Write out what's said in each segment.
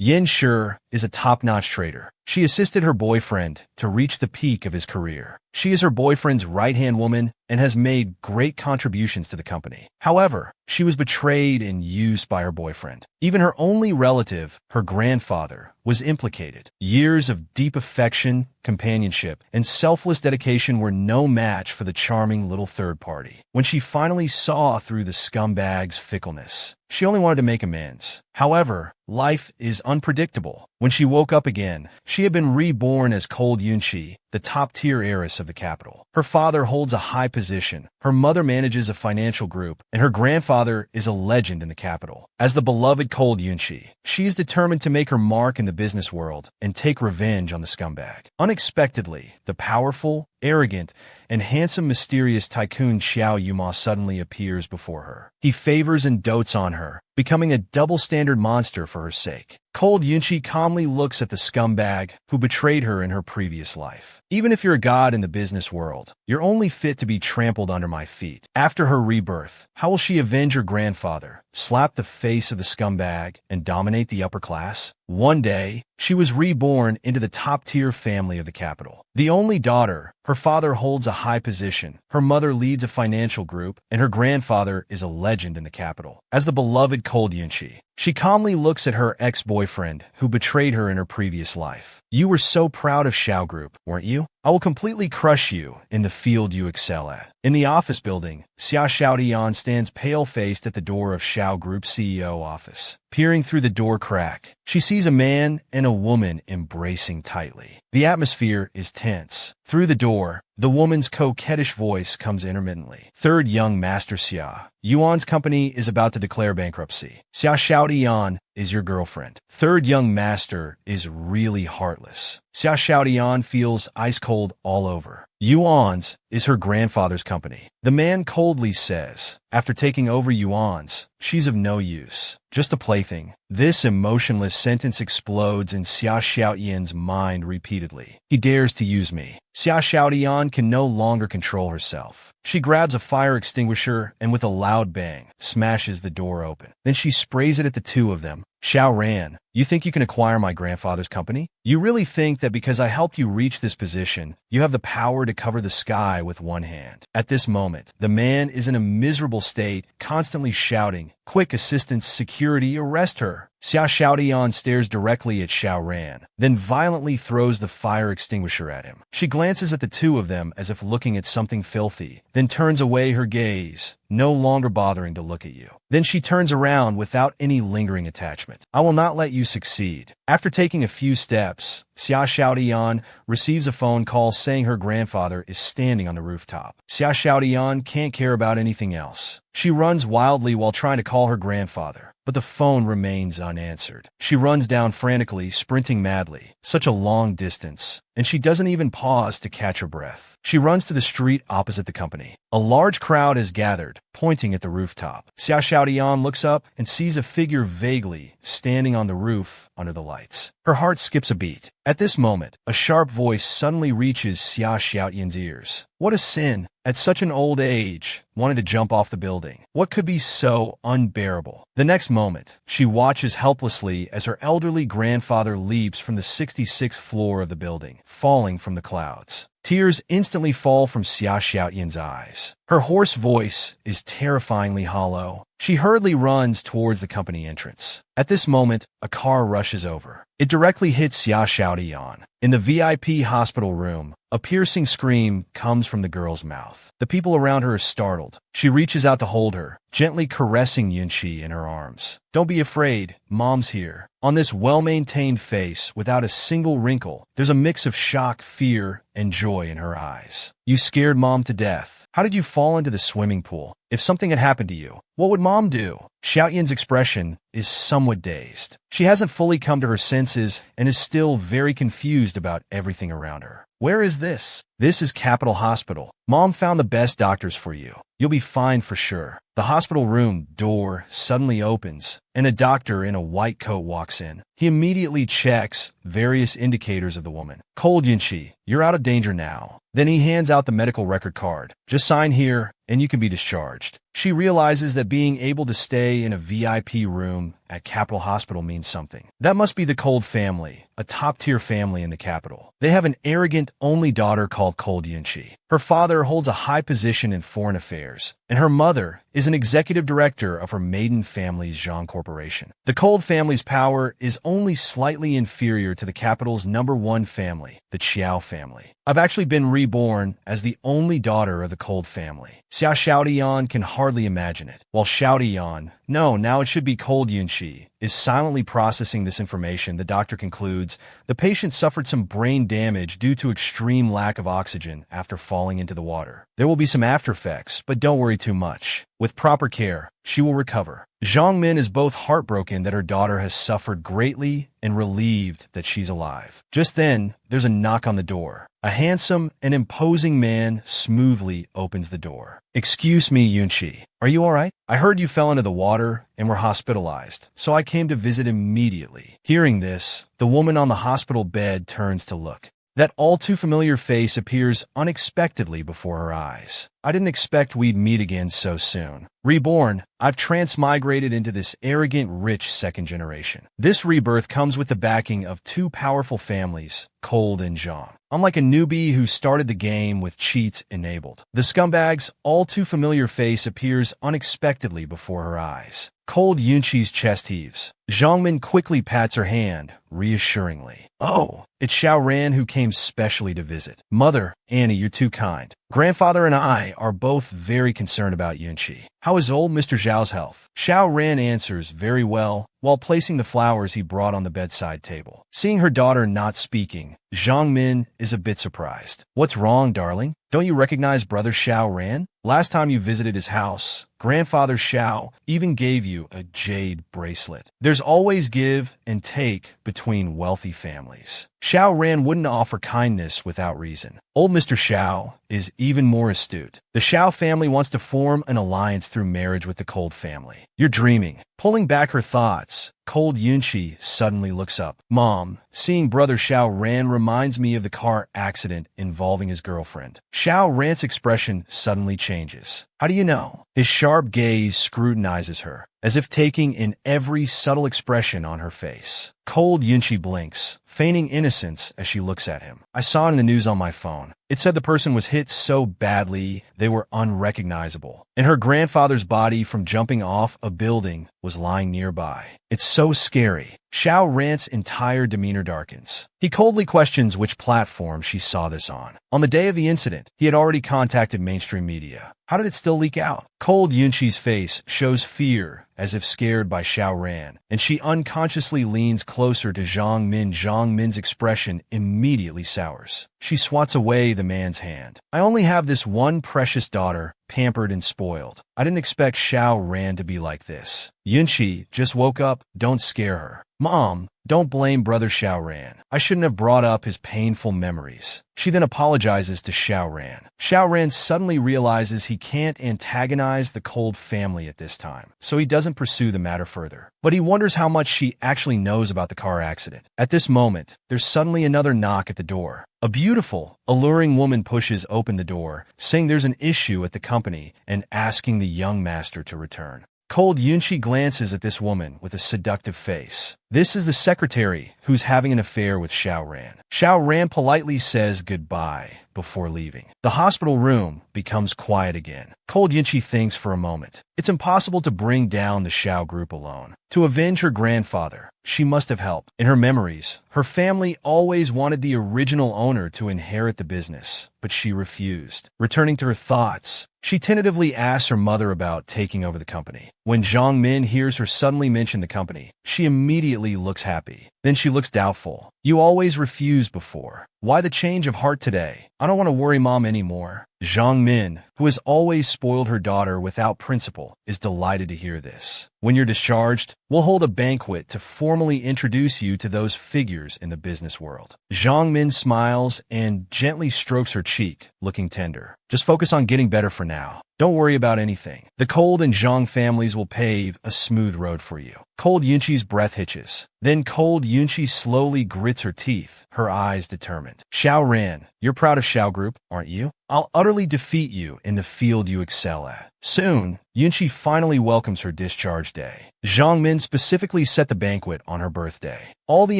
Yin Shi is a top-notch trader. She assisted her boyfriend to reach the peak of his career. She is her boyfriend's right-hand woman and has made great contributions to the company. However, she was betrayed and used by her boyfriend. Even her only relative, her grandfather, was implicated. Years of deep affection, companionship, and selfless dedication were no match for the charming little third party. When she finally saw through the scumbag's fickleness, she only wanted to make amends. However, life is unpredictable. When she woke up again, she had been reborn as Cold Yunchi, the top-tier heiress of the capital. Her father holds a high position, her mother manages a financial group, and her grandfather is a legend in the capital. As the beloved Cold Yunchi, she is determined to make her mark in the business world and take revenge on the scumbag. Unexpectedly, the powerful, arrogant, and handsome mysterious tycoon Xiao Yuma suddenly appears before her. He favors and dotes on her, becoming a double-standard monster for her sake. Cold Yunchi calmly looks at the scumbag who betrayed her in her previous life. Even if you're a god in the business world, you're only fit to be trampled under my feet. After her rebirth, how will she avenge her grandfather, slap the face of the scumbag, and dominate the upper class? One day, she was reborn into the top-tier family of the capital. The only daughter, her father holds a high position, her mother leads a financial group, and her grandfather is a legend in the capital. As the beloved Cold Yunchi, she calmly looks at her ex-boyfriend who betrayed her in her previous life. You were so proud of Xiao Group, weren't you? I will completely crush you in the field you excel at. In the office building, Xia Xiaodian stands pale-faced at the door of Xiao Group CEO office. Peering through the door crack, she sees a man and a woman embracing tightly. The atmosphere is tense. Through the door, the woman's coquettish voice comes intermittently. Third young master Xia, Yuan's company is about to declare bankruptcy. Xia Xiaodian is your girlfriend. Third young master is really heartless. Xia Xiaodian feels ice-cold all over. Yuan's is her grandfather's company. The man coldly says, after taking over Yuan's, she's of no use, just a plaything. This emotionless sentence explodes in Xia Xiaoyan's mind repeatedly. He dares to use me. Xia Xiaodian can no longer control herself. She grabs a fire extinguisher and with a loud bang, smashes the door open. Then she sprays it at the two of them. Xiao Ran, you think you can acquire my grandfather's company? You really think that because I helped you reach this position, you have the power to cover the sky with one hand? At this moment, the man is in a miserable state, constantly shouting, "Quick assistance, security, arrest her!" Xia Xiaodian stares directly at Xiao Ran, then violently throws the fire extinguisher at him. She glances at the two of them as if looking at something filthy, then turns away her gaze, no longer bothering to look at you. Then she turns around without any lingering attachment. I will not let you succeed. After taking a few steps, Xia Xiaodian receives a phone call saying her grandfather is standing on the rooftop. Xia Xiaodian can't care about anything else. She runs wildly while trying to call her grandfather, but the phone remains unanswered. She runs down frantically, sprinting madly. Such a long distance, and she doesn't even pause to catch her breath. She runs to the street opposite the company. A large crowd is gathered, pointing at the rooftop. Xia Xiaodian looks up and sees a figure vaguely standing on the roof under the lights. Her heart skips a beat. At this moment, a sharp voice suddenly reaches Xia Xiaoyan's ears. What a sin! At such an old age, wanted to jump off the building. What could be so unbearable? The next moment, she watches helplessly as her elderly grandfather leaps from the 66th floor of the building, falling from the clouds. Tears instantly fall from Xia Xiaoyan's eyes. Her hoarse voice is terrifyingly hollow. She hurriedly runs towards the company entrance. At this moment, a car rushes over. It directly hits Xia Xiaodian. In the VIP hospital room, a piercing scream comes from the girl's mouth. The people around her are startled. She reaches out to hold her, gently caressing Yunchi in her arms. Don't be afraid, Mom's here. On this well-maintained face, without a single wrinkle, there's a mix of shock, fear, and joy in her eyes. You scared Mom to death. How did you fall into the swimming pool? If something had happened to you, what would Mom do? Xiaoyan's expression is somewhat dazed. She hasn't fully come to her senses and is still very confused about everything around her. Where is this? This is Capital Hospital. Mom found the best doctors for you. You'll be fine for sure. The hospital room door suddenly opens, and a doctor in a white coat walks in. He immediately checks various indicators of the woman. Cold Yunchi, you're out of danger now. Then he hands out the medical record card. Just sign here and you can be discharged. She realizes that being able to stay in a VIP room at Capital Hospital means something. That must be the Cold family, a top-tier family in the capital. They have an arrogant only daughter called Cold Yunchi. Her father holds a high position in foreign affairs, and her mother is an executive director of her maiden family's Zhang Corporation. The Cold family's power is only slightly inferior to the capital's #1 family, the Xiao family. I've actually been reborn as the only daughter of the Cold family. Xia Xiaodian can hardly imagine it, while Xiaodian, no, now it should be Cold Yunchi, is silently processing this information. The doctor concludes the patient suffered some brain damage due to extreme lack of oxygen after falling into the water. There will be some after effects, but don't worry too much. With proper care, she will recover. Zhang Min is both heartbroken that her daughter has suffered greatly and relieved that she's alive. Just then, there's a knock on the door. A handsome and imposing man smoothly opens the door. "Excuse me, Yunchi. Are you all right? I heard you fell into the water and were hospitalized, so I came to visit immediately." Hearing this, the woman on the hospital bed turns to look. That all-too-familiar face appears unexpectedly before her eyes. "I didn't expect we'd meet again so soon. Reborn, I've transmigrated into this arrogant, rich second generation. This rebirth comes with the backing of two powerful families, Cold and Zhang. I'm like a newbie who started the game with cheats enabled." The scumbag's all-too-familiar face appears unexpectedly before her eyes. Cold Yunchi's chest heaves. Zhangmin quickly pats her hand, reassuringly. "Oh, it's Xiao Ran who came specially to visit. Mother, Annie, you're too kind. Grandfather and I are both very concerned about Yunchi. How is old Mr. Zhao's health?" Xiao Ran answers very well, while placing the flowers he brought on the bedside table. Seeing her daughter not speaking, Zhang Min is a bit surprised. "What's wrong, darling? Don't you recognize Brother Xiao Ran? Last time you visited his house, Grandfather Xiao even gave you a jade bracelet. There's always give and take between wealthy families. Xiao Ran wouldn't offer kindness without reason. Old Mr. Xiao is even more astute. The Xiao family wants to form an alliance through marriage with the Cold family." "You're dreaming." Pulling back her thoughts, Cold Yunchi suddenly looks up. "Mom, seeing Brother Xiao Ran reminds me of the car accident involving his girlfriend." Xiao Ran's expression suddenly changes. "How do you know?" His sharp gaze scrutinizes her, as if taking in every subtle expression on her face. Cold Yunchi blinks, feigning innocence as she looks at him. "I saw it in the news on my phone. It said the person was hit so badly they were unrecognizable, and her grandfather's body from jumping off a building was lying nearby. It's so scary." Xiao Ran's entire demeanor darkens. He coldly questions which platform she saw this on. On the day of the incident, he had already contacted mainstream media. How did it still leak out? Cold Yunchi's face shows fear, as if scared by Xiao Ran, and she unconsciously leans closer to Zhang Min. Zhang Min's expression immediately sours. She swats away the man's hand. "I only have this one precious daughter, pampered and spoiled. I didn't expect Xiao Ran to be like this. Yunchi just woke up, don't scare her. Mom, don't blame Brother Xiao Ran. I shouldn't have brought up his painful memories." She then apologizes to Xiao Ran. Xiao Ran suddenly realizes he can't antagonize the Cold family at this time, so he doesn't pursue the matter further. But he wonders how much she actually knows about the car accident. At this moment, there's suddenly another knock at the door. A beautiful, alluring woman pushes open the door, saying there's an issue at the company and asking the young master to return. Cold Yunchi glances at this woman with a seductive face. This is the secretary who's having an affair with Xiao Ran. Xiao Ran politely says goodbye before leaving. The hospital room becomes quiet again. Cold Yunchi thinks for a moment. It's impossible to bring down the Xiao group alone. To avenge her grandfather, she must have help. In her memories, her family always wanted the original owner to inherit the business, but she refused. Returning to her thoughts, she tentatively asks her mother about taking over the company. When Zhang Min hears her suddenly mention the company, she immediately looks happy. Then she looks doubtful. "You always refused before. Why the change of heart today? I don't want to worry Mom anymore." Zhang Min, who has always spoiled her daughter without principle, is delighted to hear this. "When you're discharged, we'll hold a banquet to formally introduce you to those figures in the business world." Zhang Min smiles and gently strokes her cheek, looking tender. "Just focus on getting better for now. Don't worry about anything. The Cold and Zhang families will pave a smooth road for you." Cold Yunchi's breath hitches. Then Cold Yunchi slowly grits her teeth, her eyes determined. "Xiao Ran, you're proud of Xiao Group, aren't you? I'll utterly defeat you in the field you excel at. Soon, Yunqi finally welcomes her discharge day. Zhang Min specifically set the banquet on her birthday. All the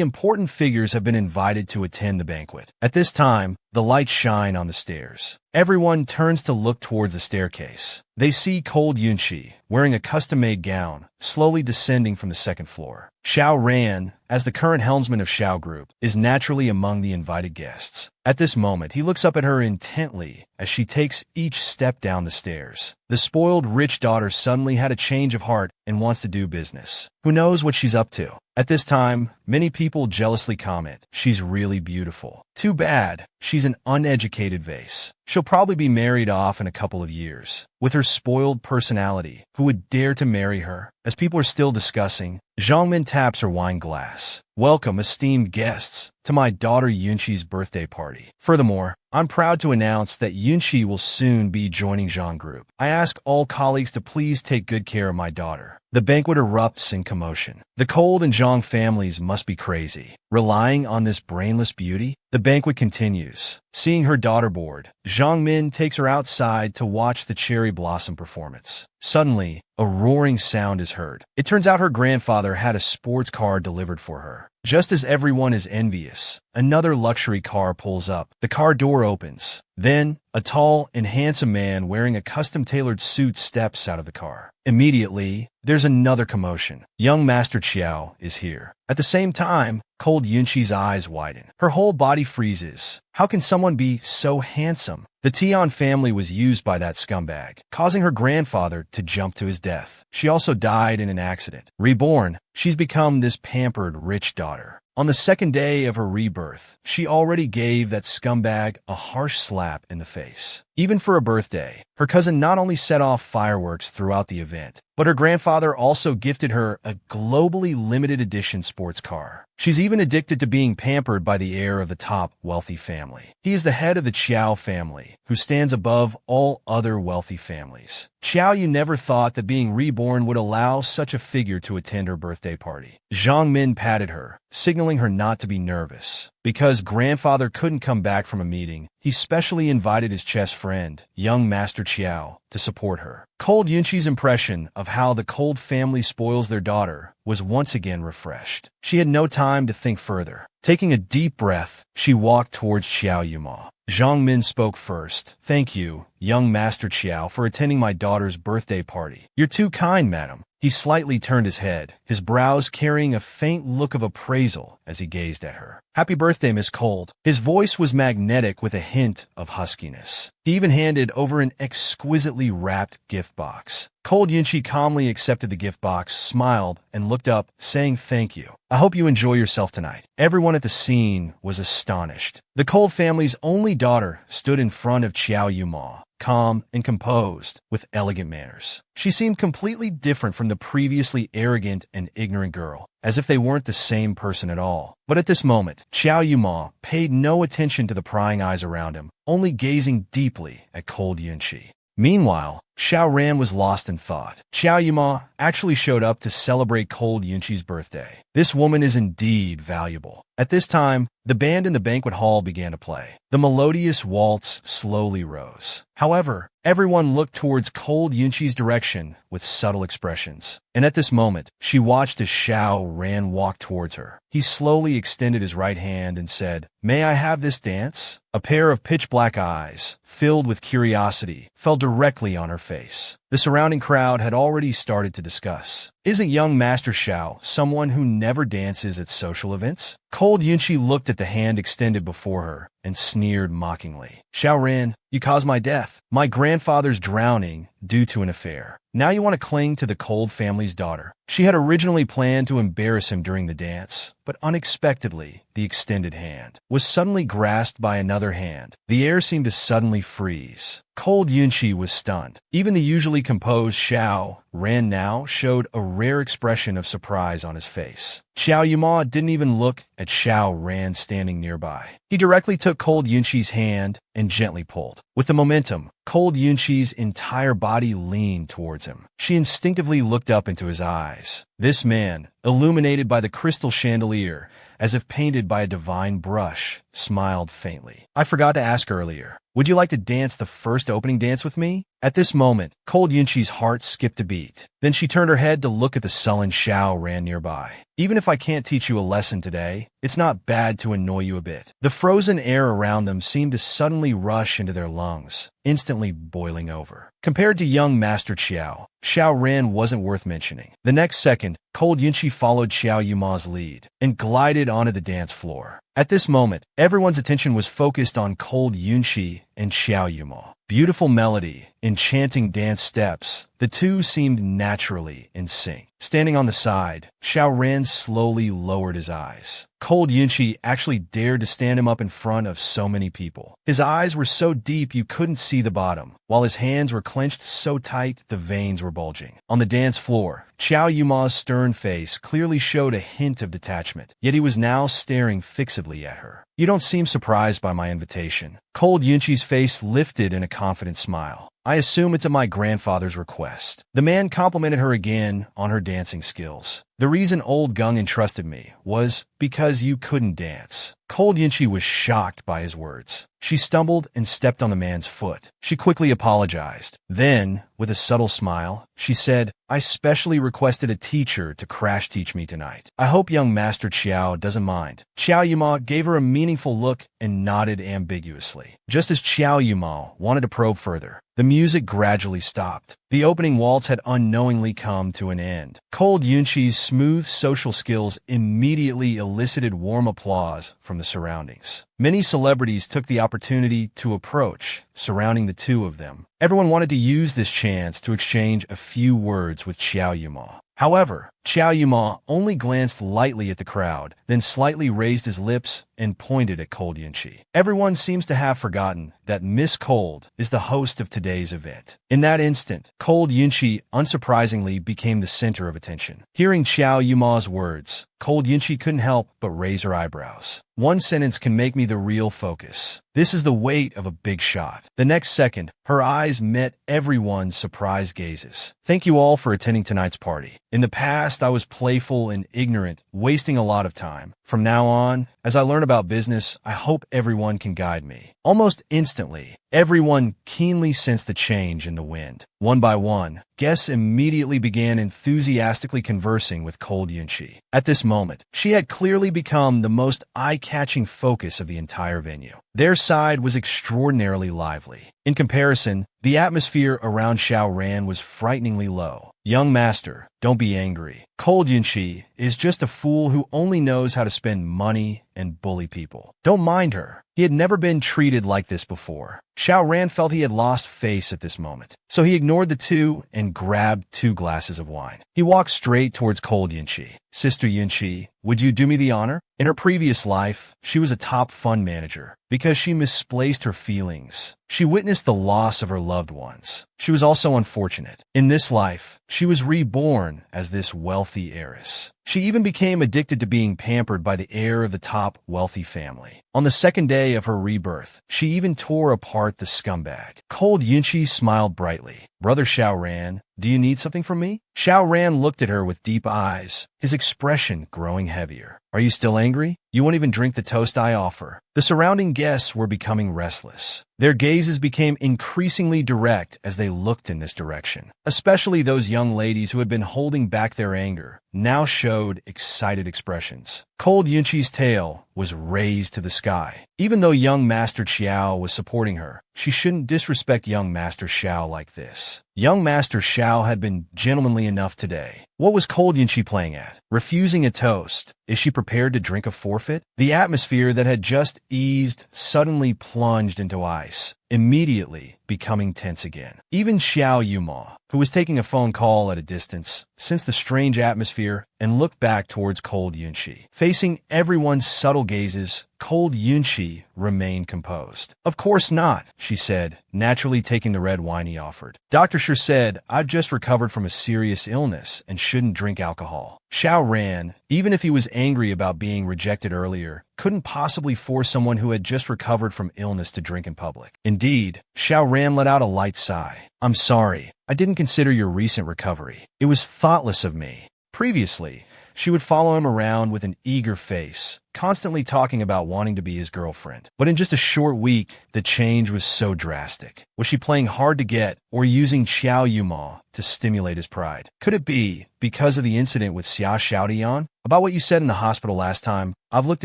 important figures have been invited to attend the banquet. At this time, the lights shine on the stairs. Everyone turns to look towards the staircase. They see cold Yunqi, wearing a custom-made gown, slowly descending from the second floor. Xiao Ran, as the current helmsman of Xiao Group, is naturally among the invited guests. At this moment, he looks up at her intently as she takes each step down the stairs. The spoiled rich daughter suddenly had a change of heart and wants to do business. Who knows what she's up to? At this time, many people jealously comment, "She's really beautiful. Too bad, she's an uneducated vase. She'll probably be married off in a couple of years." With her spoiled personality, who would dare to marry her? As people are still discussing, Zhang Min taps her wine glass. "Welcome, esteemed guests, to my daughter Yunqi's birthday party. Furthermore, I'm proud to announce that Yunqi will soon be joining Zhang Group. I ask all colleagues to please take good care of my daughter." The banquet erupts in commotion. The Cold and Zhang families must be crazy, relying on this brainless beauty. The banquet continues. Seeing her daughter bored, Zhang Min takes her outside to watch the cherry blossom performance. Suddenly, a roaring sound is heard. It turns out her grandfather had a sports car delivered for her. Just as everyone is envious, another luxury car pulls up. The car door opens. Then, a tall and handsome man wearing a custom-tailored suit steps out of the car. Immediately, there's another commotion. Young Master Qiao is here. At the same time, cold Yunqi's eyes widen. Her whole body freezes. How can someone be so handsome? The Tian family was used by that scumbag, causing her grandfather to jump to his death. She also died in an accident. Reborn, she's become this pampered, rich daughter. On the second day of her rebirth, she already gave that scumbag a harsh slap in the face. Even for a birthday, her cousin not only set off fireworks throughout the event, but her grandfather also gifted her a globally limited edition sports car. She's even addicted to being pampered by the heir of the top wealthy family. He is the head of the Qiao family, who stands above all other wealthy families. Qiao, you never thought that being reborn would allow such a figure to attend her birthday party. Zhang Min patted her, signaling her not to be nervous. Because grandfather couldn't come back from a meeting, he specially invited his chess friend, young Master Qiao, to support her. Cold Yunqi's impression of how the Cold family spoils their daughter was once again refreshed. She had no time to think further. Taking a deep breath, she walked towards Qiao Yuma. Zhang Min spoke first. "Thank you, young Master Qiao, for attending my daughter's birthday party. You're too kind, madam." He slightly turned his head, his brows carrying a faint look of appraisal as he gazed at her. "Happy birthday, Miss Cold." His voice was magnetic with a hint of huskiness. He even handed over an exquisitely wrapped gift box. Cold Yunqi calmly accepted the gift box, smiled, and looked up, saying thank you. "I hope you enjoy yourself tonight." Everyone at the scene was astonished. The Cold family's only daughter stood in front of Qiao Yuma, calm and composed, with elegant manners. She seemed completely different from the previously arrogant and ignorant girl, as if they weren't the same person at all. But at this moment, Qiao Yuma paid no attention to the prying eyes around him, only gazing deeply at Cold Yunqi. Meanwhile, Xiao Ran was lost in thought. Qiao Yuma actually showed up to celebrate Cold Yunqi's birthday. This woman is indeed valuable. At this time, the band in the banquet hall began to play. The melodious waltz slowly rose. However, everyone looked towards Cold Yunqi's direction with subtle expressions. And at this moment, she watched as Xiao Ran walk towards her. He slowly extended his right hand and said, "May I have this dance?" A pair of pitch-black eyes, filled with curiosity, fell directly on her face. The surrounding crowd had already started to discuss. Isn't young Master Xiao someone who never dances at social events? Cold Yunqi looked at the hand extended before her and sneered mockingly. "Xiao Ran, you caused my death. My grandfather's drowning due to an affair. Now you want to cling to the Cold family's daughter." She had originally planned to embarrass him during the dance, but unexpectedly, the extended hand was suddenly grasped by another hand. The air seemed to suddenly freeze. Cold Yunqi was stunned. Even the usually composed Xiao Ran now showed a rare expression of surprise on his face. Xiao Yuma didn't even look at Xiao Ran standing nearby. He directly took Cold Yunqi's hand and gently pulled. With the momentum, Cold Yunqi's entire body leaned towards him. She instinctively looked up into his eyes. This man, illuminated by the crystal chandelier, as if painted by a divine brush, smiled faintly. "I forgot to ask earlier. Would you like to dance the first opening dance with me? At this moment, Cold Yunqi's heart skipped a beat. Then she turned her head to look at the sullen Xiao Ran nearby. Even if I can't teach you a lesson today, it's not bad to annoy you a bit. The frozen air around them seemed to suddenly rush into their lungs, instantly boiling over. Compared to young Master Xiao, Xiao Ran wasn't worth mentioning. The next second, Cold Yunqi followed Xiao Yuma's lead and glided onto the dance floor. At this moment, everyone's attention was focused on Cold Yunqi and Xiao Yuma. Beautiful melody, enchanting dance steps, the two seemed naturally in sync. Standing on the side, Xiao Ran slowly lowered his eyes. Cold Yunqi actually dared to stand him up in front of so many people. His eyes were so deep you couldn't see the bottom, while his hands were clenched so tight the veins were bulging. On the dance floor, Xiao Yuma's stern face clearly showed a hint of detachment, yet he was now staring fixedly at her. You don't seem surprised by my invitation. Cold Yunqi's face lifted in a confident smile. I assume it's at my grandfather's request. The man complimented her again on her dancing skills. The reason old Gung entrusted me was because you couldn't dance. Cold Yunqi was shocked by his words. She stumbled and stepped on the man's foot. She quickly apologized. Then, with a subtle smile, she said, I specially requested a teacher to crash teach me tonight. I hope young Master Xiao doesn't mind. Xiao Yuma gave her a meaningful look and nodded ambiguously. Just as Xiao Yuma wanted to probe further, the music gradually stopped. The opening waltz had unknowingly come to an end. Cold Yunqi's smooth social skills immediately elicited warm applause from the surroundings. Many celebrities took the opportunity to approach, surrounding the two of them. Everyone wanted to use this chance to exchange a few words with Xiao Yuma. However, Xiao Yuma only glanced lightly at the crowd, then slightly raised his lips and pointed at Cold Yunqi. Everyone seems to have forgotten that Miss Cold is the host of today's event. In that instant, Cold Yunqi unsurprisingly became the center of attention. Hearing Xiao Yuma's words, Cold Yunqi couldn't help but raise her eyebrows. One sentence can make me the real focus. This is the weight of a big shot. The next second, her eyes met everyone's surprised gazes. Thank you all for attending tonight's party. In the past, I was playful and ignorant, wasting a lot of time. From now on, as I learn about business, I hope everyone can guide me. Almost instantly, everyone keenly sensed the change in the wind. One by one, guests immediately began enthusiastically conversing with Cold Yunqi. At this moment, she had clearly become the most eye-catching focus of the entire venue. Their side was extraordinarily lively. In comparison, the atmosphere around Xiao Ran was frighteningly low. Young master, don't be angry. Cold Yunqi is just a fool who only knows how to spend money and bully people. Don't mind her. He had never been treated like this before. Xiao Ran felt he had lost face at this moment, so he ignored the two and grabbed 2 glasses of wine. He walked straight towards Cold Yunqi. Sister Yunqi, would you do me the honor? In her previous life, she was a top fund manager. Because she misplaced her feelings, she witnessed the loss of her loved ones. She was also unfortunate. In this life, she was reborn as this wealthy heiress. She even became addicted to being pampered by the heir of the top wealthy family. On the second day of her rebirth, she even tore apart the scumbag. Cold Yunqi smiled brightly. Brother Xiao Ran, do you need something from me? Xiao Ran looked at her with deep eyes, his expression growing heavier. Are you still angry? You won't even drink the toast I offer. The surrounding guests were becoming restless. Their gazes became increasingly direct as they looked in this direction. Especially those young ladies who had been holding back their anger now showed excited expressions. Cold Yunqi's tail was raised to the sky. Even though young Master Xiao was supporting her, she shouldn't disrespect young Master Xiao like this. Young Master Xiao had been gentlemanly enough today. What was Cold Yunqi playing at? Refusing a toast. Is she prepared to drink a forfeit? The atmosphere that had just eased suddenly plunged into ice, immediately becoming tense again. Even Xiao Yuma, who was taking a phone call at a distance, sensed the strange atmosphere and looked back towards Cold Yunqi. Facing everyone's subtle gazes, Cold Yunqi remained composed. Of course not, she said, naturally taking the red wine he offered. Dr. Sure said, I've just recovered from a serious illness and shouldn't drink alcohol. Xiao Ran, even if he was angry about being rejected earlier, couldn't possibly force someone who had just recovered from illness to drink in public. Indeed, Xiao Ran let out a light sigh. I'm sorry. I didn't consider your recent recovery. It was thoughtless of me. Previously, she would follow him around with an eager face, constantly talking about wanting to be his girlfriend. But in just a short week, the change was so drastic. Was she playing hard to get or using Xiao Yuma to stimulate his pride? Could it be because of the incident with Xia Xiaodian? About what you said in the hospital last time, I've looked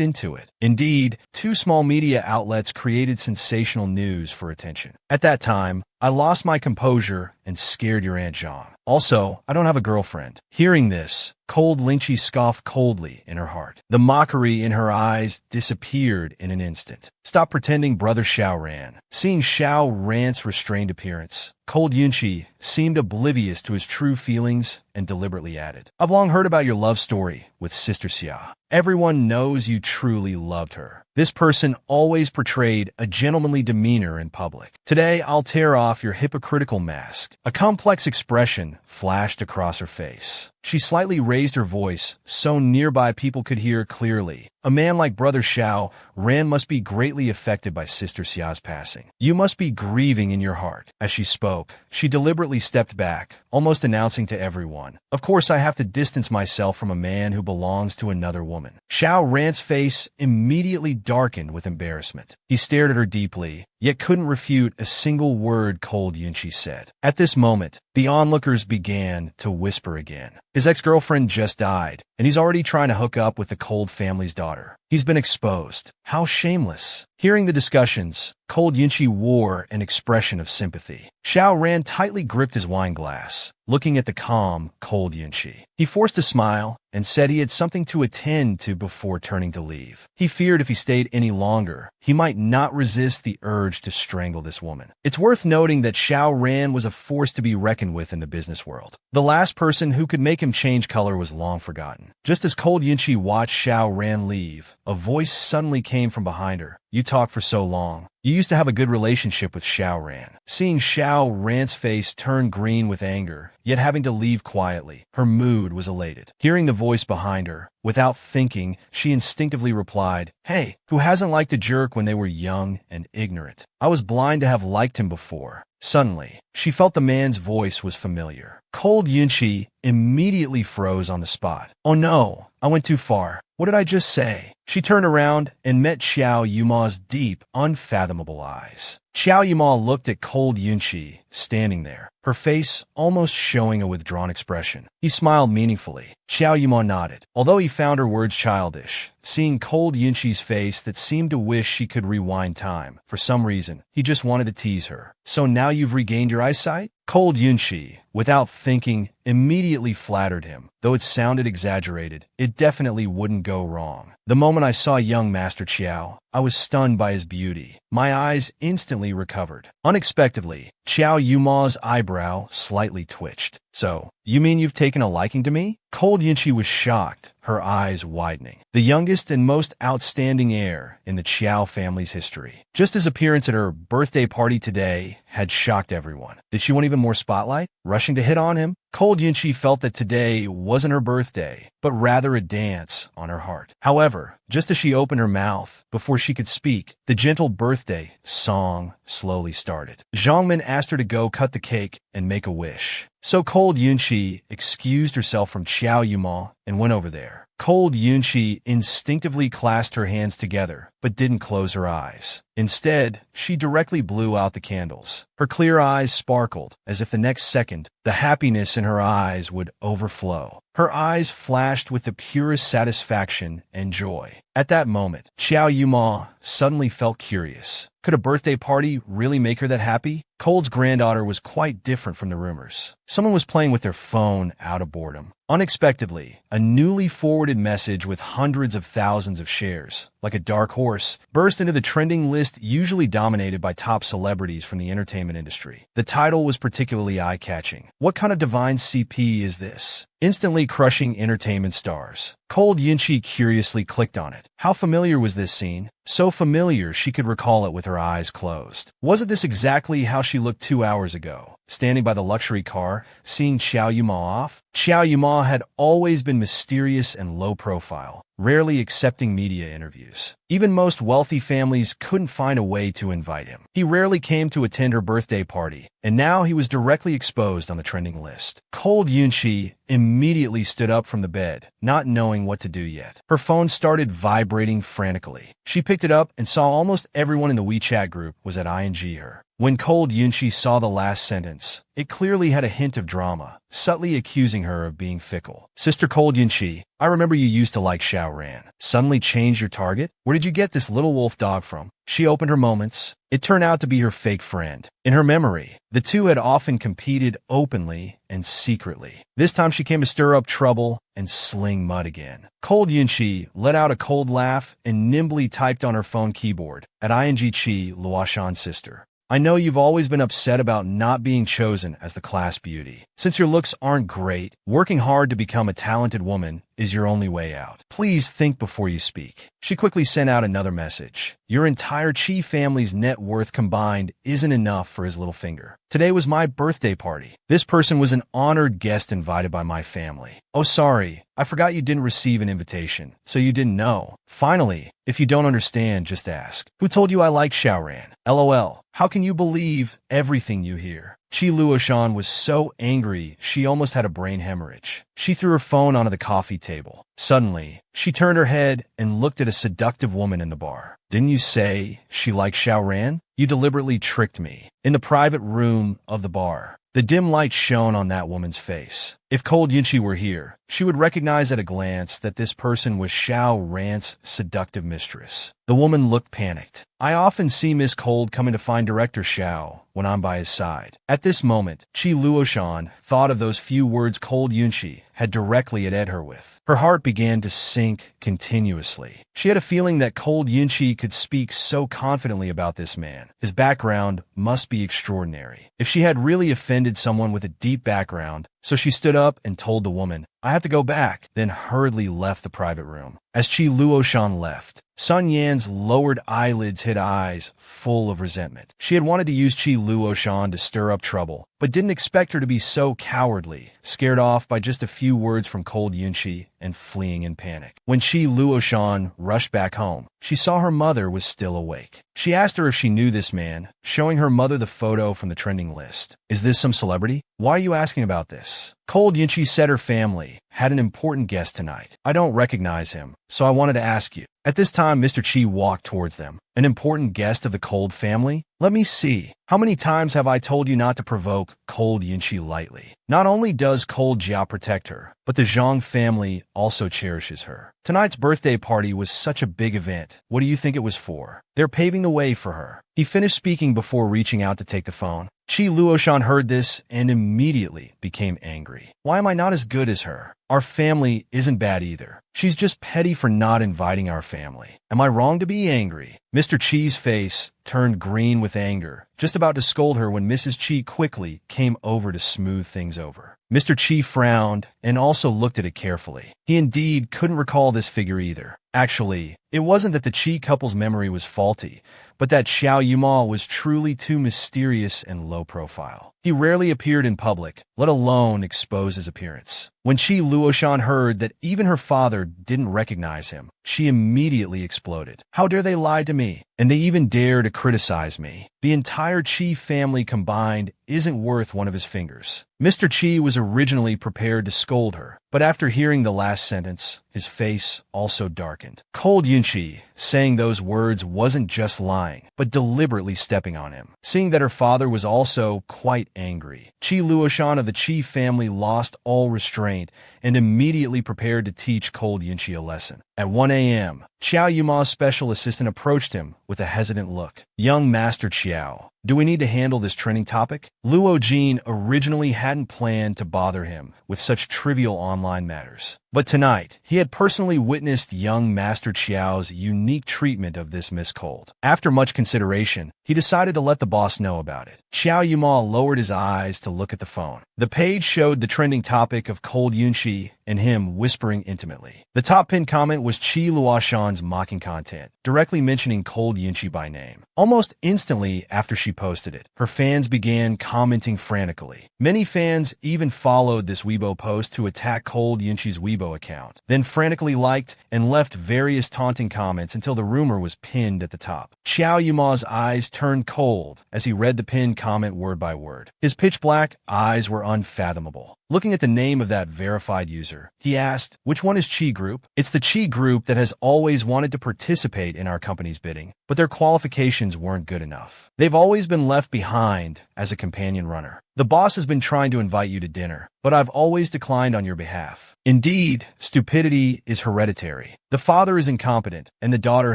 into it. Indeed, two small media outlets created sensational news for attention. At that time, I lost my composure and scared your Aunt Jean. Also, I don't have a girlfriend. Hearing this, cold Lynchie scoffed coldly in her heart. The mockery in her eyes disappeared in an instant. Stop pretending, Brother Xiao Ran. Seeing Xiao Ran's restrained appearance, Cold Yunqi seemed oblivious to his true feelings and deliberately added, I've long heard about your love story with Sister Xia. Everyone knows you truly loved her. This person always portrayed a gentlemanly demeanor in public. Today, I'll tear off your hypocritical mask. A complex expression flashed across her face. She slightly raised her voice so nearby people could hear clearly. A man like Brother Xiao Ran must be greatly affected by Sister Xia's passing. You must be grieving in your heart. As she spoke, she deliberately stepped back, almost announcing to everyone, Of course I have to distance myself from a man who belongs to another woman. Xiao Ran's face immediately darkened with embarrassment. He stared at her deeply, yet couldn't refute a single word Cold Yunqi said. At this moment, the onlookers began to whisper again. His ex-girlfriend just died, and he's already trying to hook up with the Cold family's daughter. He's been exposed. How shameless. Hearing the discussions, Cold Yunqi wore an expression of sympathy. Xiao Ran tightly gripped his wine glass, looking at the calm, Cold Yunqi. He forced a smile and said he had something to attend to before turning to leave. He feared if he stayed any longer, he might not resist the urge to strangle this woman. It's worth noting that Xiao Ran was a force to be reckoned with in the business world. The last person who could make him change color was long forgotten. Just as Cold Yunqi watched Xiao Ran leave, a voice suddenly came from behind her. You talked for so long. You used to have a good relationship with Xiao Ran. Seeing Xiao Ran's face turn green with anger, yet having to leave quietly, her mood was elated. Hearing the voice behind her, without thinking, she instinctively replied, Hey, who hasn't liked a jerk when they were young and ignorant? I was blind to have liked him before. Suddenly, she felt the man's voice was familiar. Cold Yunqi immediately froze on the spot. Oh no, I went too far. What did I just say? She turned around and met Xiao Yuma's deep, unfathomable eyes. Xiao Yuma looked at Cold Yunqi, standing there, her face almost showing a withdrawn expression. He smiled meaningfully. Xiao Yuma nodded, although he found her words childish. Seeing Cold Yunqi's face that seemed to wish she could rewind time. For some reason, he just wanted to tease her. So now you've regained your eyesight? Cold Yunqi, without thinking, immediately flattered him. Though it sounded exaggerated, it definitely wouldn't go wrong. The moment I saw young Master Qiao, I was stunned by his beauty. My eyes instantly recovered. Unexpectedly, Xiao Yuma's eyebrow slightly twitched. So, you mean you've taken a liking to me? Cold Yunqi was shocked, her eyes widening. The youngest and most outstanding heir in the Qiao family's history. Just his appearance at her birthday party today had shocked everyone. Did she want even more spotlight? Rushing to hit on him? Cold Yunqi felt that today wasn't her birthday, but rather a dance on her heart. However, just as she opened her mouth, before she could speak, the gentle birthday song slowly started. Zhongmin asked her to go cut the cake and make a wish. So Cold Yunqi excused herself from Xiao Yuma and went over there. Cold Yunqi instinctively clasped her hands together, but didn't close her eyes. Instead, she directly blew out the candles. Her clear eyes sparkled, as if the next second, the happiness in her eyes would overflow. Her eyes flashed with the purest satisfaction and joy. At that moment, Xiao Yuma suddenly felt curious. Could a birthday party really make her that happy? Cold's granddaughter was quite different from the rumors. Someone was playing with their phone out of boredom. Unexpectedly, a newly forwarded message with hundreds of thousands of shares, like a dark horse, burst into the trending list usually dominated by top celebrities from the entertainment industry. The title was particularly eye-catching. What kind of divine CP is this? Instantly crushing entertainment stars. Cold Yunqi curiously clicked on it. How familiar was this scene? So familiar she could recall it with her eyes closed. Wasn't this exactly how she looked 2 hours ago, standing by the luxury car, seeing Xiao Yuma off? Xiao Yuma had always been mysterious and low profile, rarely accepting media interviews. Even most wealthy families couldn't find a way to invite him. He rarely came to attend her birthday party, and now he was directly exposed on the trending list. Cold Yunqi immediately stood up from the bed, not knowing what to do yet. Her phone started vibrating frantically. She picked it up and saw almost everyone in the WeChat group was at ING her. When Cold Yunchi saw the last sentence, it clearly had a hint of drama, subtly accusing her of being fickle. Sister Cold Yunchi, I remember you used to like Xiao Ran. Suddenly changed your target? Where did you get this little wolf dog from? She opened her moments. It turned out to be her fake friend. In her memory, the two had often competed openly and secretly. This time she came to stir up trouble and sling mud again. Cold Yunchi let out a cold laugh and nimbly typed on her phone keyboard, at ING Chi Luoshan's sister. I know you've always been upset about not being chosen as the class beauty. Since your looks aren't great, working hard to become a talented woman is your only way out. Please think before you speak. She quickly sent out another message. Your entire Chi family's net worth combined isn't enough for his little finger. Today was my birthday party. This person was an honored guest invited by my family. Oh, sorry. I forgot you didn't receive an invitation, so you didn't know. Finally, if you don't understand, just ask. Who told you I like Xiaoran? LOL. How can you believe everything you hear? Chi Luoshan was so angry she almost had a brain hemorrhage. She threw her phone onto the coffee table. Suddenly, she turned her head and looked at a seductive woman in the bar. Didn't you say she liked Xiaoran? You deliberately tricked me. In the private room of the bar, the dim light shone on that woman's face. If Cold Yunchi were here, she would recognize at a glance that this person was Xiao Ran's seductive mistress. The woman looked panicked. I often see Miss Cold coming to find Director Xiao when I'm by his side. At this moment, Chi Luoshan thought of those few words Cold Yunchi had directly at her with. Her heart began to sink continuously. She had a feeling that Cold Yunchi could speak so confidently about this man. His background must be extraordinary. If she had really offended someone with a deep background, so she stood up and told the woman, I have to go back, then hurriedly left the private room. As Chi Luoshan left, Sun Yan's lowered eyelids hid eyes full of resentment. She had wanted to use Chi Luoshan to stir up trouble, but didn't expect her to be so cowardly, scared off by just a few words from Cold Yunchi and fleeing in panic. When Chi Luoshan rushed back home, she saw her mother was still awake. She asked her if she knew this man, showing her mother the photo from the trending list. Is this some celebrity? Why are you asking about this? Cold Yunchi said her family had an important guest tonight. I don't recognize him, so I wanted to ask you. At this time, Mr. Chi walked towards them. An important guest of the Cold family? Let me see. How many times have I told you not to provoke Cold Yunchi lightly? Not only does Cold Jia protect her, but the Zhang family also cherishes her. Tonight's birthday party was such a big event. What do you think it was for? They're paving the way for her. He finished speaking before reaching out to take the phone. Chi Luoshan heard this and immediately became angry. Why am I not as good as her? Our family isn't bad either. She's just petty for not inviting our family. Am I wrong to be angry? Mr. Chi's face turned green with anger, just about to scold her when Mrs. Chi quickly came over to smooth things over. Mr. Chi frowned and also looked at it carefully. He indeed couldn't recall this figure either. Actually, it wasn't that the Chi couple's memory was faulty, but that Xiao Yuma was truly too mysterious and low profile. He rarely appeared in public, let alone expose his appearance. When Chi Luoshan heard that even her father didn't recognize him, she immediately exploded. How dare they lie to me? And they even dare to criticize me. The entire Chi family combined isn't worth one of his fingers. Mr. Chi was originally prepared to scold her, but after hearing the last sentence, his face also darkened. Cold Yunchi saying those words wasn't just lying, but deliberately stepping on him. Seeing that her father was also quite angry, Chi Luoshan of the Chi family lost all restraint and immediately prepared to teach Cold Yunchi a lesson. At 1 a.m., Xiao Yuma's special assistant approached him with a hesitant look. Young Master Xiao, do we need to handle this trending topic? Luo Jin originally hadn't planned to bother him with such trivial online matters. But tonight, he had personally witnessed young Master Xiao's unique treatment of this Miss Cold. After much consideration, he decided to let the boss know about it. Xiao Yuma lowered his eyes to look at the phone. The page showed the trending topic of Cold Yunchi and him whispering intimately. The top pinned comment was Chi Luoshan's mocking content, directly mentioning Cold Yunchi by name. Almost instantly after she posted it. Her fans began commenting frantically. Many fans even followed this Weibo post to attack Cold Yunchi's Weibo account, then frantically liked and left various taunting comments until the rumor was pinned at the top. Xiao Yuma's eyes turned cold as he read the pinned comment word by word. His pitch-black eyes were unfathomable. Looking at the name of that verified user, he asked, "Which one is Chi Group?" "It's the Chi Group that has always wanted to participate in our company's bidding, but their qualifications weren't good enough. They've always been left behind as a companion runner. The boss has been trying to invite you to dinner, but I've always declined on your behalf. Indeed, stupidity is hereditary. The father is incompetent, and the daughter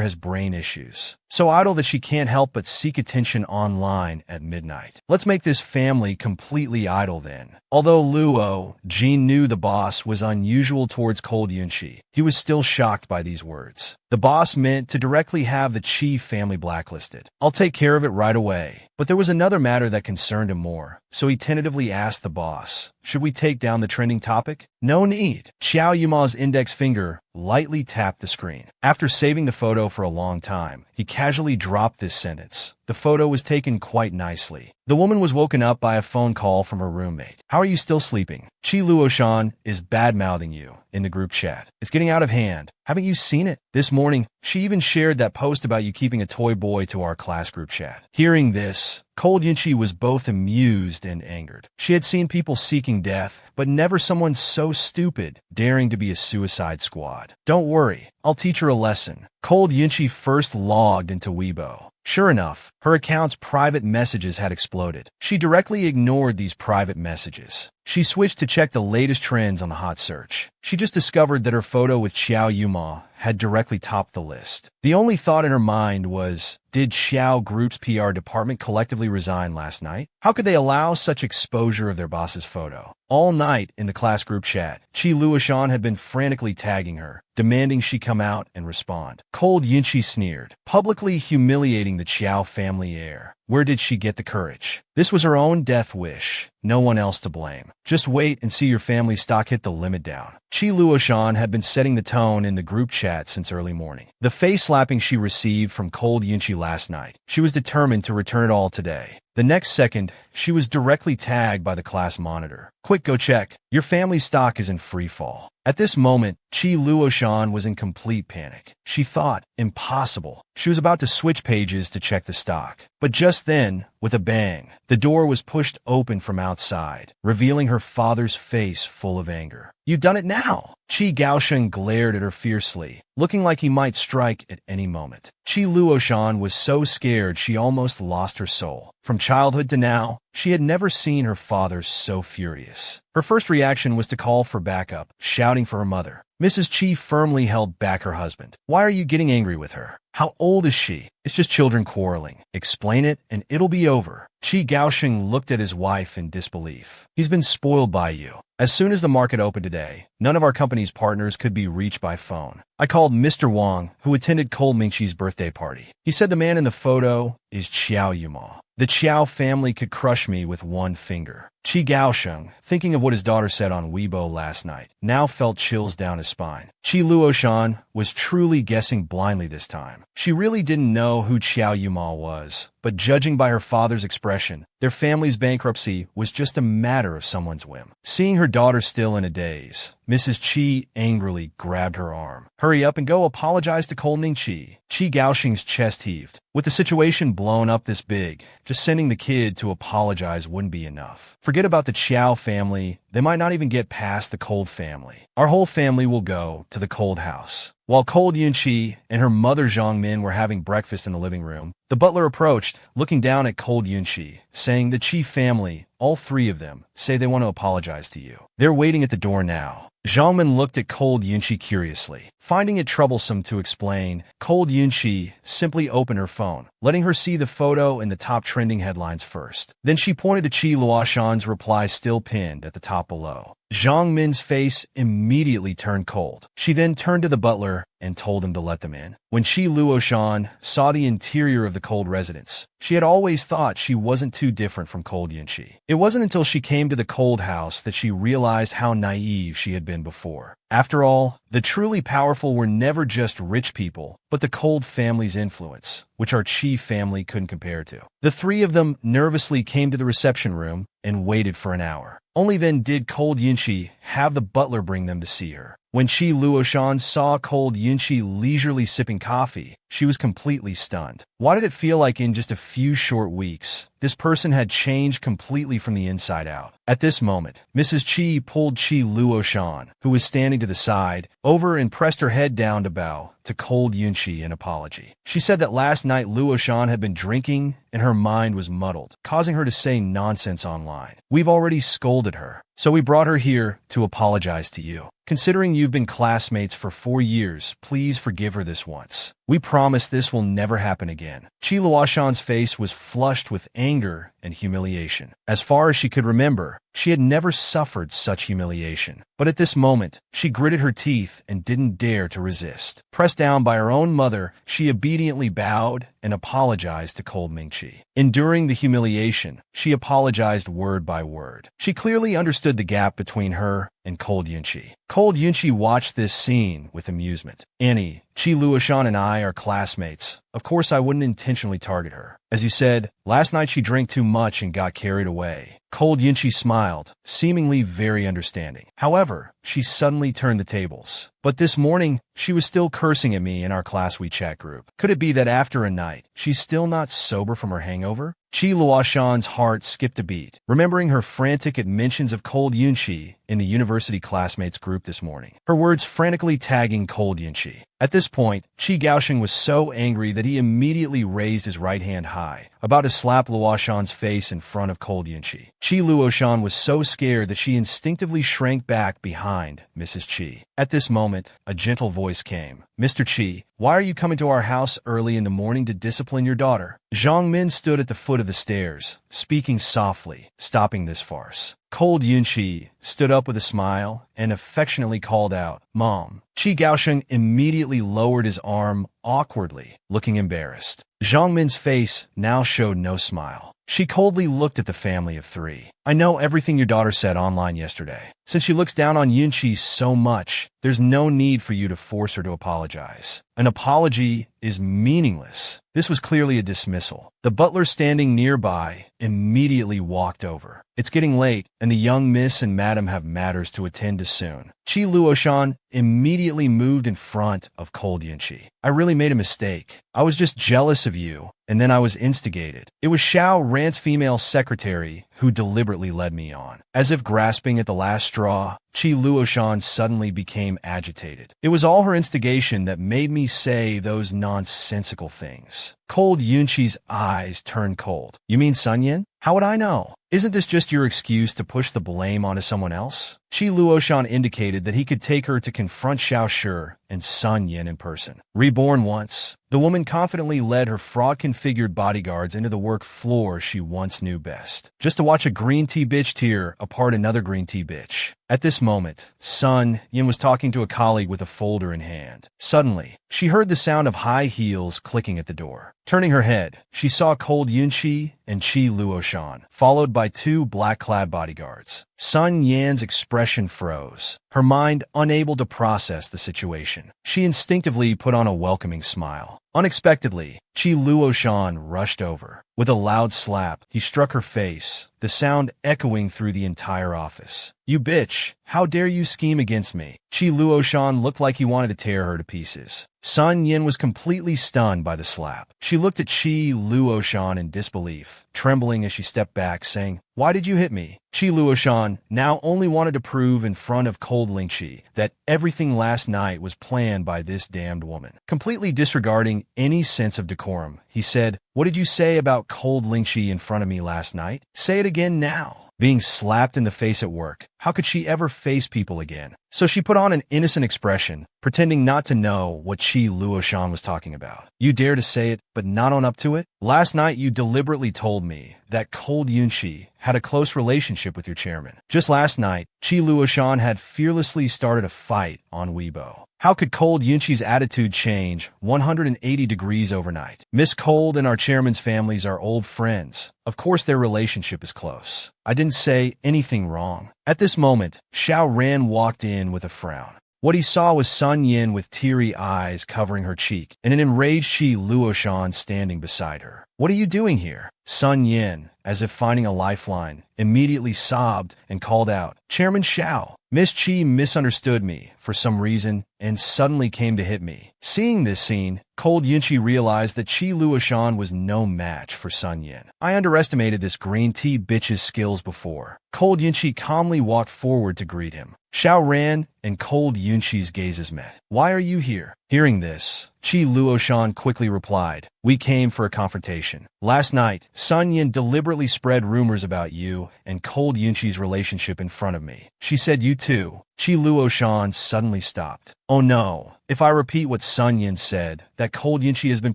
has brain issues. So idle that she can't help but seek attention online at midnight. Let's make this family completely idle then." Although Luo Jin knew the boss was unusual towards Cold Yunchi, he was still shocked by these words. The boss meant to directly have the Chi family blacklisted. "I'll take care of it right away." But there was another matter that concerned him more, so he tentatively asked the boss, "Should we take down the trending topic?" "No need." Xiao Yuma's index finger lightly tapped the screen. After saving the photo for a long time, he casually dropped this sentence. The photo was taken quite nicely. The woman was woken up by a phone call from her roommate. "How are you still sleeping? Chi Luoshan is bad-mouthing you in the group chat. It's getting out of hand. Haven't you seen it? This morning, she even shared that post about you keeping a toy boy to our class group chat." Hearing this, Cold Yunchi was both amused and angered. She had seen people seeking death, but never someone so stupid, daring to be a suicide squad. "Don't worry, I'll teach her a lesson." Cold Yunchi first logged into Weibo. Sure enough, her account's private messages had exploded. She directly ignored these private messages. She switched to check the latest trends on the hot search. She just discovered that her photo with Xiao Yuma had directly topped the list. The only thought in her mind was, did Xiao Group's PR department collectively resign last night? How could they allow such exposure of their boss's photo? All night in the class group chat, Chi Luoshan had been frantically tagging her, demanding she come out and respond. Cold Yunchi sneered, publicly humiliating the Xiao family heir. Where did she get the courage? This was her own death wish. No one else to blame. Just wait and see your family's stock hit the limit down. Chi Luoshan had been setting the tone in the group chat since early morning. The face slapping she received from Cold Yunchi last night, she was determined to return it all today. The next second, she was directly tagged by the class monitor. "Quick, go check. Your family's stock is in free fall." At this moment, Chi Luoshan was in complete panic. She thought, impossible. She was about to switch pages to check the stock. But just then, with a bang, the door was pushed open from outside, revealing her father's face full of anger. "You've done it now!" Chi Gaosheng glared at her fiercely, looking like he might strike at any moment. Chi Luoshan was so scared she almost lost her soul. From childhood to now, she had never seen her father so furious. Her first reaction was to call for backup, shouting for her mother. Mrs. Chi firmly held back her husband. "Why are you getting angry with her? How old is she? It's just children quarreling. Explain it, and it'll be over." Chi Gaosheng looked at his wife in disbelief. "He's been spoiled by you. As soon as the market opened today, none of our company's partners could be reached by phone. I called Mr. Wang, who attended Cold Mingqi's birthday party. He said the man in the photo is Xiao Yuma. The Xiao family could crush me with one finger." Chi Gaosheng, thinking of what his daughter said on Weibo last night, now felt chills down his spine. Chi Luoshan was truly guessing blindly this time. She really didn't know who Xiao Yuma was, but judging by her father's expression, their family's bankruptcy was just a matter of someone's whim. Seeing her daughter still in a daze, Mrs. Chi angrily grabbed her arm. "Hurry up and go apologize to Cold Mingqi." Chi Gaosheng's chest heaved. With the situation blown up this big, just sending the kid to apologize wouldn't be enough. Forget about the Xiao family. They might not even get past the Cold family. Our whole family will go to the Cold house. While Cold Yunchi and her mother Zhang Min were having breakfast in the living room, the butler approached, looking down at Cold Yunchi, saying the Chi family, all three of them, say they want to apologize to you. They're waiting at the door now. Zhang Min looked at Cold Yunchi curiously. Finding it troublesome to explain, Cold Yunchi simply opened her phone, letting her see the photo in the top trending headlines first. Then she pointed to Chi Luoshan's reply still pinned at the top below. Zhang Min's face immediately turned cold. She then turned to the butler and told him to let them in. When Chi Luoshan saw the interior of the Cold residence, she had always thought she wasn't too different from Cold Yunchi. It wasn't until she came to the Cold house that she realized how naive she had been before. After all, the truly powerful were never just rich people, but the Cold family's influence, which our Chi family couldn't compare to. The three of them nervously came to the reception room and waited for an hour. Only then did Cold Yunchi have the butler bring them to see her. When Chi Luoshan saw Cold Yunchi leisurely sipping coffee, she was completely stunned. Why did it feel like in just a few short weeks, this person had changed completely from the inside out? At this moment, Mrs. Chi pulled Chi Luoshan, who was standing to the side, over and pressed her head down to bow to Cold Yunchi in apology. She said that last night Luoshan had been drinking and her mind was muddled, causing her to say nonsense online. We've already scolded her, so we brought her here to apologize to you. Considering you've been classmates for 4 years, please forgive her this once. We promise this will never happen again. Chi Luoshan's face was flushed with anger and humiliation. As far as she could remember, she had never suffered such humiliation. But at this moment, she gritted her teeth and didn't dare to resist. Pressed down by her own mother, she obediently bowed and apologized to Cold Mingchi. Enduring the humiliation, she apologized word by word. She clearly understood the gap between her and Cold Yunchi. Cold Yunchi watched this scene with amusement. Annie, Chi Luoshan and I are classmates. Of course I wouldn't intentionally target her. As you said, last night she drank too much and got carried away. Cold Yunchi smiled, seemingly very understanding. However, she suddenly turned the tables. But this morning, she was still cursing at me in our class WeChat group. Could it be that after a night, she's still not sober from her hangover? Chi Luoshan's heart skipped a beat, remembering her frantic mentions of Cold Yunchi in the university classmates group this morning. Her words frantically tagging Cold Yunchi. At this point, Chi Gaosheng was so angry that he immediately raised his right hand high, about to slap Luoshan's face in front of Cold Yunchi. Chi Luoshan was so scared that she instinctively shrank back behind Mrs. Chi. At this moment, a gentle voice came. Mr. Chi, why are you coming to our house early in the morning to discipline your daughter? Zhang Min stood at the foot of the stairs, speaking softly, stopping this farce. Cold Yunchi stood up with a smile and affectionately called out, Mom. Chi Gaosheng immediately lowered his arm awkwardly, looking embarrassed. Zhang Min's face now showed no smile. She coldly looked at the family of three. I know everything your daughter said online yesterday. Since she looks down on Yunchi so much, there's no need for you to force her to apologize. An apology is meaningless. This was clearly a dismissal. The butler standing nearby immediately walked over. It's getting late, and the young miss and madam have matters to attend to soon. Chi Luoshan immediately moved in front of Cold Yunchi. I really made a mistake. I was just jealous of you, and then I was instigated. It was Xiao Ran's female secretary who deliberately led me on. As if grasping at the last straw, Chi Luoshan suddenly became agitated. It was all her instigation that made me say those nonsensical things. Cold Yunchi's eyes turned cold. You mean Sun Yin? How would I know? Isn't this just your excuse to push the blame onto someone else? Chi Luoshan indicated that he could take her to confront Xiao Shi and Sun Yin in person. Reborn once, the woman confidently led her frog-configured bodyguards into the work floor she once knew best, just to watch a green tea bitch tear apart another green tea bitch. At this moment, Sun Yin was talking to a colleague with a folder in hand. Suddenly, she heard the sound of high heels clicking at the door. Turning her head, she saw Cold Yunchi and Chi Luoshan, followed by 2 black-clad bodyguards. Sun Yan's expression froze, her mind unable to process the situation. She instinctively put on a welcoming smile. Unexpectedly, Chi Luoshan rushed over. With a loud slap, he struck her face, the sound echoing through the entire office. You bitch, how dare you scheme against me? Chi Luoshan looked like he wanted to tear her to pieces. Sun Yin was completely stunned by the slap. She looked at Chi Luoshan in disbelief, trembling as she stepped back, saying, Why did you hit me? Chi Luoshan now only wanted to prove in front of Cold Lingchi that everything last night was planned by this damned woman. Completely disregarding any sense of decorum, he said, What did you say about Cold Lingchi in front of me last night? Say it again now. Being slapped in the face at work, how could she ever face people again? So she put on an innocent expression, pretending not to know what Chi Luoshan was talking about. You dare to say it, but not own up to it? Last night you deliberately told me that Cold Yunchi had a close relationship with your chairman. Just last night, Chi Luoshan had fearlessly started a fight on Weibo. How could Cold Yunchi's attitude change 180 degrees overnight? Miss Cold and our chairman's families are old friends. Of course their relationship is close. I didn't say anything wrong. At this moment, Xiao Ran walked in with a frown. What he saw was Sun Yin with teary eyes covering her cheek, and an enraged Qi Luoshan standing beside her. "What are you doing here?" Sun Yin, as if finding a lifeline, immediately sobbed and called out, "Chairman Xiao, Miss Qi misunderstood me for some reason and suddenly came to hit me." Seeing this scene, Cold Yunqi realized that Qi Luoshan was no match for Sun Yin. "I underestimated this green tea bitch's skills before." Cold Yunqi calmly walked forward to greet him. Xiao ran, and Cold Yunqi's gazes met. "Why are you here?" Hearing this, Qi Luoshan quickly replied, "We came for a confrontation. Last night, Sun Yin deliberately spread rumors about you and Cold Yunqi's relationship in front of me. She said you too." Qi Luoshan suddenly stopped. "Oh no, if I repeat what Sun Yin said, that Cold Yunqi has been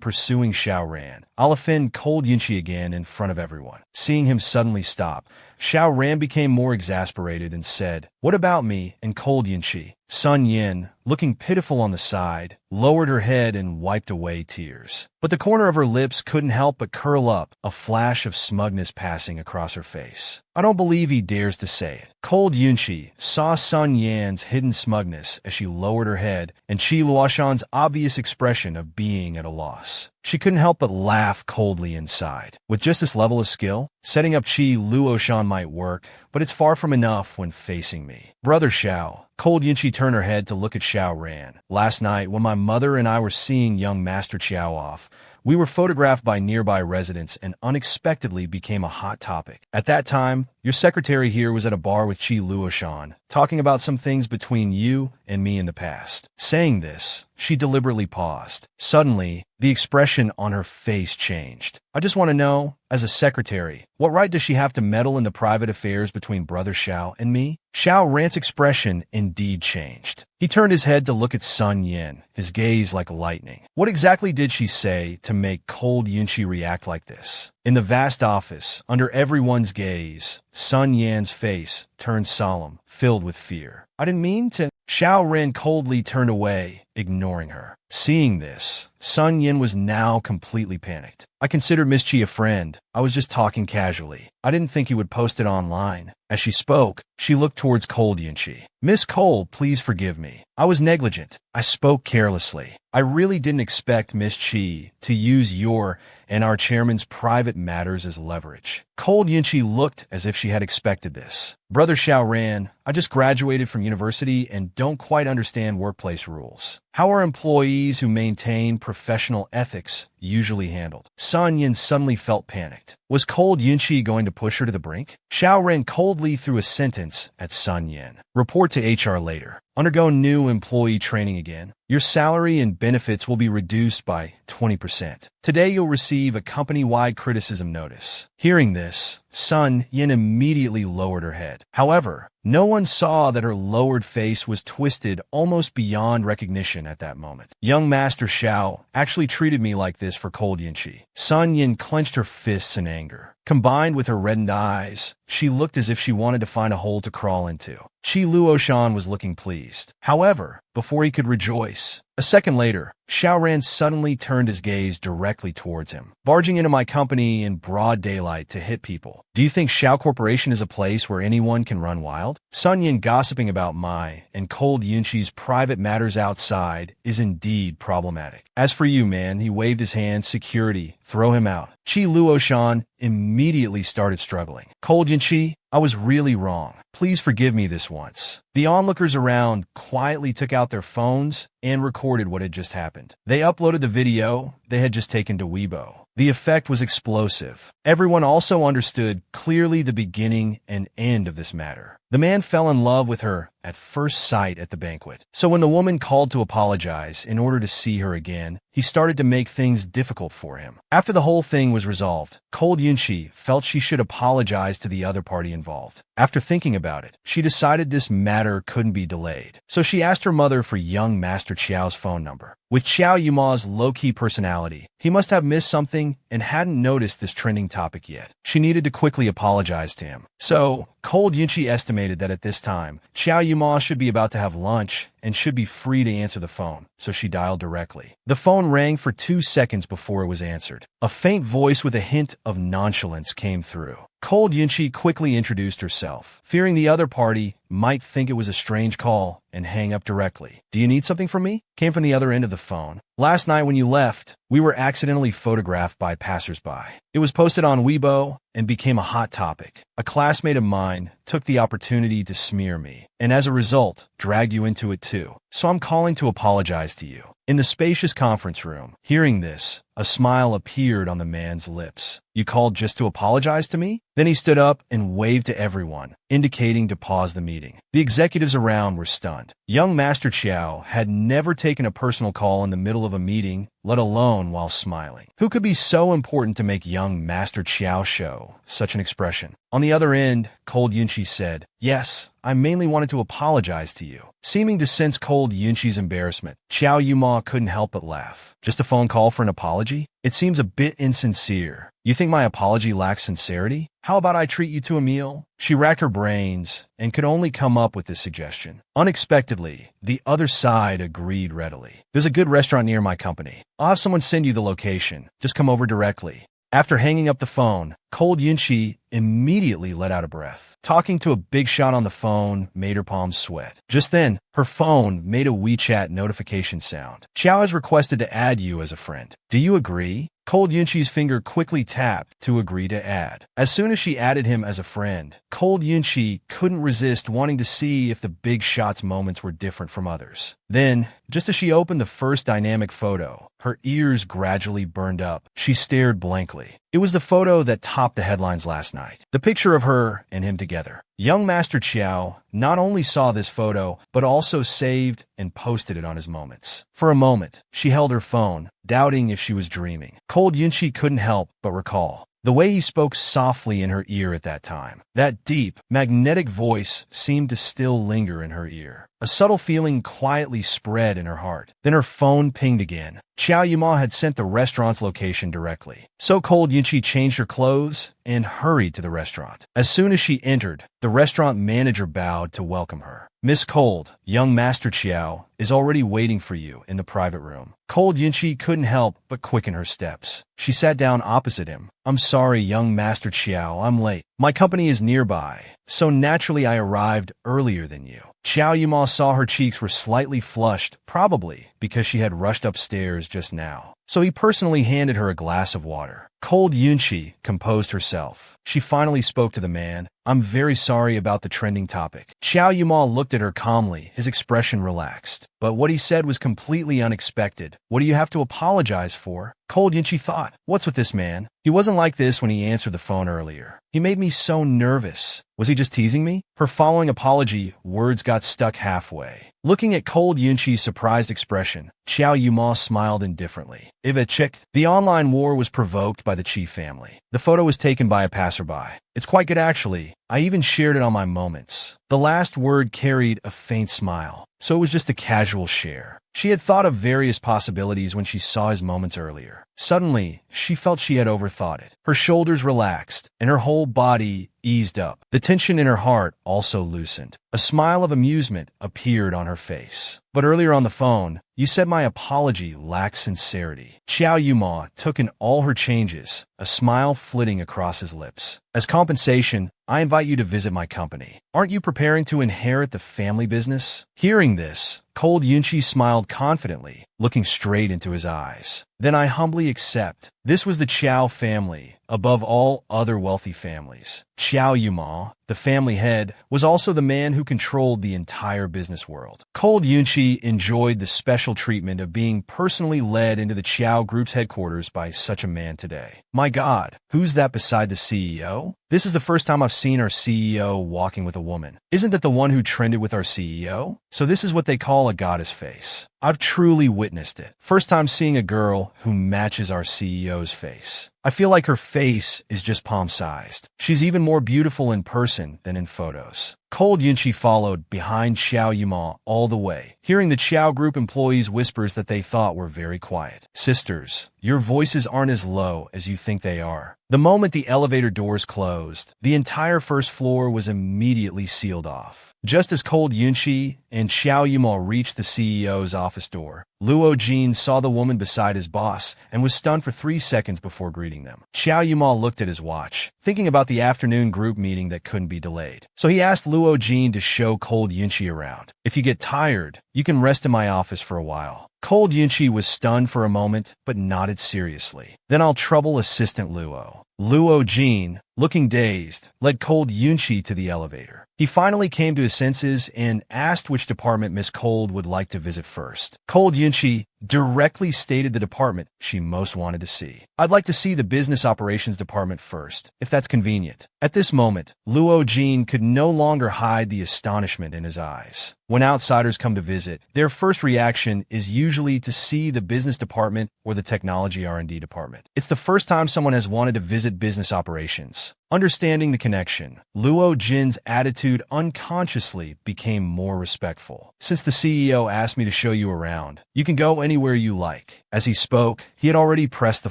pursuing Xiao Ran, I'll offend Cold Yunqi again in front of everyone." Seeing him suddenly stop, Xiao Ran became more exasperated and said, "What about me and Cold Yunqi?" Sun Yin, looking pitiful on the side, lowered her head and wiped away tears. But the corner of her lips couldn't help but curl up, a flash of smugness passing across her face. "I don't believe he dares to say it." Cold Yunqi saw Sun Yan's hidden smugness as she lowered her head and Qi Luoshan's obvious expression of being at a loss. She couldn't help but laugh coldly inside. With just this level of skill, setting up Qi Luoshan might work, but it's far from enough when facing me. "Brother Xiao." Cold Yunqi turned her head to look at Xiao Ran. "Last night, when my mother and I were seeing young Master Qiao off, we were photographed by nearby residents and unexpectedly became a hot topic. At that time, your secretary here was at a bar with Qi Luoshan, talking about some things between you and me in the past." Saying this, she deliberately paused. Suddenly, the expression on her face changed. "I just want to know, as a secretary, what right does she have to meddle in the private affairs between Brother Xiao and me?" Xiao Ran's expression indeed changed. He turned his head to look at Sun Yin, his gaze like lightning. What exactly did she say to make Cold Yunqi react like this? In the vast office, under everyone's gaze, Sun Yan's face turned solemn, filled with fear. "I didn't mean to." Xiao Ran coldly turned away, ignoring her. Seeing this, Sun Yin was now completely panicked. "I considered Miss Qi a friend. I was just talking casually. I didn't think you would post it online." As she spoke, she looked towards Cold Yunqi. "Miss Cole, please forgive me. I was negligent. I spoke carelessly. I really didn't expect Miss Qi to use your and our chairman's private matters as leverage." Cold Yunqi looked as if she had expected this. "Brother Xiao Ran, I just graduated from university and don't quite understand workplace rules. How are employees who maintain professional ethics usually handled?" Sun Yin suddenly felt panicked. Was Cold Yunqi going to push her to the brink? Xiao Ran coldly threw a sentence at Sun Yin. "Report to HR later. Undergo new employee training again. Your salary and benefits will be reduced by 20%. Today you'll receive a company-wide criticism notice." Hearing this, Sun Yin immediately lowered her head. However, no one saw that her lowered face was twisted almost beyond recognition at that moment. "Young Master Xiao actually treated me like this for Cold Yunqi." Sun Yin clenched her fists in anger. Combined with her reddened eyes, she looked as if she wanted to find a hole to crawl into. Qi Luoshan was looking pleased. However, before he could rejoice, a second later, Xiao Ran suddenly turned his gaze directly towards him. "Barging into my company in broad daylight to hit people. Do you think Xiao Corporation is a place where anyone can run wild?" Sun Yin gossiping about my and Cold Yunqi's private matters outside is indeed problematic. "As for you, man," he waved his hand, "security, throw him out." Qi Luoshan immediately started struggling. "Cold Yunqi, I was really wrong. Please forgive me this once." The onlookers around quietly took out their phones and recorded what had just happened. They uploaded the video they had just taken to Weibo. The effect was explosive. Everyone also understood clearly the beginning and end of this matter. The man fell in love with her at first sight at the banquet. So when the woman called to apologize in order to see her again, he started to make things difficult for him. After the whole thing was resolved, Cold Yunqi felt she should apologize to the other party involved. After thinking about it, she decided this matter couldn't be delayed. So she asked her mother for young Master Qiao's phone number. With Qiao Yuma's low-key personality, he must have missed something and hadn't noticed this trending topic yet. She needed to quickly apologize to him. So, Cold Yunqi estimated that at this time, Qiao Yuma should be about to have lunch and should be free to answer the phone, so she dialed directly. The phone rang for 2 seconds before it was answered. A faint voice with a hint of nonchalance came through. Cold Yunqi quickly introduced herself. Fearing the other party might think it was a strange call and hang up directly. "Do you need something from me?" came from the other end of the phone. "Last night when you left, we were accidentally photographed by passersby. It was posted on Weibo and became a hot topic. A classmate of mine took the opportunity to smear me, and as a result, dragged you into it too. So I'm calling to apologize to you." In the spacious conference room, hearing this, a smile appeared on the man's lips. "You called just to apologize to me?" Then he stood up and waved to everyone, indicating to pause the meeting. The executives around were stunned. Young Master Chiao had never taken a personal call in the middle of a meeting, let alone while smiling. Who could be so important to make young Master Chiao show such an expression? On the other end, Cold Yunchi said, "Yes, I mainly wanted to apologize to you." Seeming to sense Cold Yunchi's embarrassment, Xiao Yuma couldn't help but laugh. "Just a phone call for an apology? It seems a bit insincere. You think my apology lacks sincerity? How about I treat you to a meal?" She racked her brains and could only come up with this suggestion. Unexpectedly, the other side agreed readily. "There's a good restaurant near my company. I'll have someone send you the location. Just come over directly." After hanging up the phone, Cold Yunchi immediately let out a breath. Talking to a big shot on the phone made her palms sweat. Just then, her phone made a WeChat notification sound. "Xiao has requested to add you as a friend. Do you agree?" Cold Yunchi's finger quickly tapped to agree to add. As soon as she added him as a friend, Cold Yunchi couldn't resist wanting to see if the big shot's moments were different from others. Then, just as she opened the first dynamic photo, her ears gradually burned up. She stared blankly. It was the photo that topped the headlines last night. The picture of her and him together. Young Master Chiao not only saw this photo, but also saved and posted it on his moments. For a moment, she held her phone, doubting if she was dreaming. Cold Yunchi couldn't help but recall the way he spoke softly in her ear at that time. That deep, magnetic voice seemed to still linger in her ear. A subtle feeling quietly spread in her heart. Then her phone pinged again. Xiao Yuma had sent the restaurant's location directly. So Cold Yunchi changed her clothes and hurried to the restaurant. As soon as she entered, the restaurant manager bowed to welcome her. "Miss Cold, young Master Chiao is already waiting for you in the private room." Cold Yunchi couldn't help but quicken her steps. She sat down opposite him. "I'm sorry, young Master Chiao, I'm late. My company is nearby, so naturally I arrived earlier than you." Xiao Yuma saw her cheeks were slightly flushed, probably because she had rushed upstairs just now. So he personally handed her a glass of water. Cold Yunchi composed herself. She finally spoke to the man. "I'm very sorry about the trending topic." Xiao Yuma looked at her calmly, his expression relaxed. But what he said was completely unexpected. "What do you have to apologize for?" Cold Yunchi thought, "What's with this man? He wasn't like this when he answered the phone earlier. He made me so nervous. Was he just teasing me?" Her following apology words got stuck halfway. Looking at Cold Yunchi's surprised expression, Xiao Yuma smiled indifferently. "Ivechik, the online war was provoked by the Chi family. The photo was taken by a passerby. It's quite good actually. I even shared it on my moments." The last word carried a faint smile, so it was just a casual share. She had thought of various possibilities when she saw his moments earlier. Suddenly, she felt she had overthought it. Her shoulders relaxed, and her whole body eased up. The tension in her heart also loosened. A smile of amusement appeared on her face. "But earlier on the phone, you said my apology lacks sincerity." Xiao Yuma took in all her changes, a smile flitting across his lips. "As compensation, I invite you to visit my company. Aren't you preparing to inherit the family business?" Hearing this, Cold Yunchi smiled confidently, looking straight into his eyes. "Then I humbly accept." This was the Qiao family, above all other wealthy families. Xiao Yuma, the family head, was also the man who controlled the entire business world. Cold Yunchi enjoyed the special treatment of being personally led into the Qiao Group's headquarters by such a man today. My God, who's that beside the CEO? This is the first time I've seen our CEO walking with a woman. Isn't that the one who trended with our CEO? So this is what they call a goddess face. I've truly witnessed it. First time seeing a girl who matches our CEO's face. I feel like her face is just palm-sized. She's even more beautiful in person than in photos. Cold Yunchi followed behind Xiao Yuma all the way, hearing the Qiao Group employees' whispers that they thought were very quiet. "Sisters, your voices aren't as low as you think they are." The moment the elevator doors closed, the entire first floor was immediately sealed off. Just as Cold Yunchi and Xiao Yuma reached the CEO's office door, Luo Jin saw the woman beside his boss and was stunned for 3 seconds before greeting them. Xiao Yuma looked at his watch, thinking about the afternoon group meeting that couldn't be delayed. So he asked Luo Jin to show Cold Yunchi around. If you get tired, you can rest in my office for a while. Cold Yunchi was stunned for a moment, but nodded seriously. Then I'll trouble Assistant Luo. Luo Jin, looking dazed, led Cold Yunchi to the elevator. He finally came to his senses and asked which department Miss Cold would like to visit first. Cold Yunchi directly stated the department she most wanted to see. I'd like to see the business operations department first, if that's convenient. At this moment, Luo Jin could no longer hide the astonishment in his eyes. When outsiders come to visit, their first reaction is usually to see the business department or the technology R&D department. It's the first time someone has wanted to visit business operations. Understanding the connection, Luo Jin's attitude unconsciously became more respectful. Since the CEO asked me to show you around, you can go anywhere you like. As he spoke, he had already pressed the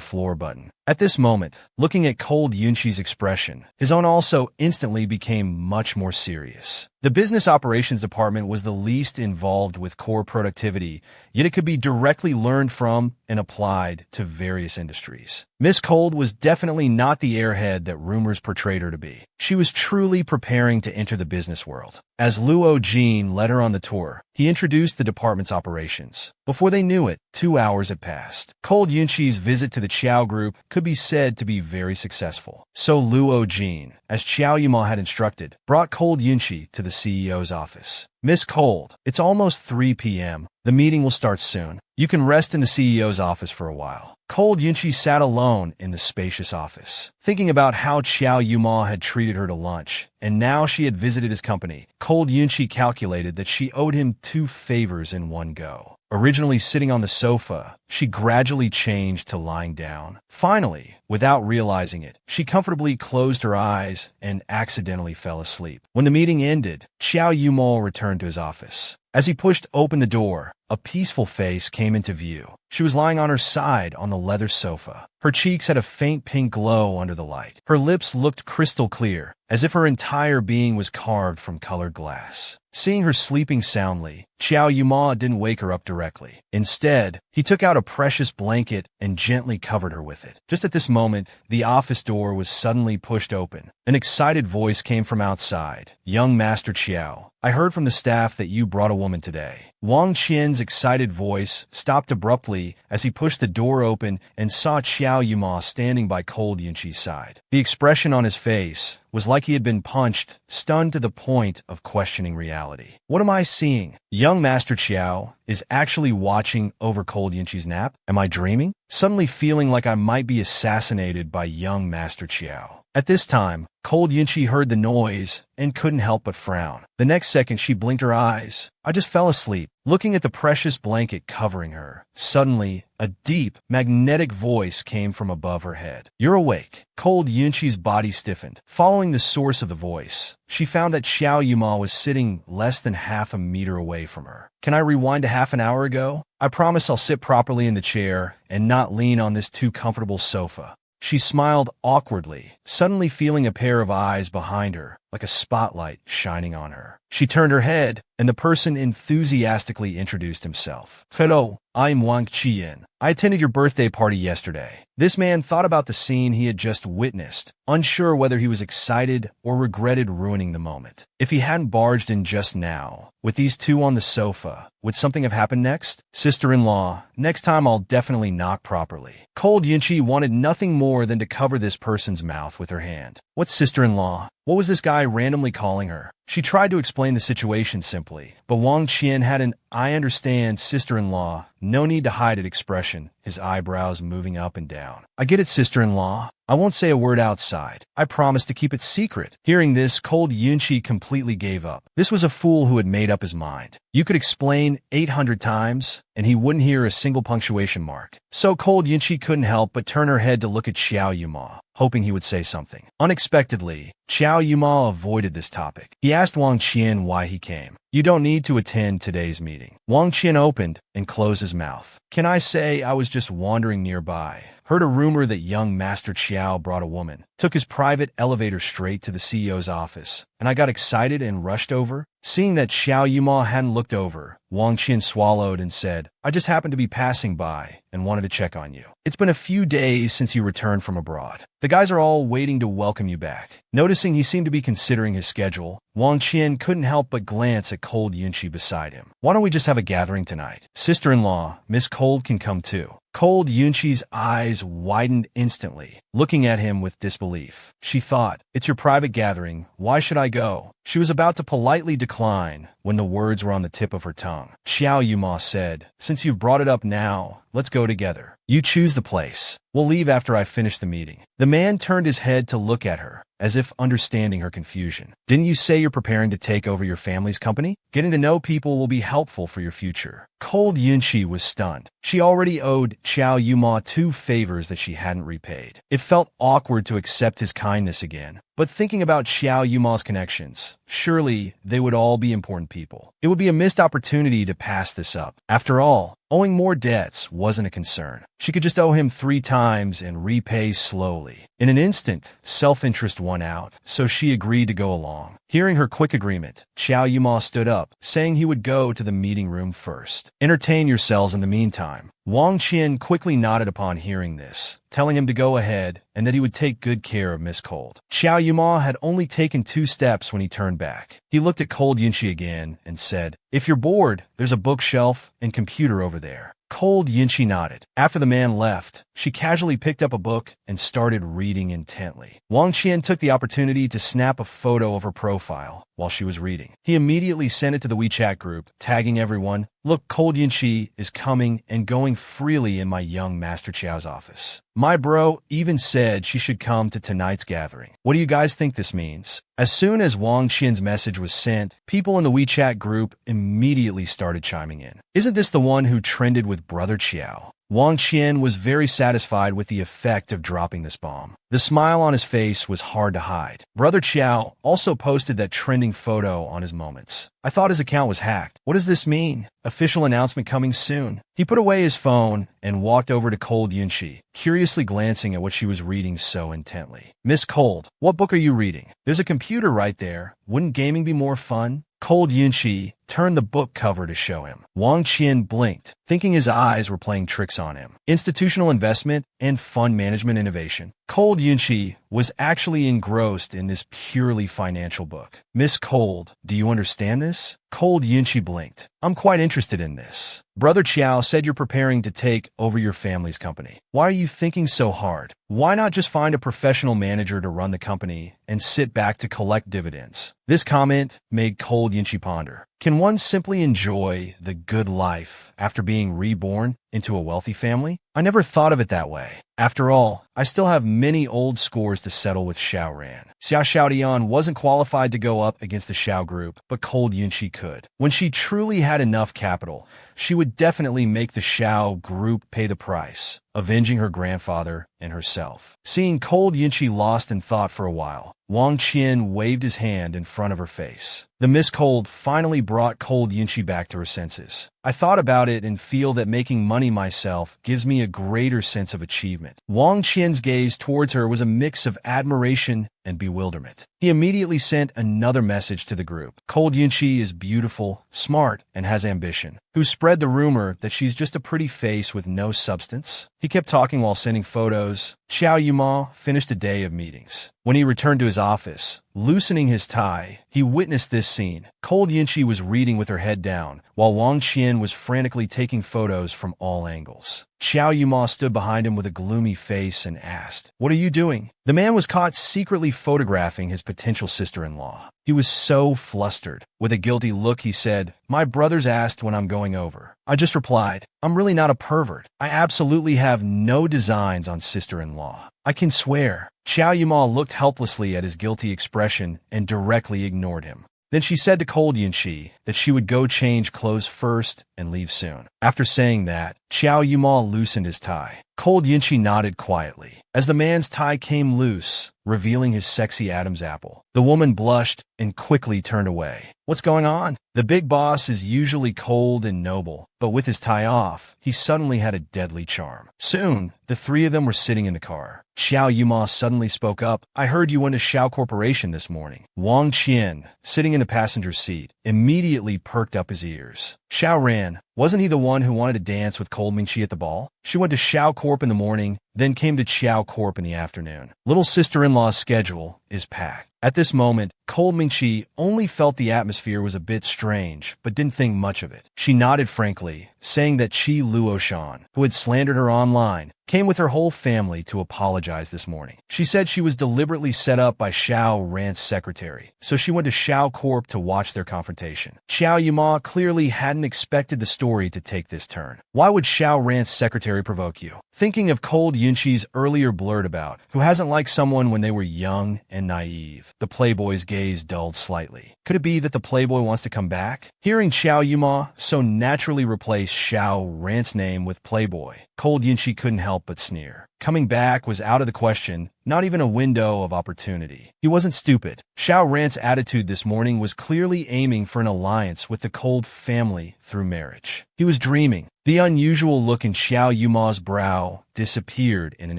floor button. At this moment, looking at Cold Yunchi's expression, his own also instantly became much more serious. The business operations department was the least involved with core productivity, yet it could be directly learned from and applied to various industries. Miss Cold was definitely not the airhead that rumors portrayed her to be. She was truly preparing to enter the business world. As Luo Jin led her on the tour, he introduced the department's operations. Before they knew it, 2 hours had passed. Cold Yunchi's visit to the Qiao group could be said to be very successful. So Luo Jin, as Qiao Yuma had instructed, brought Cold Yunchi to the CEO's office. Miss Cold, it's almost 3 p.m. The meeting will start soon. You can rest in the CEO's office for a while. Cold Yunchi sat alone in the spacious office, thinking about how Qiao Yuma had treated her to lunch, and now she had visited his company. Cold Yunchi calculated that she owed him 2 favors in one go. Originally sitting on the sofa, she gradually changed to lying down. Finally, without realizing it, she comfortably closed her eyes and accidentally fell asleep. When the meeting ended, Xiao Yuma returned to his office. As he pushed open the door, a peaceful face came into view. She was lying on her side on the leather sofa. Her cheeks had a faint pink glow under the light. Her lips looked crystal clear, as if her entire being was carved from colored glass. Seeing her sleeping soundly, Xiao Yuma didn't wake her up directly. Instead, he took out a precious blanket and gently covered her with it. Just at this moment, the office door was suddenly pushed open. An excited voice came from outside. "Young Master Qiao, I heard from the staff that you brought a woman today." Wang Qian's excited voice stopped abruptly as he pushed the door open and saw Xiao Yuma standing by Cold Yunchi's side. The expression on his face was like he had been punched, stunned to the point of questioning reality. "What am I seeing? Young Master Qiao is actually watching over Cold Yunchi's nap? Am I dreaming?" Suddenly feeling like I might be assassinated by young Master Qiao. At this time, Cold Yunchi heard the noise and couldn't help but frown. The next second, she blinked her eyes. "I just fell asleep," looking at the precious blanket covering her. Suddenly, a deep, magnetic voice came from above her head. "You're awake." Cold Yunchi's body stiffened. Following the source of the voice, she found that Xiao Yuma was sitting less than half a meter away from her. "Can I rewind to half an hour ago? I promise I'll sit properly in the chair and not lean on this too comfortable sofa." She smiled awkwardly, suddenly feeling a pair of eyes behind her, like a spotlight shining on her. She turned her head, and the person enthusiastically introduced himself. "Hello, I'm Wang Qian. I attended your birthday party yesterday." This man thought about the scene he had just witnessed, unsure whether he was excited or regretted ruining the moment. If he hadn't barged in just now, with these two on the sofa, would something have happened next? "Sister-in-law, next time I'll definitely knock properly." Cold Yunchi wanted nothing more than to cover this person's mouth with her hand. What sister-in-law? What was this guy randomly calling her? She tried to explain the situation simply, but Wang Qian had an "I understand, sister-in-law, no need to hide it" expression, his eyebrows moving up and down. "I get it, sister-in-law. I won't say a word outside. I promise to keep it secret." Hearing this, Cold Yunchi completely gave up. This was a fool who had made up his mind. You could explain 800 times, and he wouldn't hear a single punctuation mark. So Cold Yunchi couldn't help but turn her head to look at Xiao Yuma, hoping he would say something. Unexpectedly, Xiao Yuma avoided this topic. He asked Wang Qian why he came. "You don't need to attend today's meeting." Wang Qian opened and closed his mouth. "Can I say I was just wandering nearby? Heard a rumor that young Master Qiao brought a woman. Took his private elevator straight to the CEO's office, and I got excited and rushed over." Seeing that Xiao Yuma hadn't looked over, Wang Qian swallowed and said, I just happened to be passing by and wanted to check on you. It's been a few days since you returned from abroad. The guys are all waiting to welcome you back. Noticing he seemed to be considering his schedule, Wang Qian couldn't help but glance at Cold Yunqi beside him. Why don't we just have a gathering tonight? Sister-in-law, Miss Cold can come too. Cold Yunqi's eyes widened instantly, looking at him with disbelief. She thought, it's your private gathering, why should I go? She was about to politely decline when the words were on the tip of her tongue. Xiao Yuma said, since you've brought it up now, let's go together. You choose the place. We'll leave after I finish the meeting. The man turned his head to look at her, as if understanding her confusion. Didn't you say you're preparing to take over your family's company? Getting to know people will be helpful for your future. Cold Yunqi was stunned. She already owed Xiao Yuma 2 favors that she hadn't repaid. It felt awkward to accept his kindness again. But thinking about Xiao Yuma's connections, surely they would all be important people. It would be a missed opportunity to pass this up. After all, owing more debts wasn't a concern. She could just owe him 3 times and repay slowly. In an instant, self-interest won out, so she agreed to go along. Hearing her quick agreement, Xiao Yuma stood up, saying he would go to the meeting room first. Entertain yourselves in the meantime. Wang Qian quickly nodded upon hearing this, telling him to go ahead and that he would take good care of Miss Cold. Xiao Yuma had only taken 2 steps when he turned back. He looked at Cold Yunqi again and said, if you're bored, there's a bookshelf and computer over there. Cold Yunqi nodded. After the man left, she casually picked up a book and started reading intently. Wang Qian took the opportunity to snap a photo of her profile while she was reading. He immediately sent it to the WeChat group, tagging everyone, look, Cold Yunqi is coming and going freely in my young Master Qiao's office. My bro even said she should come to tonight's gathering. What do you guys think this means? As soon as Wang Qian's message was sent, people in the WeChat group immediately started chiming in. Isn't this the one who trended with Brother Qiao? Wang Qian was very satisfied with the effect of dropping this bomb. The smile on his face was hard to hide. Brother Qiao also posted that trending photo on his moments. I thought his account was hacked. What does this mean? Official announcement coming soon. He put away his phone and walked over to Cold Yunqi, curiously glancing at what she was reading so intently. Miss Cold, what book are you reading? There's a computer right there. Wouldn't gaming be more fun? Cold Yunqi turned the book cover to show him. Wang Qian blinked, thinking his eyes were playing tricks on him. Institutional investment and fund management innovation. Cold Yunqi was actually engrossed in this purely financial book. Miss Cold, do you understand this? Cold Yunqi blinked. I'm quite interested in this. Brother Qiao said you're preparing to take over your family's company. Why are you thinking so hard? Why not just find a professional manager to run the company and sit back to collect dividends? This comment made Cold Yunqi ponder. Can one simply enjoy the good life after being reborn into a wealthy family? I never thought of it that way. After all, I still have many old scores to settle with Xiao Ran. Xia Xiaodian wasn't qualified to go up against the Xiao group, but Cold Yunqi could. When she truly had enough capital, she would definitely make the Xiao group pay the price, avenging her grandfather and herself. Seeing Cold Yunqi lost in thought for a while, Wang Qian waved his hand in front of her face. The Miss Cold finally brought Cold Yunqi back to her senses. I thought about it and feel that making money myself gives me a greater sense of achievement. Wang Qian's gaze towards her was a mix of admiration and bewilderment. He immediately sent another message to the group. Cold Yunqi is beautiful, smart, and has ambition. Who spread the rumor that she's just a pretty face with no substance? He kept talking while sending photos. Xiao Yuma finished a day of meetings. When he returned to his office, loosening his tie, he witnessed this scene. Cold Yunqi was reading with her head down, while Wang Qian was frantically taking photos from all angles. Xiao Yuma stood behind him with a gloomy face and asked, "What are you doing?" The man was caught secretly photographing his potential sister-in-law. He was so flustered. With a guilty look, he said, "My brothers asked when I'm going over. I just replied, I'm really not a pervert. I absolutely have no designs on sister-in-law. I can swear." Xiao Yuma looked helplessly at his guilty expression and directly ignored him. Then she said to Cold Yunqi that she would go change clothes first and leave soon. After saying that, Xiao Yuma loosened his tie. Cold Yunqi nodded quietly. as the man's tie came loose, revealing his sexy Adam's apple. The woman blushed and quickly turned away. What's going on? The big boss is usually cold and noble, but with his tie off, he suddenly had a deadly charm. Soon, the three of them were sitting in the car. Xiao Yuma suddenly spoke up. I heard you went to Xiao Corporation this morning. Wang Qian, sitting in the passenger seat, immediately perked up his ears. Xiao Ran, wasn't he the one who wanted to dance with Cold Mingqi at the ball? She went to Xiao Corp in the morning, then came to Xiao Corp in the afternoon. Little sister-in-law's schedule is packed. At this moment, Cold Mingqi only felt the atmosphere was a bit strange, but didn't think much of it. She nodded frankly, saying that Qi Luoshan, who had slandered her online, came with her whole family to apologize this morning. She said she was deliberately set up by Xiao Ran's secretary, so she went to Xiao Corp to watch their confrontation. Xiao Yuma clearly hadn't expected the story to take this turn. Why would Xiao Ran's secretary provoke you? Thinking of Cold Yunqi's earlier blurt about who hasn't liked someone when they were young and naive, the playboy's gaze dulled slightly. Could it be that the playboy wants to come back? Hearing Xiao Yuma so naturally replace Xiao Ran's name with playboy, Cold Yunqi couldn't help but sneer. Coming back was out of the question, not even a window of opportunity. He wasn't stupid. Xiao Ran's attitude this morning was clearly aiming for an alliance with the Cold family through marriage. He was dreaming. The unusual look in Xiao Yuma's brow disappeared in an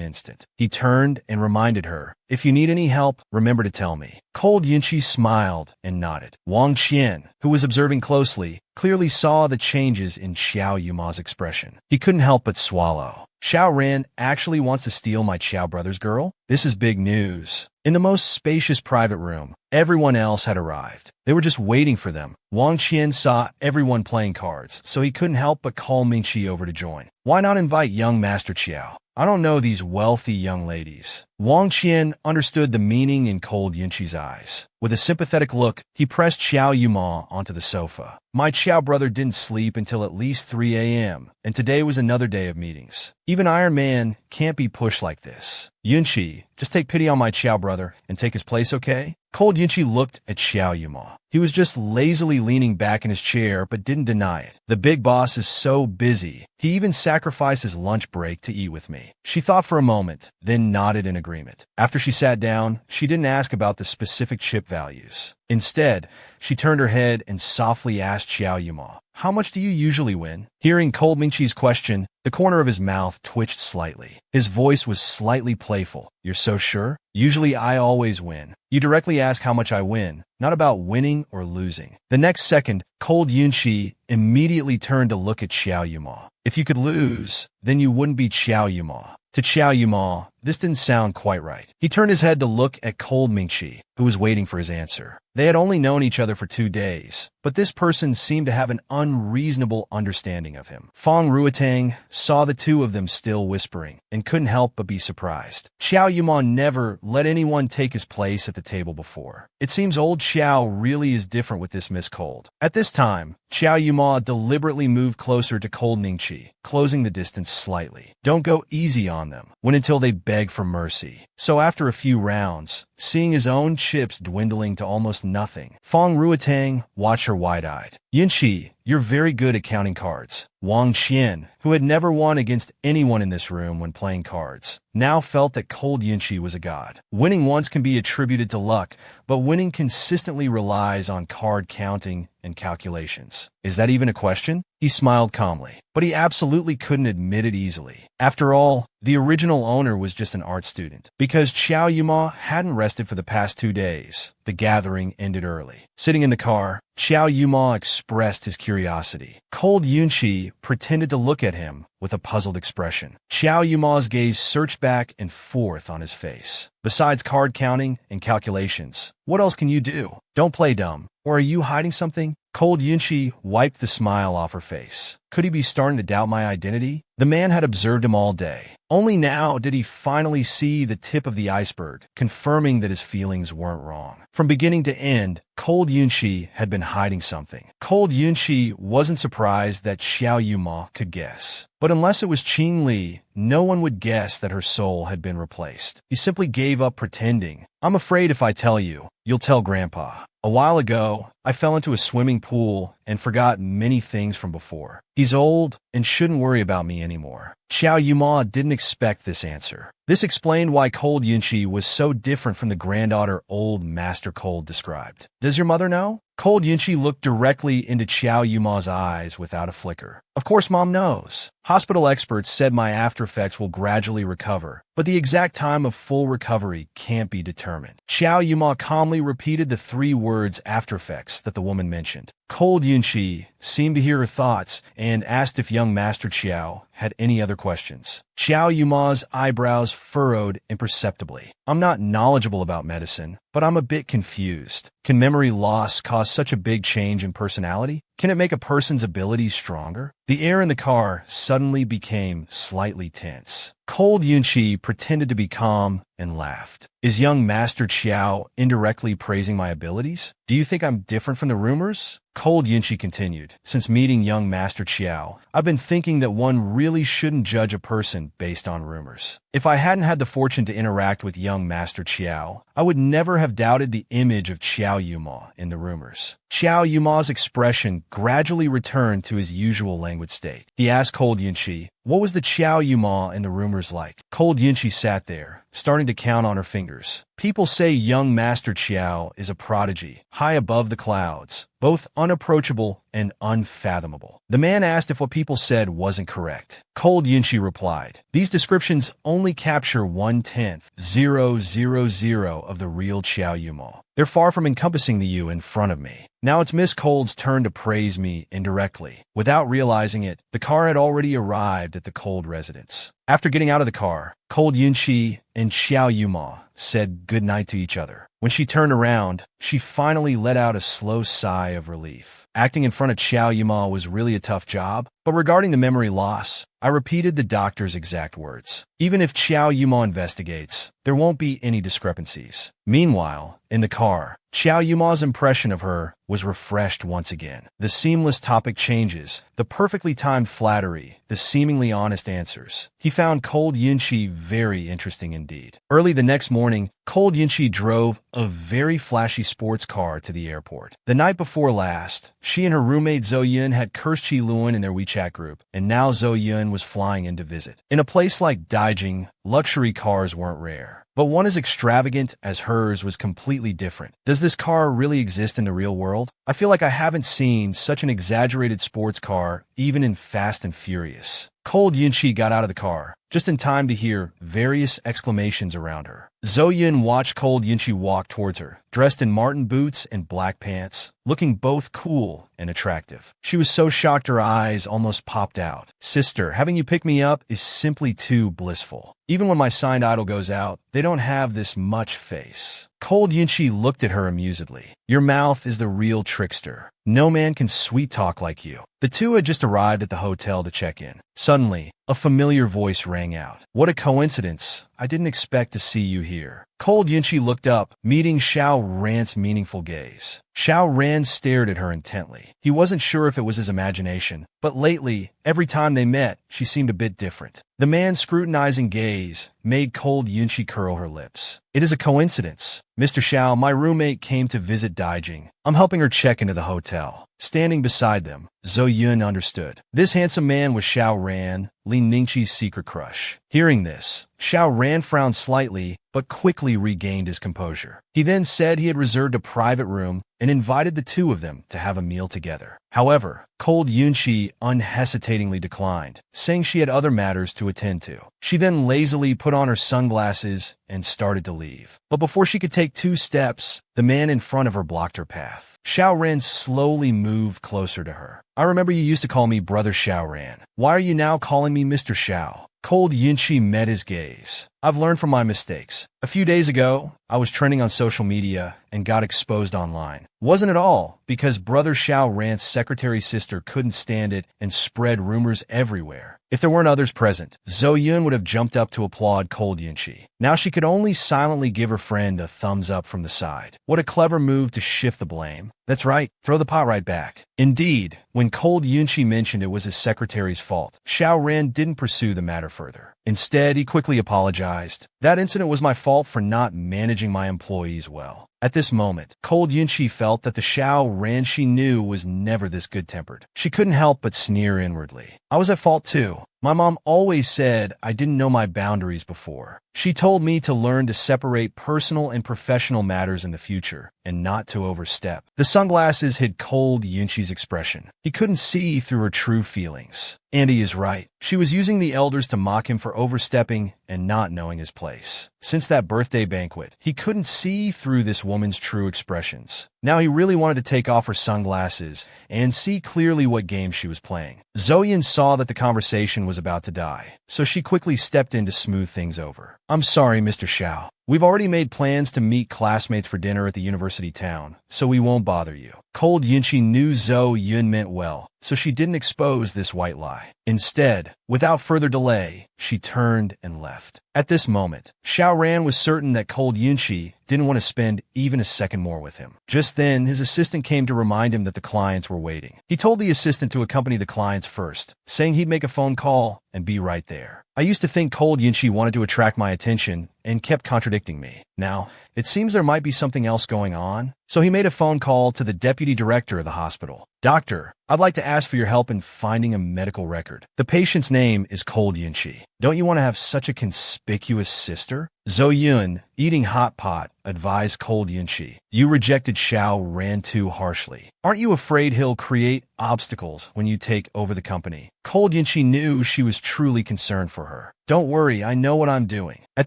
instant. He turned and reminded her, if you need any help, remember to tell me. Cold Yunqi smiled and nodded. Wang Qian, who was observing closely, clearly saw the changes in Xiao Yuma's expression. He couldn't help but swallow. Xiao Ran actually wants to steal my Xiao brother's girl? This is big news. In the most spacious private room, everyone else had arrived. They were just waiting for them. Wang Qian saw everyone playing cards, so he couldn't help but call Mingqi over to join. Why not invite young Master Qiao? I don't know these wealthy young ladies. Wang Qian understood the meaning in Cold Yunqi's eyes. With a sympathetic look, he pressed Xiao Yuma onto the sofa. My Xiao brother didn't sleep until at least 3 a.m., and today was another day of meetings. Even Iron Man can't be pushed like this. Yunqi, just take pity on my Xiao brother and take his place, okay? Cold Yunqi looked at Xiao Yuma. He was just lazily leaning back in his chair, but didn't deny it. The big boss is so busy. He even sacrificed his lunch break to eat with me. She thought for a moment, then nodded in agreement. After she sat down, she didn't ask about the specific chip values. Instead, she turned her head and softly asked Xiao Yuma, how much do you usually win? Hearing Cold Mingqi's question, the corner of his mouth twitched slightly. His voice was slightly playful. You're so sure? Usually I always win. You directly ask how much I win, not about winning or losing. The next second, Cold Yunqi immediately turned to look at Xiao Yuma. If you could lose, then you wouldn't be Xiao Yuma. To Xiao Yuma, this didn't sound quite right. He turned his head to look at Cold Mingqi, who was waiting for his answer. They had only known each other for 2 days, but this person seemed to have an unreasonable understanding of him. Fong Ruotang saw the two of them still whispering and couldn't help but be surprised. Xiao Yuma never let anyone take his place at the table before. It seems old Xiao really is different with this Miss Cold. At this time, Xiao Yuma deliberately moved closer to Cold Mingqi, closing the distance slightly. Don't go easy on them. Wait until they beg for mercy. So after a few rounds, seeing his own chips dwindling to almost nothing, Fong Ruotang watched her wide-eyed. Yunqi, you're very good at counting cards. Wang Qian, who had never won against anyone in this room when playing cards, now felt that Cold Yunqi was a god. Winning once can be attributed to luck, but winning consistently relies on card counting and calculations. Is that even a question? He smiled calmly, but he absolutely couldn't admit it easily. After all, the original owner was just an art student. Because Xiao Yuma hadn't rested for the past 2 days, the gathering ended early. Sitting in the car, Xiao Yuma expressed his curiosity. Cold Yunqi pretended to look at him with a puzzled expression. Xiao Yuma's gaze searched back and forth on his face. Besides card counting and calculations, what else can you do? Don't play dumb. Or are you hiding something? Cold Yunqi wiped the smile off her face. Could he be starting to doubt my identity? The man had observed him all day. Only now did he finally see the tip of the iceberg, confirming that his feelings weren't wrong. From beginning to end, Cold Yunqi had been hiding something. Cold Yunqi wasn't surprised that Xiao Yuma could guess. But unless it was Qing Li, no one would guess that her soul had been replaced. He simply gave up pretending. I'm afraid if I tell you, you'll tell Grandpa. A while ago, I fell into a swimming pool and forgot many things from before. He's old and shouldn't worry about me anymore. Xiao Yuma didn't expect this answer. This explained why Cold Yunchi was so different from the granddaughter old Master Cold described. Does your mother know? Cold Yunchi looked directly into Xiao Yuma's eyes without a flicker. Of course Mom knows. Hospital experts said my after effects will gradually recover, but the exact time of full recovery can't be determined. Xiao Yuma calmly repeated the 3 words after effects that the woman mentioned. Cold Yunchi seemed to hear her thoughts and asked if young Master Xiao had any other questions. Xiao Yuma's eyebrows furrowed imperceptibly. I'm not knowledgeable about medicine, but I'm a bit confused. Can memory loss cause such a big change in personality? Can it make a person's abilities stronger? The air in the car suddenly became slightly tense. Cold Yunchi pretended to be calm and laughed. Is young Master Xiao indirectly praising my abilities? Do you think I'm different from the rumors? Cold Yunchi continued. Since meeting young Master Xiao, I've been thinking that one really shouldn't judge a person based on rumors. If I hadn't had the fortune to interact with young Master Xiao, I would never have doubted the image of Xiao Yuma in the rumors. Xiao Yuma's expression gradually returned to his usual languid state. He asked Cold Yunchi, what was the Xiao Yuma in the rumors like? Cold Yunchi sat there, starting to count on her fingers. People say young Master Xiao is a prodigy, high above the clouds, both unapproachable and unfathomable. The man asked if what people said wasn't correct. Cold Yunchi replied, these descriptions only capture 1/10,000 of the real Xiao Yuma. They're far from encompassing the you in front of me. Now it's Miss Cold's turn to praise me indirectly. Without realizing it, the car had already arrived at the Cold residence. After getting out of the car, Cold Yunchi and Xiao Yuma said goodnight to each other. When she turned around, she finally let out a slow sigh of relief. Acting in front of Xiao Yuma was really a tough job, but regarding the memory loss, I repeated the doctor's exact words. Even if Xiao Yuma investigates, there won't be any discrepancies. Meanwhile, in the car, Xiao Yuma's impression of her was refreshed once again. The seamless topic changes, the perfectly timed flattery, the seemingly honest answers. He found Cold Yunchi very interesting indeed. Early the next morning, Cold Yunchi drove a very flashy sports car to the airport. The night before last, she and her roommate Zhou Yun had cursed Qi Luan in their WeChat group, and now Zhou Yun was flying in to visit. In a place like Daijing, luxury cars weren't rare. But one as extravagant as hers was completely different. Does this car really exist in the real world? I feel like I haven't seen such an exaggerated sports car even in Fast and Furious. Cold Yunchi got out of the car, just in time to hear various exclamations around her. Zhou Yun watched Cold Yunchi walk towards her, dressed in Martin boots and black pants, looking both cool and attractive. She was so shocked her eyes almost popped out. Sister, having you pick me up is simply too blissful. Even when my signed idol goes out, they don't have this much face. Cold Yunchi looked at her amusedly. Your mouth is the real trickster. No man can sweet talk like you. The two had just arrived at the hotel to check in. Suddenly, a familiar voice rang out. What a coincidence. I didn't expect to see you here. Cold Yunchi looked up, meeting Xiao Ran's meaningful gaze. Xiao Ran stared at her intently. He wasn't sure if it was his imagination, but lately, every time they met, she seemed a bit different. The man's scrutinizing gaze made Cold Yunchi curl her lips. It is a coincidence. Mr. Xiao, my roommate came to visit Daijing. I'm helping her check into the hotel. Standing beside them, Zhou Yun understood. This handsome man was Xiao Ran, Li Ningqi's secret crush. Hearing this, Xiao Ran frowned slightly, but quickly regained his composure. He then said he had reserved a private room and invited the two of them to have a meal together. However, Cold Yunchi unhesitatingly declined, saying she had other matters to attend to. She then lazily put on her sunglasses and started to leave. But before she could take 2 steps, the man in front of her blocked her path. Xiao Ran slowly moved closer to her. I remember you used to call me Brother Xiao Ran. Why are you now calling me Mr. Xiao? Cold Yunchi met his gaze. I've learned from my mistakes. A few days ago, I was trending on social media and got exposed online. Wasn't at all because Brother Xiao Ran's secretary's sister couldn't stand it and spread rumors everywhere. If there weren't others present, Zhou Yun would have jumped up to applaud Cold Yunchi. Now she could only silently give her friend a thumbs up from the side. What a clever move to shift the blame. That's right, throw the pot right back. Indeed, when Cold Yunchi mentioned it was his secretary's fault, Xiao Ran didn't pursue the matter further. Instead, he quickly apologized. That incident was my fault for not managing my employees well. At this moment, Cold Yunchi felt that the Xiao Ran she knew was never this good-tempered. She couldn't help but sneer inwardly. I was at fault too. My mom always said I didn't know my boundaries before. She told me to learn to separate personal and professional matters in the future, and not to overstep. The sunglasses hid Cold Yunchi's expression. He couldn't see through her true feelings. Andy is right. She was using the elders to mock him for overstepping and not knowing his place. Since that birthday banquet, he couldn't see through this woman's true expressions. Now he really wanted to take off her sunglasses and see clearly what game she was playing. Zoyin saw that the conversation was about to die, so she quickly stepped in to smooth things over. I'm sorry, Mr. Xiao. We've already made plans to meet classmates for dinner at the university town, so we won't bother you. Cold Yunchi knew Zhou Yun meant well, so she didn't expose this white lie. Instead, without further delay, she turned and left. At this moment, Xiao Ran was certain that Cold Yunchi didn't want to spend even a second more with him. Just then, his assistant came to remind him that the clients were waiting. He told the assistant to accompany the clients first, saying he'd make a phone call and be right there. I used to think Cold Yunchi wanted to attract my attention and kept contradicting me. Now, it seems there might be something else going on. So he made a phone call to the deputy director of the hospital. Doctor, I'd like to ask for your help in finding a medical record. The patient's name is Cold Yunchi. Don't you want to have such a conspicuous sister? Zhou Yun, eating hot pot, advised Cold Yunchi. You rejected Xiao Ran too harshly. Aren't you afraid he'll create obstacles when you take over the company? Cold Yunchi knew she was truly concerned for her. Don't worry, I know what I'm doing. At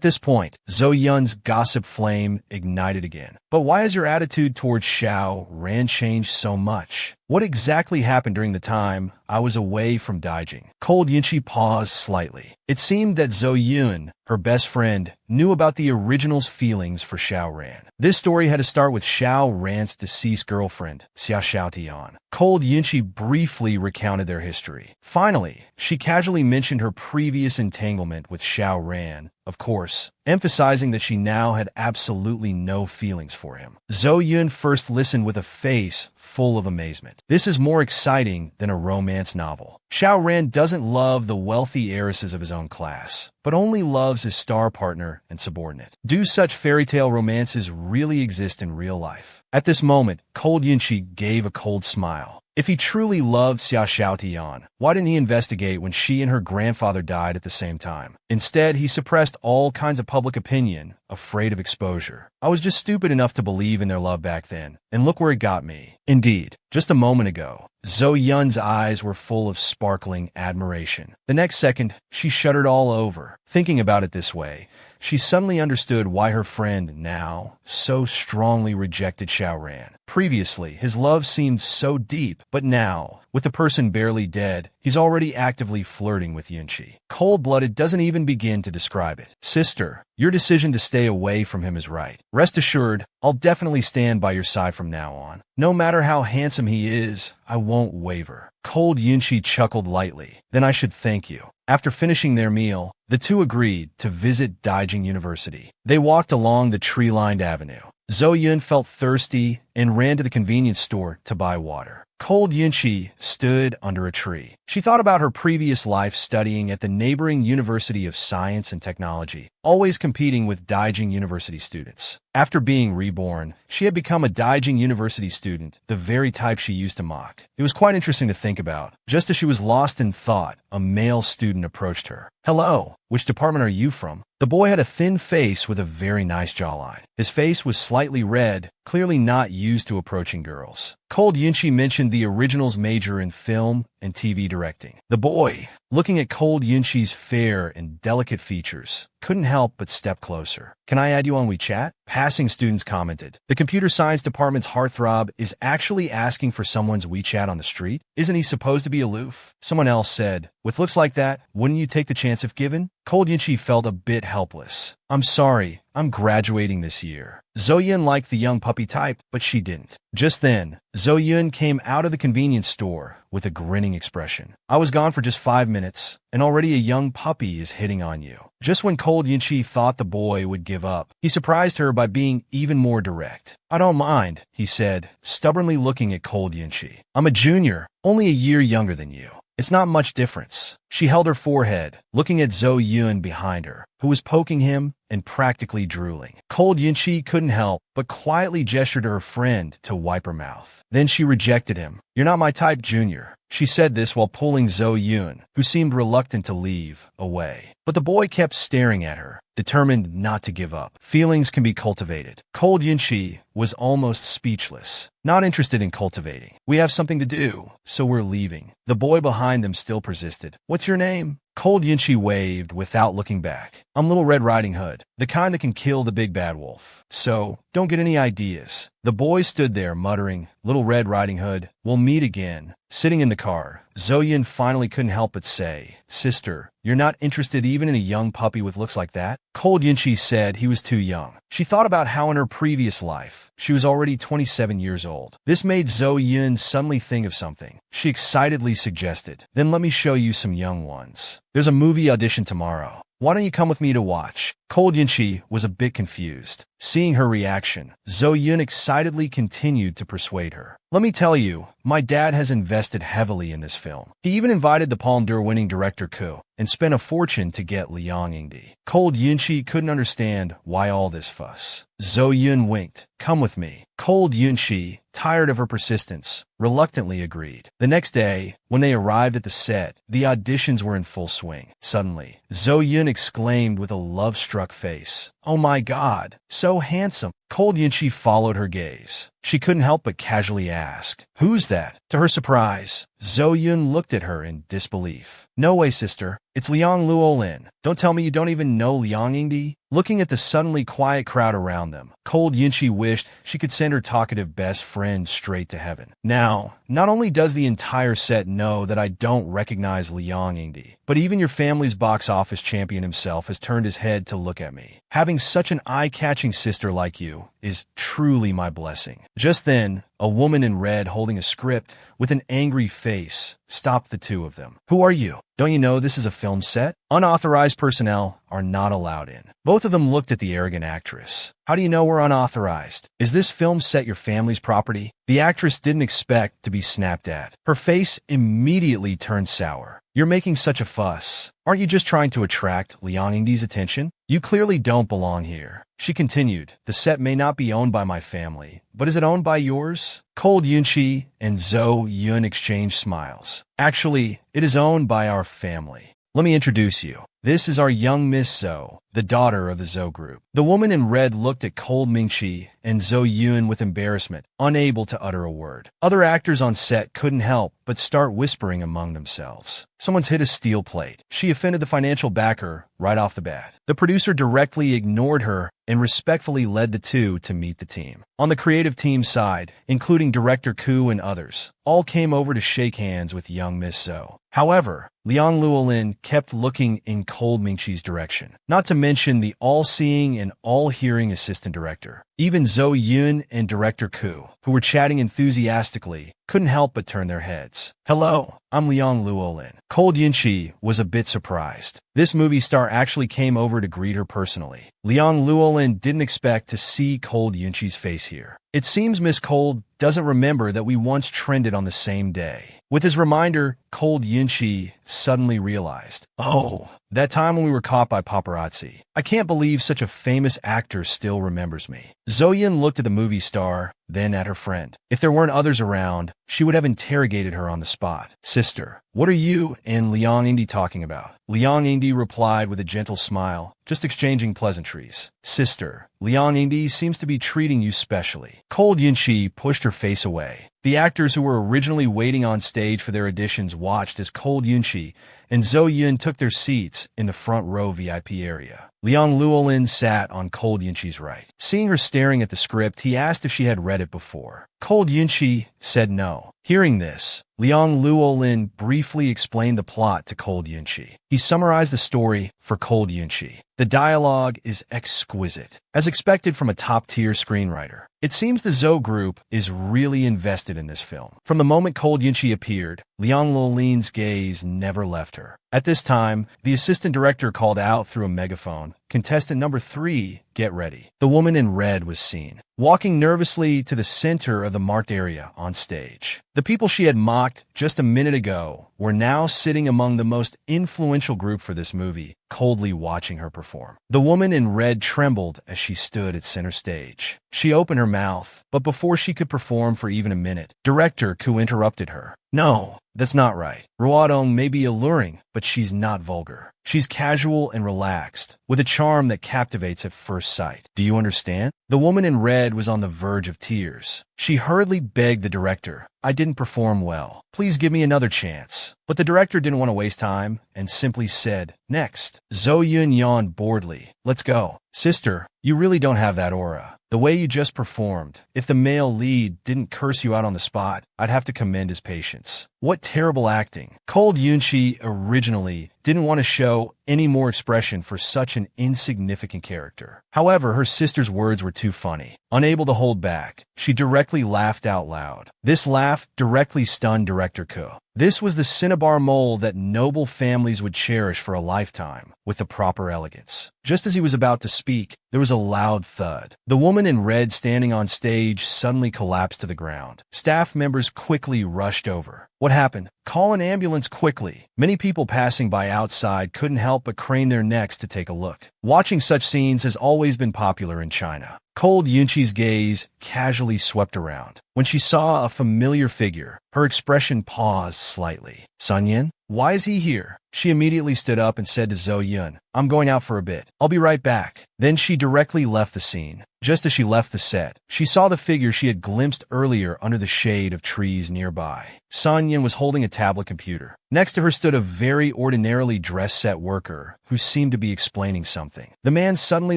this point, Zhou Yun's gossip flame ignited again. But why has your attitude towards Xiao Ran changed so much? What exactly happened during the time I was away from Daijing? Cold Yunchi paused slightly. It seemed that Zhou Yun, her best friend, knew about the original's feelings for Xiao Ran. This story had to start with Xiao Ran's deceased girlfriend, Xia Xiaotian. Cold Yunchi briefly recounted their history. Finally, she casually mentioned her previous entanglement with Xiao Ran, of course, emphasizing that she now had absolutely no feelings for him. Zhou Yun first listened with a face full of amazement. This is more exciting than a romance novel. Xiao Ran doesn't love the wealthy heiresses of his own class, but only loves his star partner and subordinate. Do such fairy tale romances really exist in real life? At this moment, Cold Yunchi gave a cold smile. If he truly loved Xia Xiaotian, why didn't he investigate when she and her grandfather died at the same time? Instead, he suppressed all kinds of public opinion, afraid of exposure. I was just stupid enough to believe in their love back then, and look where it got me. Indeed, just a moment ago, Zhou Yun's eyes were full of sparkling admiration. The next second, she shuddered all over. Thinking about it this way, she suddenly understood why her friend now so strongly rejected Xiao Ran. Previously, his love seemed so deep, but now, with the person barely dead, he's already actively flirting with Yunchi. Cold-blooded doesn't even begin to describe it. Sister, your decision to stay away from him is right. Rest assured, I'll definitely stand by your side from now on. No matter how handsome he is, I won't waver. Cold Yunchi chuckled lightly. Then I should thank you. After finishing their meal, the two agreed to visit Daijing University. They walked along the tree-lined avenue. Zhou Yun felt thirsty and ran to the convenience store to buy water. Cold Yunchi stood under a tree. She thought about her previous life studying at the neighboring University of Science and Technology, always competing with Daijing University students. After being reborn, she had become a Daijing University student, the very type she used to mock. It was quite interesting to think about. Just as she was lost in thought, a male student approached her. Hello, which department are you from? The boy had a thin face with a very nice jawline. His face was slightly red, clearly not used to approaching girls. Cold Yunchi mentioned the original's major in film and TV directing. The boy, looking at Cold Yunchi's fair and delicate features, couldn't help but step closer. Can I add you on WeChat? Passing students commented. The computer science department's heartthrob is actually asking for someone's WeChat on the street? Isn't he supposed to be aloof? Someone else said, with looks like that, wouldn't you take the chance if given? Cold Yunchi felt a bit helpless. I'm sorry, I'm graduating this year. Zhou Yun liked the young puppy type, but she didn't. Just then, Zhou Yun came out of the convenience store with a grinning expression. I was gone for just 5 minutes, and already a young puppy is hitting on you. Just when Cold Yunchi thought the boy would give up, he surprised her by being even more direct. I don't mind, he said, stubbornly looking at Cold Yunchi. I'm a junior, only a year younger than you. It's not much difference. She held her forehead, looking at Zhou Yun behind her, who was poking him and practically drooling. Cold Yunchi couldn't help but quietly gesture to her friend to wipe her mouth. Then she rejected him. "You're not my type, Junior." She said this while pulling Zhou Yun, who seemed reluctant to leave, away. But the boy kept staring at her, determined not to give up. Feelings can be cultivated. Cold Yunchi was almost speechless. "Not interested in cultivating. We have something to do, so we're leaving." The boy behind them still persisted. "What's your name?" Cold Yunchi waved without looking back. "I'm Little Red Riding Hood, the kind that can kill the big bad wolf. So, don't get any ideas." The boy stood there muttering, "Little Red Riding Hood, we'll meet again." Sitting in the car, Zhou Yun finally couldn't help but say, "Sister, you're not interested even in a young puppy with looks like that?" Cold Yunchi said he was too young. She thought about how in her previous life, she was already 27 years old. This made Zhou Yun suddenly think of something. She excitedly suggested, "Then let me show you some young ones. There's a movie audition tomorrow. Why don't you come with me to watch?" Cold Yunchi was a bit confused. Seeing her reaction, Zhou Yun excitedly continued to persuade her. "Let me tell you, my dad has invested heavily in this film. He even invited the Palme d'Or-winning director Ku and spent a fortune to get Liang Yingdi." Cold Yunchi couldn't understand why all this fuss. Zhou Yun winked. "Come with me." Cold Yunchi, tired of her persistence, reluctantly agreed. The next day, when they arrived at the set, the auditions were in full swing. Suddenly, Zhou Yun exclaimed with a love-struck face, "Oh my God, so handsome." Cold Yunchi followed her gaze. She couldn't help but casually ask, "Who's that?" To her surprise, Zhou Yun looked at her in disbelief. "No way, sister. It's Liang Luolin. Don't tell me you don't even know Liang Yingdi." Looking at the suddenly quiet crowd around them, Cold Yunchi wished she could send her talkative best friend straight to heaven. "Now, not only does the entire set know that I don't recognize Liang Yingdi, but even your family's box office champion himself has turned his head to look at me. Having such an eye-catching sister like you is truly my blessing." Just then, a woman in red holding a script with an angry face stopped the two of them. "Who are you? Don't you know this is a film set? Unauthorized personnel are not allowed in." Both of them looked at the arrogant actress. "How do you know we're unauthorized? Is this film set your family's property?" The actress didn't expect to be snapped at. Her face immediately turned sour. "You're making such a fuss. Aren't you just trying to attract Liang Yingdi's attention? You clearly don't belong here." She continued, "The set may not be owned by my family, but is it owned by yours?" Cold Yunchi and Zhou Yun exchanged smiles. "Actually, it is owned by our family. Let me introduce you. This is our young Miss Zhou, the daughter of the Zhou group." The woman in red looked at Cold Mingqi and Zhou Yun with embarrassment, unable to utter a word. Other actors on set couldn't help but start whispering among themselves. Someone's hit a steel plate. She offended the financial backer right off the bat. The producer directly ignored her and respectfully led the two to meet the team. On the creative team side, including director Ku and others, all came over to shake hands with young Miss Zhou. However, Liang Luolin kept looking in Cold Mingqi's direction, not to mention the all-seeing and all-hearing assistant director. Even Zhou Yun and director Ku, who were chatting enthusiastically, couldn't help but turn their heads. "Hello, I'm Liang Luolin." Cold Yunchi was a bit surprised. This movie star actually came over to greet her personally. Liang Luolin didn't expect to see Cold Yunchi's face here. "It seems Miss Cold doesn't remember that we once trended on the same day." With his reminder, Cold Yunchi suddenly realized, "Oh, that time when we were caught by paparazzi. I can't believe such a famous actor still remembers me." Zhou Yun looked at the movie star, then at her friend. If there weren't others around, she would have interrogated her on the spot. "Sister, what are you and Liang Yingdi talking about?" Liang Yingdi replied with a gentle smile, "Just exchanging pleasantries." "Sister, Liang Yingdi seems to be treating you specially." Cold Yunchi pushed her face away. The actors who were originally waiting on stage for their auditions watched as Cold Yunchi and Zhou Yun took their seats in the front row VIP area. Liang Luolin sat on Cold Yunchi's right. Seeing her staring at the script, he asked if she had read it before. Cold Yunchi said no. Hearing this, Liang Luolin briefly explained the plot to Cold Yunchi. He summarized the story for Cold Yunchi. The dialogue is exquisite, as expected from a top-tier screenwriter. It seems the Zhou group is really invested in this film. From the moment Cold Yunchi appeared, Liang Luolin's gaze never left her. At this time, the assistant director called out through a megaphone, contestant number 3, get ready. The woman in red was seen, walking nervously to the center of the marked area on stage. The people she had mocked just a minute ago were now sitting among the most influential group for this movie, coldly watching her perform. The woman in red trembled as she stood at center stage. She opened her mouth, but before she could perform for even a minute, Director Ku interrupted her. No, that's not right. Ruodong may be alluring, but she's not vulgar. She's casual and relaxed, with a charm that captivates at first sight. Do you understand? The woman in red was on the verge of tears. She hurriedly begged the director, I didn't perform well. Please give me another chance. But the director didn't want to waste time and simply said, next. Zhou Yun yawned boredly. Let's go. Sister, you really don't have that aura. The way you just performed. If the male lead didn't curse you out on the spot, I'd have to commend his patience. What terrible acting. Cold Yunchi originally didn't want to show any more expression for such an insignificant character. However, her sister's words were too funny. Unable to hold back, she directly laughed out loud. This laugh directly stunned Director Ku. This was the cinnabar mole that noble families would cherish for a lifetime, with the proper elegance. Just as he was about to speak, there was a loud thud. The woman in red standing on stage suddenly collapsed to the ground. Staff members quickly rushed over. What happened? Call an ambulance quickly. Many people passing by outside couldn't help but crane their necks to take a look. Watching such scenes has always been popular in China. Cold Yunchi's gaze casually swept around. When she saw a familiar figure, her expression paused slightly. Sun Yin? Why is he here? She immediately stood up and said to Zhou Yun, I'm going out for a bit. I'll be right back. Then she directly left the scene. Just as she left the set, she saw the figure she had glimpsed earlier under the shade of trees nearby. Sun Yin was holding a tablet computer. Next to her stood a very ordinarily dressed set worker who seemed to be explaining something. The man suddenly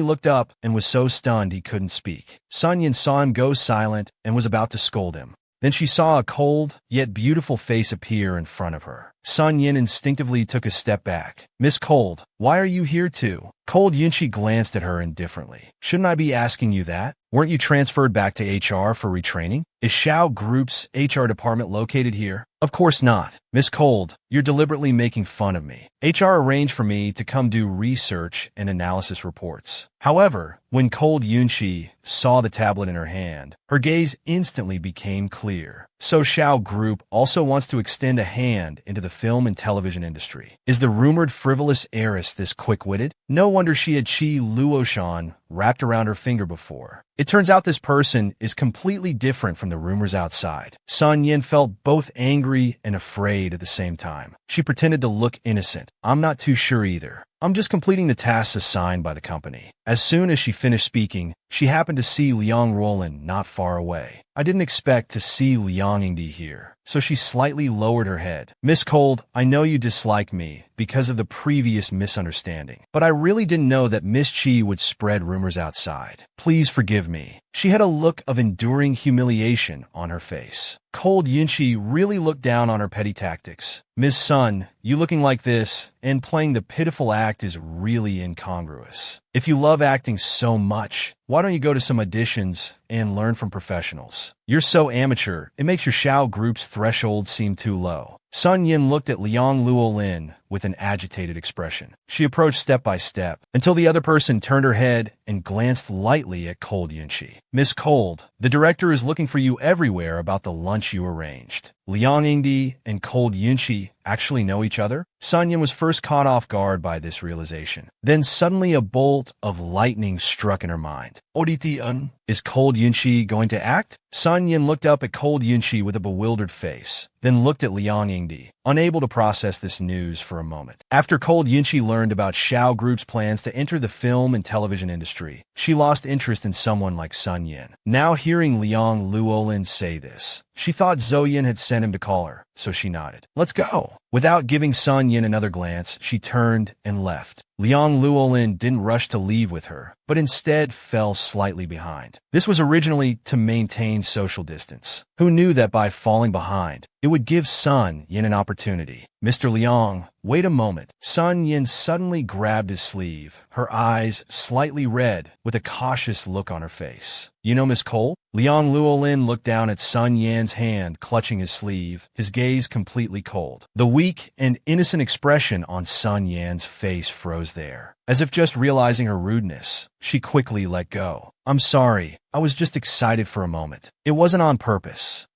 looked up and was so stunned he couldn't speak. Sun Yin saw him go silent and was about to scold him. Then she saw a cold, yet beautiful face appear in front of her. Sun Yin instinctively took a step back. Miss Cold, why are you here too? Cold Yunchi glanced at her indifferently. Shouldn't I be asking you that? Weren't you transferred back to HR for retraining? Is Xiao Group's HR department located here? Of course not. Miss Cold, you're deliberately making fun of me. HR arranged for me to come do research and analysis reports. However, when Cold Yunchi saw the tablet in her hand, her gaze instantly became clear. So Xiao Group also wants to extend a hand into the film and television industry. Is the rumored frivolous heiress this quick-witted? No wonder she had Qi Luoshan wrapped around her finger before. It turns out this person is completely different from the rumors outside. Sun Yin felt both angry and afraid at the same time. She pretended to look innocent. I'm not too sure either. I'm just completing the tasks assigned by the company. As soon as she finished speaking, she happened to see Liang Roland not far away. I didn't expect to see Liang Yingdi here, so she slightly lowered her head. Miss Cold, I know you dislike me because of the previous misunderstanding, but I really didn't know that Miss Qi would spread rumors outside. Please forgive me. She had a look of enduring humiliation on her face. Cold Yunchi really looked down on her petty tactics. Ms. Sun, you looking like this and playing the pitiful act is really incongruous. If you love acting so much, why don't you go to some auditions and learn from professionals? You're so amateur, it makes your Xiao Group's threshold seem too low. Sun Yin looked at Liang Luolin with an agitated expression. She approached step by step until the other person turned her head and glanced lightly at Cold Yunchi. Miss Cold, the director is looking for you everywhere about the lunch you arranged. Liang Yingdi and Cold Yunchi actually know each other? Sun Yin was first caught off guard by this realization. Then suddenly a bolt of lightning struck in her mind. Oditi-un, is Cold Yunchi going to act? Sun Yin looked up at Cold Yunchi with a bewildered face, then looked at Liang Yingdi, unable to process this news for a moment. After Cold Yunchi learned about Xiao Group's plans to enter the film and television industry, she lost interest in someone like Sun Yin. Now hearing Liang Luolin say this, she thought Zhou Yin had sent him to call her, so she nodded. Let's go. Without giving Sun Yin another glance, she turned and left. Liang Luolin didn't rush to leave with her, but instead fell slightly behind. This was originally to maintain social distance. Who knew that by falling behind, it would give Sun Yin an opportunity? Mr. Liang, Wait a moment. Sun Yin suddenly grabbed his sleeve, her eyes slightly red, with a cautious look on her face. You know Miss Cole? Liang Luolin looked down at Sun Yan's hand clutching his sleeve, his gaze completely cold. The weak and innocent expression on Sun Yan's face froze there. As if just realizing her rudeness, she quickly let go. I'm sorry, I was just excited for a moment. It wasn't on purpose.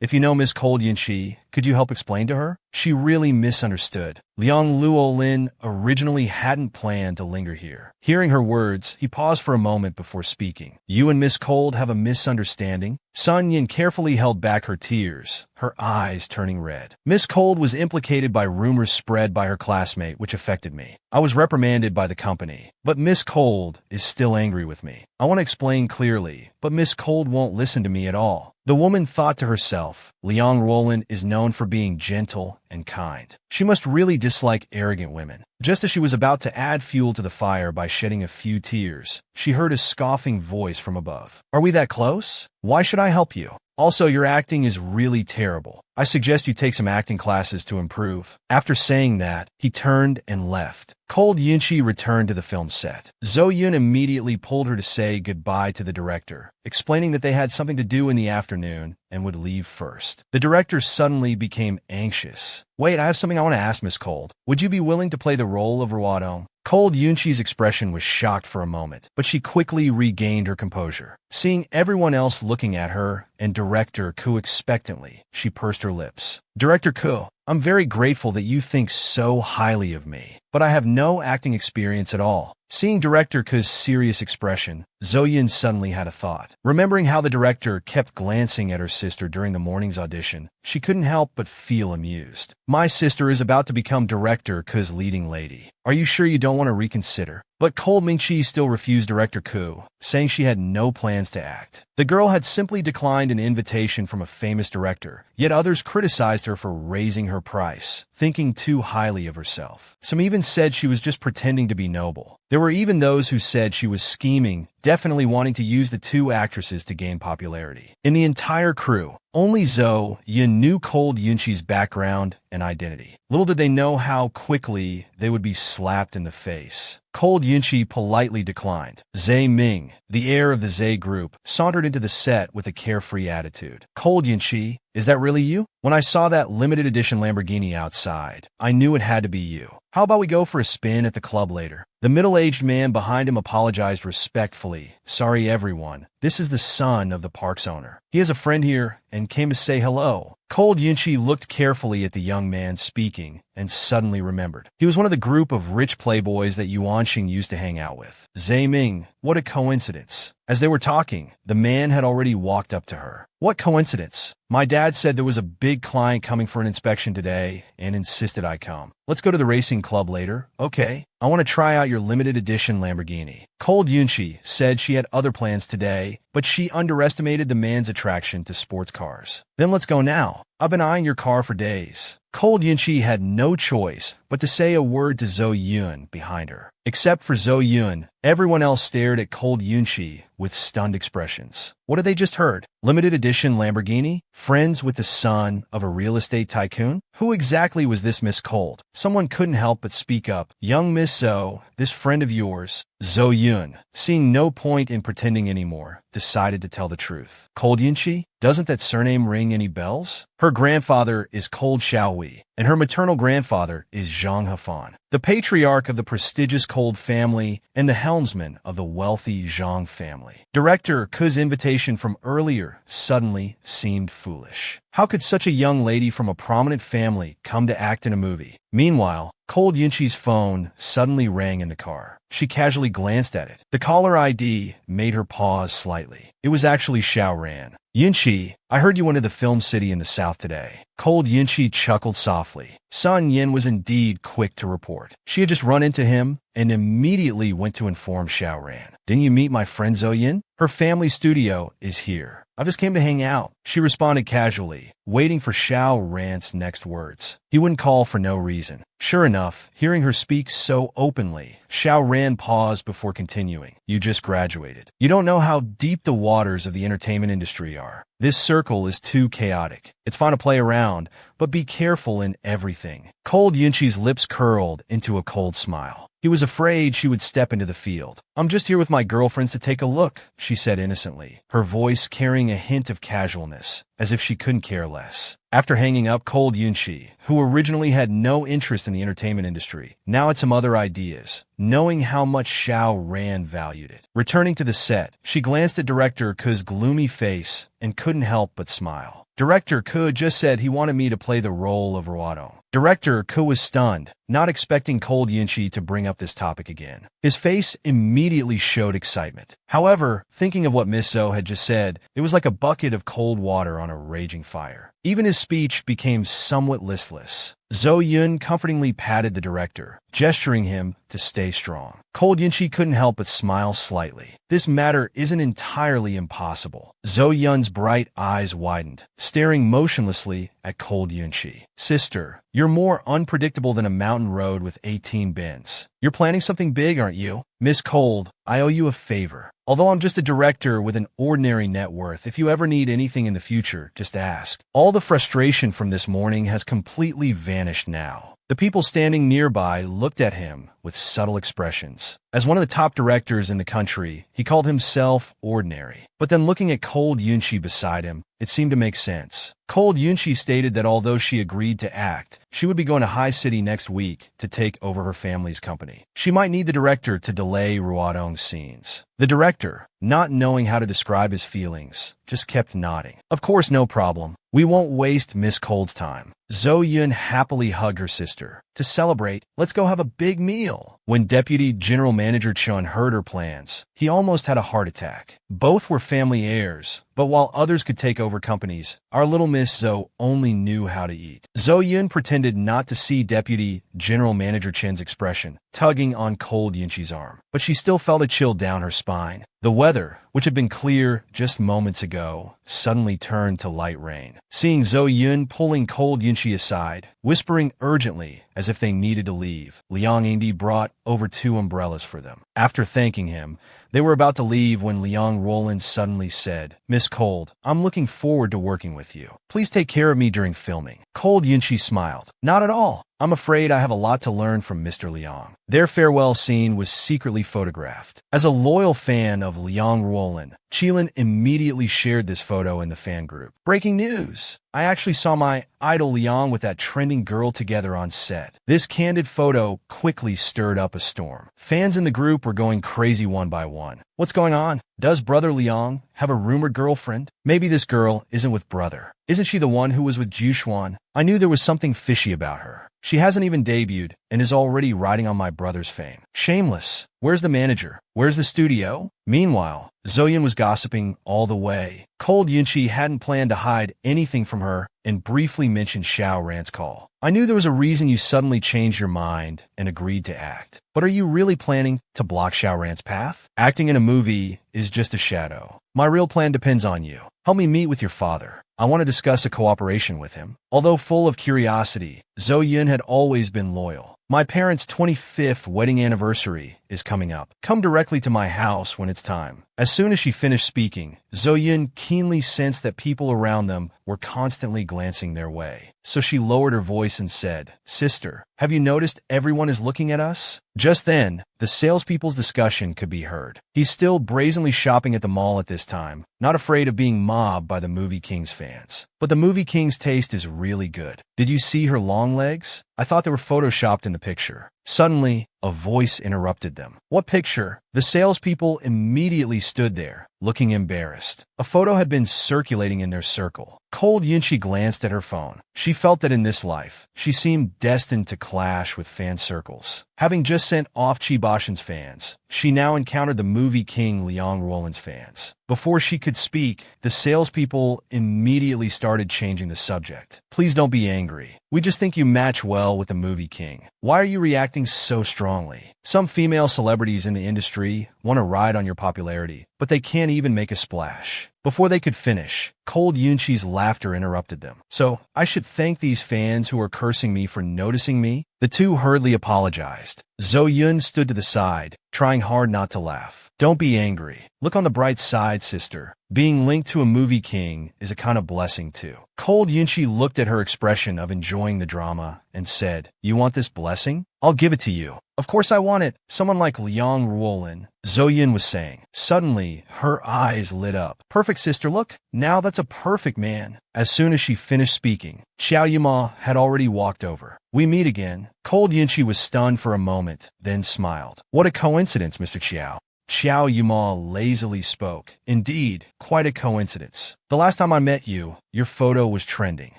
If you know Miss Cole Yinchi, could you help explain to her? She really misunderstood. Liang Luolin originally hadn't planned to linger here. Hearing her words, he paused for a moment before speaking. You and Miss Cole have a misunderstanding? Sun Yin carefully held back her tears, her eyes turning red. Miss Cole was implicated by rumors spread by her classmate which affected me. I was reprimanded by the company, but Miss Cole is still angry with me. I want to explain clearly, but Miss Cole won't listen to me at all. The woman thought to herself, Liang Roland is known for being gentle and kind. She must really dislike arrogant women. Just as she was about to add fuel to the fire by shedding a few tears, she heard a scoffing voice from above. Are we that close? Why should I help you? Also, your acting is really terrible. I suggest you take some acting classes to improve. After saying that, he turned and left. Cold Yunchi returned to the film set. Zhou Yun immediately pulled her to say goodbye to the director, explaining that they had something to do in the afternoon and would leave first. The director suddenly became anxious. Wait, I have something I want to ask Miss Cold. Would you be willing to play the role of Ruado? Cold Yunchi's expression was shocked for a moment, but she quickly regained her composure. Seeing everyone else looking at her and Director Ku expectantly, she pursed her lips. Director Ku, I'm very grateful that you think so highly of me, but I have no acting experience at all. Seeing Director Ku's serious expression, Zhou Yun suddenly had a thought. Remembering how the director kept glancing at her sister during the morning's audition, she couldn't help but feel amused. My sister is about to become Director Ku's leading lady. Are you sure you don't want to reconsider? But Cold Mingqi still refused Director Ku, saying she had no plans to act. The girl had simply declined an invitation from a famous director, yet others criticized her for raising her price, thinking too highly of herself. Some even said she was just pretending to be noble. There were even those who said she was scheming, definitely wanting to use the two actresses to gain popularity. In the entire crew, only Zhou Yun knew Cold Yunchi's background and identity. Little did they know how quickly they would be slapped in the face. Cold Yunchi politely declined. Zhe Ming, the heir of the Zhe group, sauntered into the set with a carefree attitude. Cold Yunchi, is that really you? When I saw that limited edition Lamborghini outside, I knew it had to be you. How about we go for a spin at the club later? The middle-aged man behind him apologized respectfully. Sorry everyone, this is the son of the park's owner. He has a friend here and came to say hello. Cold Yunchi looked carefully at the young man speaking and suddenly remembered. He was one of the group of rich playboys that Yuanxing used to hang out with. Zhe Ming, what a coincidence. As they were talking, the man had already walked up to her. What coincidence? My dad said there was a big client coming for an inspection today and insisted I come. Let's go to the racing club later. Okay. I want to try out your limited edition Lamborghini. Cold Yunchi said she had other plans today, but she underestimated the man's attraction to sports cars. Then let's go now. I've been eyeing your car for days. Cold Yunchi had no choice but to say a word to Zhou Yun behind her. Except for Zhou Yun, everyone else stared at Cold Yunchi with stunned expressions. What had they just heard? Limited edition Lamborghini? Friends with the son of a real estate tycoon? Who exactly was this Miss Cold? Someone couldn't help but speak up. Young Miss Zhou, this friend of yours. Zhou Yun, seeing no point in pretending anymore, decided to tell the truth. Cold Yunchi? Doesn't that surname ring any bells? Her grandfather is Cold Xiaowei, and her maternal grandfather is Zhang Hefan, the patriarch of the prestigious Cold family and the helmsman of the wealthy Zhang family. Director Ku's invitation from earlier suddenly seemed foolish. How could such a young lady from a prominent family come to act in a movie? Meanwhile, Cold Yunchi's phone suddenly rang in the car. She casually glanced at it. The caller ID made her pause slightly. It was actually Xiao Ran. Yunchi, I heard you went to the film city in the south today. Cold Yunchi chuckled softly. Sun Yin was indeed quick to report. She had just run into him and immediately went to inform Xiaoran. Didn't you meet my friend Zoyin? Her family studio is here. I just came to hang out, she responded casually, waiting for Xiaoran's next words. He wouldn't call for no reason. Sure enough, hearing her speak so openly, Xiaoran paused before continuing. You just graduated. You don't know how deep the waters of the entertainment industry are. This circle is too chaotic. It's fun to play around, but be careful in everything. Cold Yunqi's lips curled into a cold smile. He was afraid she would step into the field. I'm just here with my girlfriends to take a look, she said innocently, her voice carrying a hint of casualness, as if she couldn't care less. After hanging up, Cold Yunqi, who originally had no interest in the entertainment industry, now had some other ideas, knowing how much Xiaoran valued it. Returning to the set, she glanced at Director Ke's gloomy face and couldn't help but smile. Director Ke just said he wanted me to play the role of Ruado. Director Ke was stunned, not expecting Cold Yunqi to bring up this topic again. His face immediately showed excitement. However, thinking of what Miss Zhou had just said, it was like a bucket of cold water on a raging fire. Even his speech became somewhat listless. Zhou Yun comfortingly patted the director, gesturing him to stay strong. Cold Yunqi couldn't help but smile slightly. This matter isn't entirely impossible. Zhou Yun's bright eyes widened, staring motionlessly at Cold Yunqi. Sister, you're more unpredictable than a mountain road with 18 bends. You're planning something big, aren't you? Miss Cold, I owe you a favor. Although I'm just a director with an ordinary net worth, if you ever need anything in the future, just ask. All the frustration from this morning has completely vanished now. The people standing nearby looked at him with subtle expressions. As one of the top directors in the country, he called himself ordinary. But then looking at Cold Yunqi beside him, it seemed to make sense. Cold Yunqi stated that although she agreed to act, she would be going to High City next week to take over her family's company. She might need the director to delay Ruodong's scenes. The director, not knowing how to describe his feelings, just kept nodding. Of course, no problem. We won't waste Miss Cold's time. Zhou Yun happily hugged her sister. To celebrate, let's go have a big meal. When Deputy General Manager Chun heard her plans, he almost had a heart attack. Both were family heirs, but while others could take over companies, our little Miss Zhou only knew how to eat. Zhou Yun pretended not to see Deputy General Manager Chen's expression, tugging on Cold Yunqi's arm, but she still felt a chill down her spine. The weather, which had been clear just moments ago, suddenly turned to light rain. Seeing Zhou Yun pulling Cold Yunqi aside, whispering urgently as if they needed to leave, Liang Indi brought over 2 umbrellas for them. After thanking him, they were about to leave when Liang Roland suddenly said, Miss Cold, I'm looking forward to working with you. Please take care of me during filming. Cold Yunqi smiled. Not at all. I'm afraid I have a lot to learn from Mr. Liang. Their farewell scene was secretly photographed. As a loyal fan of Liang Roland, Qilin immediately shared this photo in the fan group. Breaking news! I actually saw my idol Liang with that trending girl together on set. This candid photo quickly stirred up a storm. Fans in the group were going crazy one by one. What's going on? Does Brother Liang have a rumored girlfriend? Maybe this girl isn't with Brother. Isn't she the one who was with Jushuan? I knew there was something fishy about her. She hasn't even debuted and is already riding on my brother's fame. Shameless. Where's the manager? Where's the studio? Meanwhile, Zhou Yun was gossiping all the way. Cold Yunqi hadn't planned to hide anything from her and briefly mentioned Xiaoran's call. I knew there was a reason you suddenly changed your mind and agreed to act. But are you really planning to block Xiaoran's path? Acting in a movie is just a shadow. My real plan depends on you. Help me meet with your father. I want to discuss a cooperation with him. Although full of curiosity, Zhou Yun had always been loyal. My parents' 25th wedding anniversary is coming up. Come directly to my house when it's time. As soon as she finished speaking, Zhou Yun keenly sensed that people around them were constantly glancing their way. So she lowered her voice and said, Sister, have you noticed everyone is looking at us? Just then, the salespeople's discussion could be heard. He's still brazenly shopping at the mall at this time, not afraid of being mobbed by the Movie King's fans. But the Movie King's taste is really good. Did you see her long legs? I thought they were photoshopped in the picture. Suddenly, a voice interrupted them. What picture? The salespeople immediately stood there, looking embarrassed. A photo had been circulating in their circle. Cold Yunchi glanced at her phone. She felt that in this life, she seemed destined to clash with fan circles. Having just sent off Chibashin's fans, she now encountered the movie king Liang Ruolin's fans. Before she could speak, the salespeople immediately started changing the subject. Please don't be angry. We just think you match well with the movie king. Why are you reacting so strongly? Some female celebrities in the industry want to ride on your popularity, but they can't even make a splash. Before they could finish, Cold Yunchi's laughter interrupted them. So, I should thank these fans who are cursing me for noticing me? The two hurriedly apologized. Zhou Yun stood to the side, trying hard not to laugh. Don't be angry. Look on the bright side, sister. Being linked to a movie king is a kind of blessing too. Cold Yunchi looked at her expression of enjoying the drama and said, You want this blessing? I'll give it to you. Of course I want it. Someone like Liang Ruolin, Zhou Yun was saying. Suddenly, her eyes lit up. Perfect, sister, look. Now that's a perfect man. As soon as she finished speaking, Xiao Yuma had already walked over. We meet again. Cold Yunchi was stunned for a moment, then smiled. What a coincidence, Mr. Xiao. Xiao Yuma lazily spoke. Indeed, quite a coincidence. The last time I met you, your photo was trending.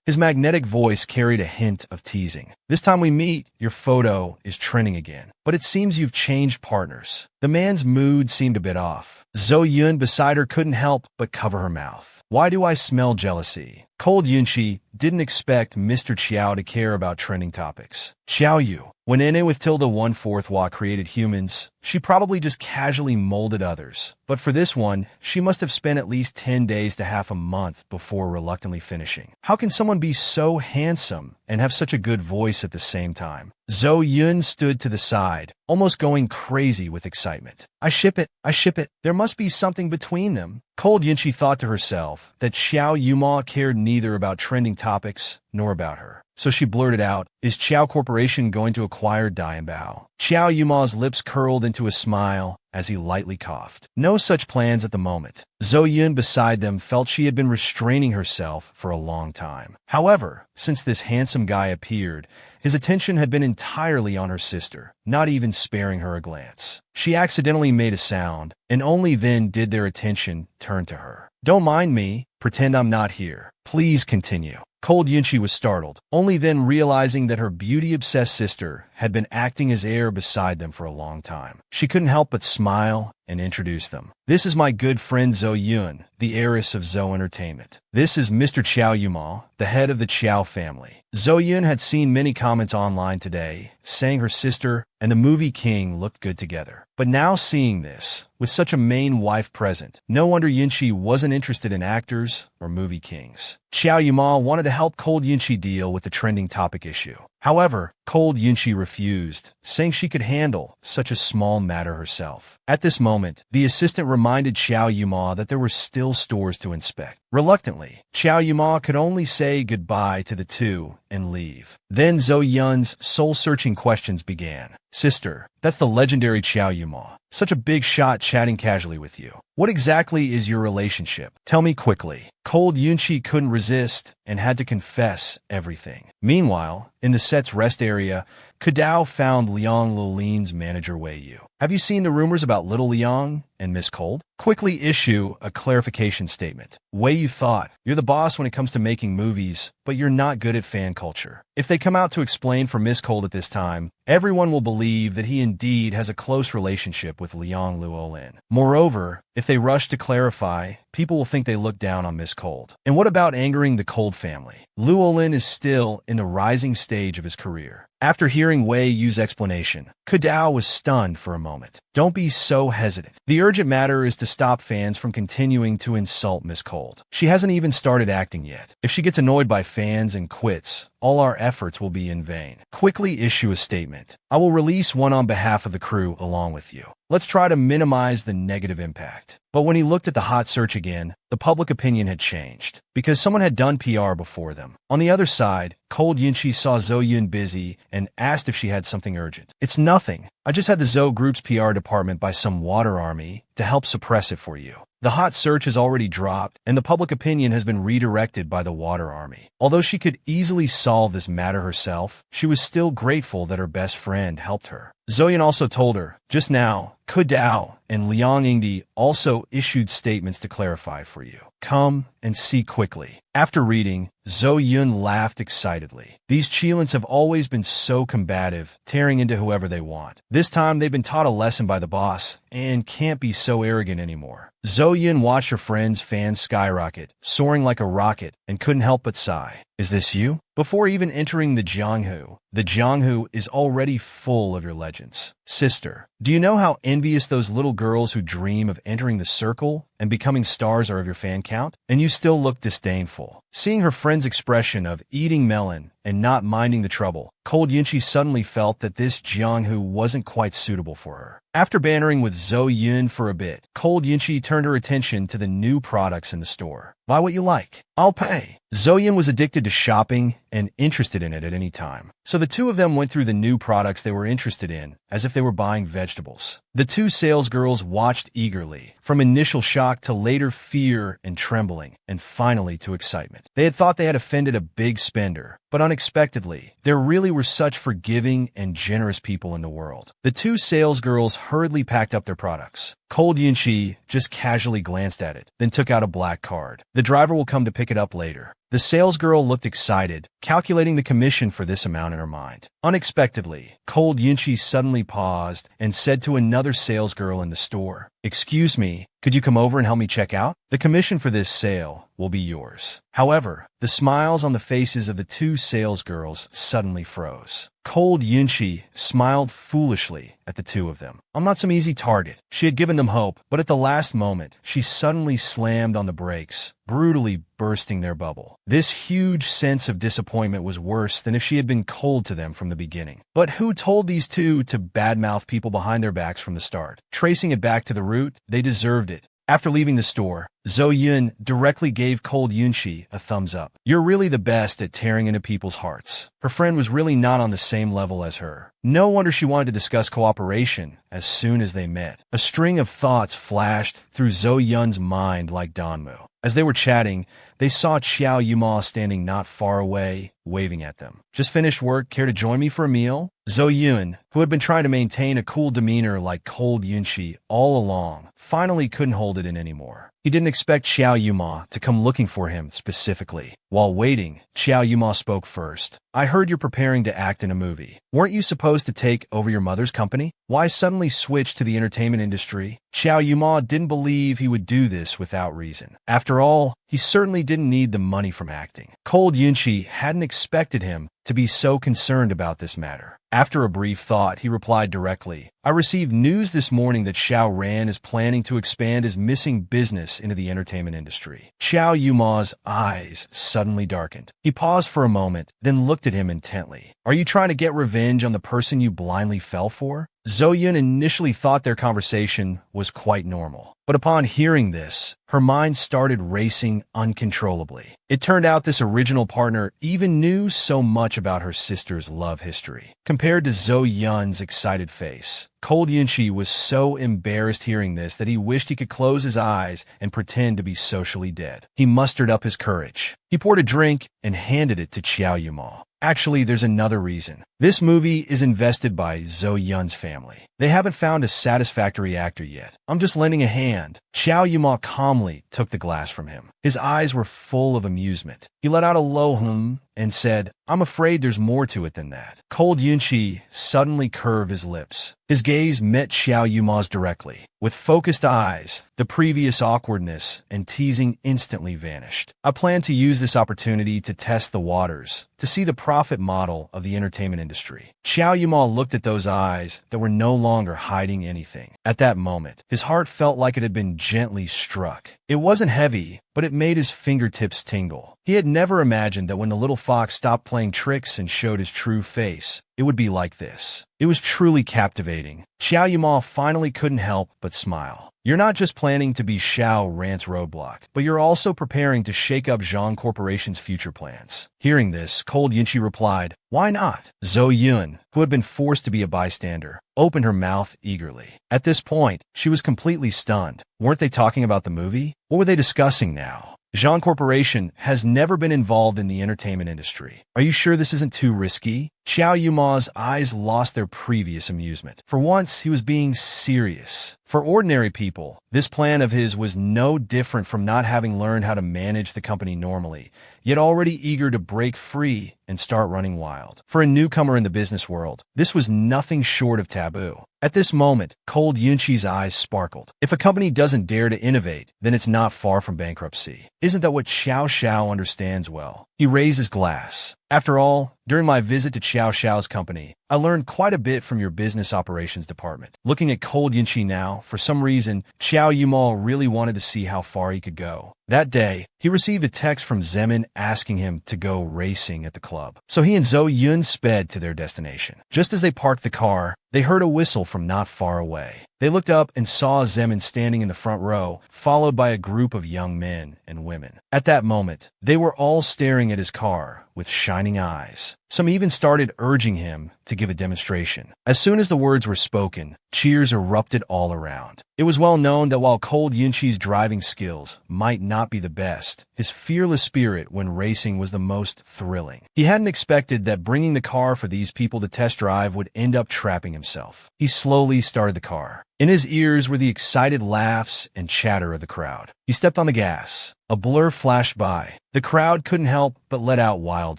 His magnetic voice carried a hint of teasing. This time we meet, your photo is trending again. But it seems you've changed partners. The man's mood seemed a bit off. Zhou Yun beside her couldn't help but cover her mouth. Why do I smell jealousy? Cold Yunchi didn't expect Mr. Qiao to care about trending topics. Xiao Yu. When Ene with tilde 1/4 Wa created humans, she probably just casually molded others. But for this one, she must have spent at least 10 days to half a month before reluctantly finishing. How can someone be so handsome and have such a good voice at the same time? Zhou Yun stood to the side, almost going crazy with excitement. I ship it. There must be something between them. Cold Yunchi thought to herself that Xiao Yuma cared neither about trending topics nor about her. So she blurted out, Is Qiao Corporation going to acquire Dianbao? Xiao Yuma's lips curled into a smile as he lightly coughed. No such plans at the moment. Zhou Yun beside them felt she had been restraining herself for a long time. However, since this handsome guy appeared, his attention had been entirely on her sister, not even sparing her a glance. She accidentally made a sound, and only then did their attention turn to her. Don't mind me. Pretend I'm not here. Please continue. Cold Yunchi was startled, only then realizing that her beauty-obsessed sister had been acting as heir beside them for a long time. She couldn't help but smile and introduce them. This is my good friend Zhou Yun, the heiress of Zhou Entertainment. This is Mr. Qiao Yuma, the head of the Qiao family. Zhou Yun had seen many comments online today, saying her sister and the movie king looked good together. But now seeing this, with such a main wife present, no wonder Yunchi wasn't interested in actors or movie kings. Xiao Yuma wanted to help Cold Yunchi deal with the trending topic issue. However, Cold Yunchi refused, saying she could handle such a small matter herself. At this moment, the assistant reminded Xiao Yuma that there were still stores to inspect. Reluctantly, Xiao Yuma could only say goodbye to the two and leave. Then Zhou Yun's soul-searching questions began. Sister, that's the legendary Xiao Yuma. Such a big shot chatting casually with you. What exactly is your relationship? Tell me quickly. Cold Yunchi couldn't resist and had to confess everything. Meanwhile, in the set's rest area, Kadao found Liang Lulin's manager Wei Yu. Have you seen the rumors about Little Liang and Miss Cold? Quickly issue a clarification statement. Wei Yu thought, you're the boss when it comes to making movies, but you're not good at fan culture. If they come out to explain for Miss Cold at this time, everyone will believe that he indeed has a close relationship with Liang Luolin. Moreover, if they rush to clarify, people will think they look down on Miss Cold. And what about angering the Cold family? Luolin is still in the rising stage of his career. After hearing Wei Yu's explanation, Kadao was stunned for a moment. Don't be so hesitant. The urgent matter is to stop fans from continuing to insult Miss Cold. She hasn't even started acting yet. If she gets annoyed by fans and quits, all our efforts will be in vain. Quickly issue a statement. I will release one on behalf of the crew along with you. Let's try to minimize the negative impact. But when he looked at the hot search again, the public opinion had changed, because someone had done PR before them. On the other side, Cold Yunchi saw Zhou Yun busy and asked if she had something urgent. It's nothing. I just had the Zhou Group's PR department by some water army to help suppress it for you. The hot search has already dropped, and the public opinion has been redirected by the water army. Although she could easily solve this matter herself, she was still grateful that her best friend helped her. Zoyan also told her, just now, Ku Dao and Liang Yingdi also issued statements to clarify for you. Come and see quickly. After reading, Zhou Yun laughed excitedly. These Qilins have always been so combative, tearing into whoever they want. This time they've been taught a lesson by the boss, and can't be so arrogant anymore. Zhou Yun watched her friend's fan skyrocket, soaring like a rocket, and couldn't help but sigh. Is this you? Before even entering the Jianghu is already full of your legends. Sister, do you know how envious those little girls who dream of entering the circle and becoming stars are of your fan count? And you still look disdainful. Seeing her friend's expression of eating melon and not minding the trouble, Cold Yunchi suddenly felt that this Jianghu wasn't quite suitable for her. After bantering with Zhou Yun for a bit, Cold Yunchi turned her attention to the new products in the store. Buy what you like. I'll pay. Zhou Yun was addicted to shopping and interested in it at any time. So the two of them went through the new products they were interested in as if they were buying vegetables. The two salesgirls watched eagerly, from initial shock to later fear and trembling, and finally to excitement. They had thought they had offended a big spender, but unexpectedly, there really were such forgiving and generous people in the world. The two salesgirls hurriedly packed up their products. Cold Yunchi just casually glanced at it, then took out a black card. The driver will come to pick it up later. The salesgirl looked excited, calculating the commission for this amount in her mind. Unexpectedly, Cold Yunchi suddenly paused and said to another salesgirl in the store, "Excuse me, could you come over and help me check out? The commission for this sale will be yours." However, the smiles on the faces of the two salesgirls suddenly froze. Cold Yunchi smiled foolishly at the two of them. I'm not some easy target. She had given them hope, but at the last moment, she suddenly slammed on the brakes, brutally bursting their bubble. This huge sense of disappointment was worse than if she had been cold to them from the beginning. But who told these two to badmouth people behind their backs from the start? Tracing it back to the root, they deserved it. After leaving the store, Zhou Yun directly gave Cold Yunchi a thumbs up. You're really the best at tearing into people's hearts. Her friend was really not on the same level as her. No wonder she wanted to discuss cooperation as soon as they met. A string of thoughts flashed through Zhou Yun's mind like Danmu. As they were chatting, they saw Xiao Yuma standing not far away, waving at them. Just finished work, care to join me for a meal? Zhou Yun, who had been trying to maintain a cool demeanor like Cold Yunchi all along, finally couldn't hold it in anymore. He didn't expect Xiao Yuma to come looking for him specifically. While waiting, Xiao Yuma spoke first. I heard you're preparing to act in a movie. Weren't you supposed to take over your mother's company? Why suddenly switch to the entertainment industry? Xiao Yuma didn't believe he would do this without reason. After all, he certainly didn't need the money from acting. Cold Yunchi hadn't expected him to be so concerned about this matter. After a brief thought, he replied directly, I received news this morning that Xiao Ran is planning to expand his missing business into the entertainment industry. Xiao Yuma's eyes suddenly darkened. He paused for a moment, then looked at him intently. Are you trying to get revenge on the person you blindly fell for? Zhou Yun initially thought their conversation was quite normal. But upon hearing this, her mind started racing uncontrollably. It turned out this original partner even knew so much about her sister's love history. Compared to Zhou Yun's excited face, Cold Yunchi was so embarrassed hearing this that he wished he could close his eyes and pretend to be socially dead. He mustered up his courage. He poured a drink and handed it to Xiao Yuma. Actually, there's another reason. This movie is invested by Zhou Yun's family. They haven't found a satisfactory actor yet. I'm just lending a hand. Xiao Yuma calmly took the glass from him. His eyes were full of amusement. He let out a low hum and said, I'm afraid there's more to it than that. Cold Yunchi suddenly curved his lips. His gaze met Xiao Yuma's directly. With focused eyes, the previous awkwardness and teasing instantly vanished. I plan to use this opportunity to test the waters, to see the profit model of the entertainment industry. Xiao Yuma looked at those eyes that were no longer hiding anything. At that moment, his heart felt like it had been gently struck. It wasn't heavy, but it made his fingertips tingle. He had never imagined that when the little fox stopped playing tricks and showed his true face, it would be like this. It was truly captivating. Xiao Yuma finally couldn't help but smile. You're not just planning to be Xiao Ran's roadblock, but you're also preparing to shake up Zhang Corporation's future plans. Hearing this, Cold Yunchi replied, Why not? Zhou Yun, who had been forced to be a bystander, opened her mouth eagerly. At this point, she was completely stunned. Weren't they talking about the movie? What were they discussing now? Zhang Corporation has never been involved in the entertainment industry. Are you sure this isn't too risky? Xiao Yuma's eyes lost their previous amusement. For once, he was being serious. For ordinary people, this plan of his was no different from not having learned how to manage the company normally, yet already eager to break free and start running wild. For a newcomer in the business world, this was nothing short of taboo. At this moment, Cold Yunqi's eyes sparkled. If a company doesn't dare to innovate, then it's not far from bankruptcy. Isn't that what Xiao Xiao understands well? He raised his glass. After all, during my visit to Xiao Xiao's company, I learned quite a bit from your business operations department. Looking at Cold Yunqi now, for some reason, Xiao Yuma really wanted to see how far he could go. That day, he received a text from Zemin asking him to go racing at the club. So he and Zhou Yun sped to their destination. Just as they parked the car, they heard a whistle from not far away. They looked up and saw Zemin standing in the front row, followed by a group of young men and women. At that moment, they were all staring at his car with shining eyes. Some even started urging him to give a demonstration. As soon as the words were spoken, cheers erupted all around. It was well known that while Cold Yunqi's driving skills might not be the best, his fearless spirit when racing was the most thrilling. He hadn't expected that bringing the car for these people to test drive would end up trapping himself. He slowly started the car. In his ears were the excited laughs and chatter of the crowd. He stepped on the gas. A blur flashed by. The crowd couldn't help but let out wild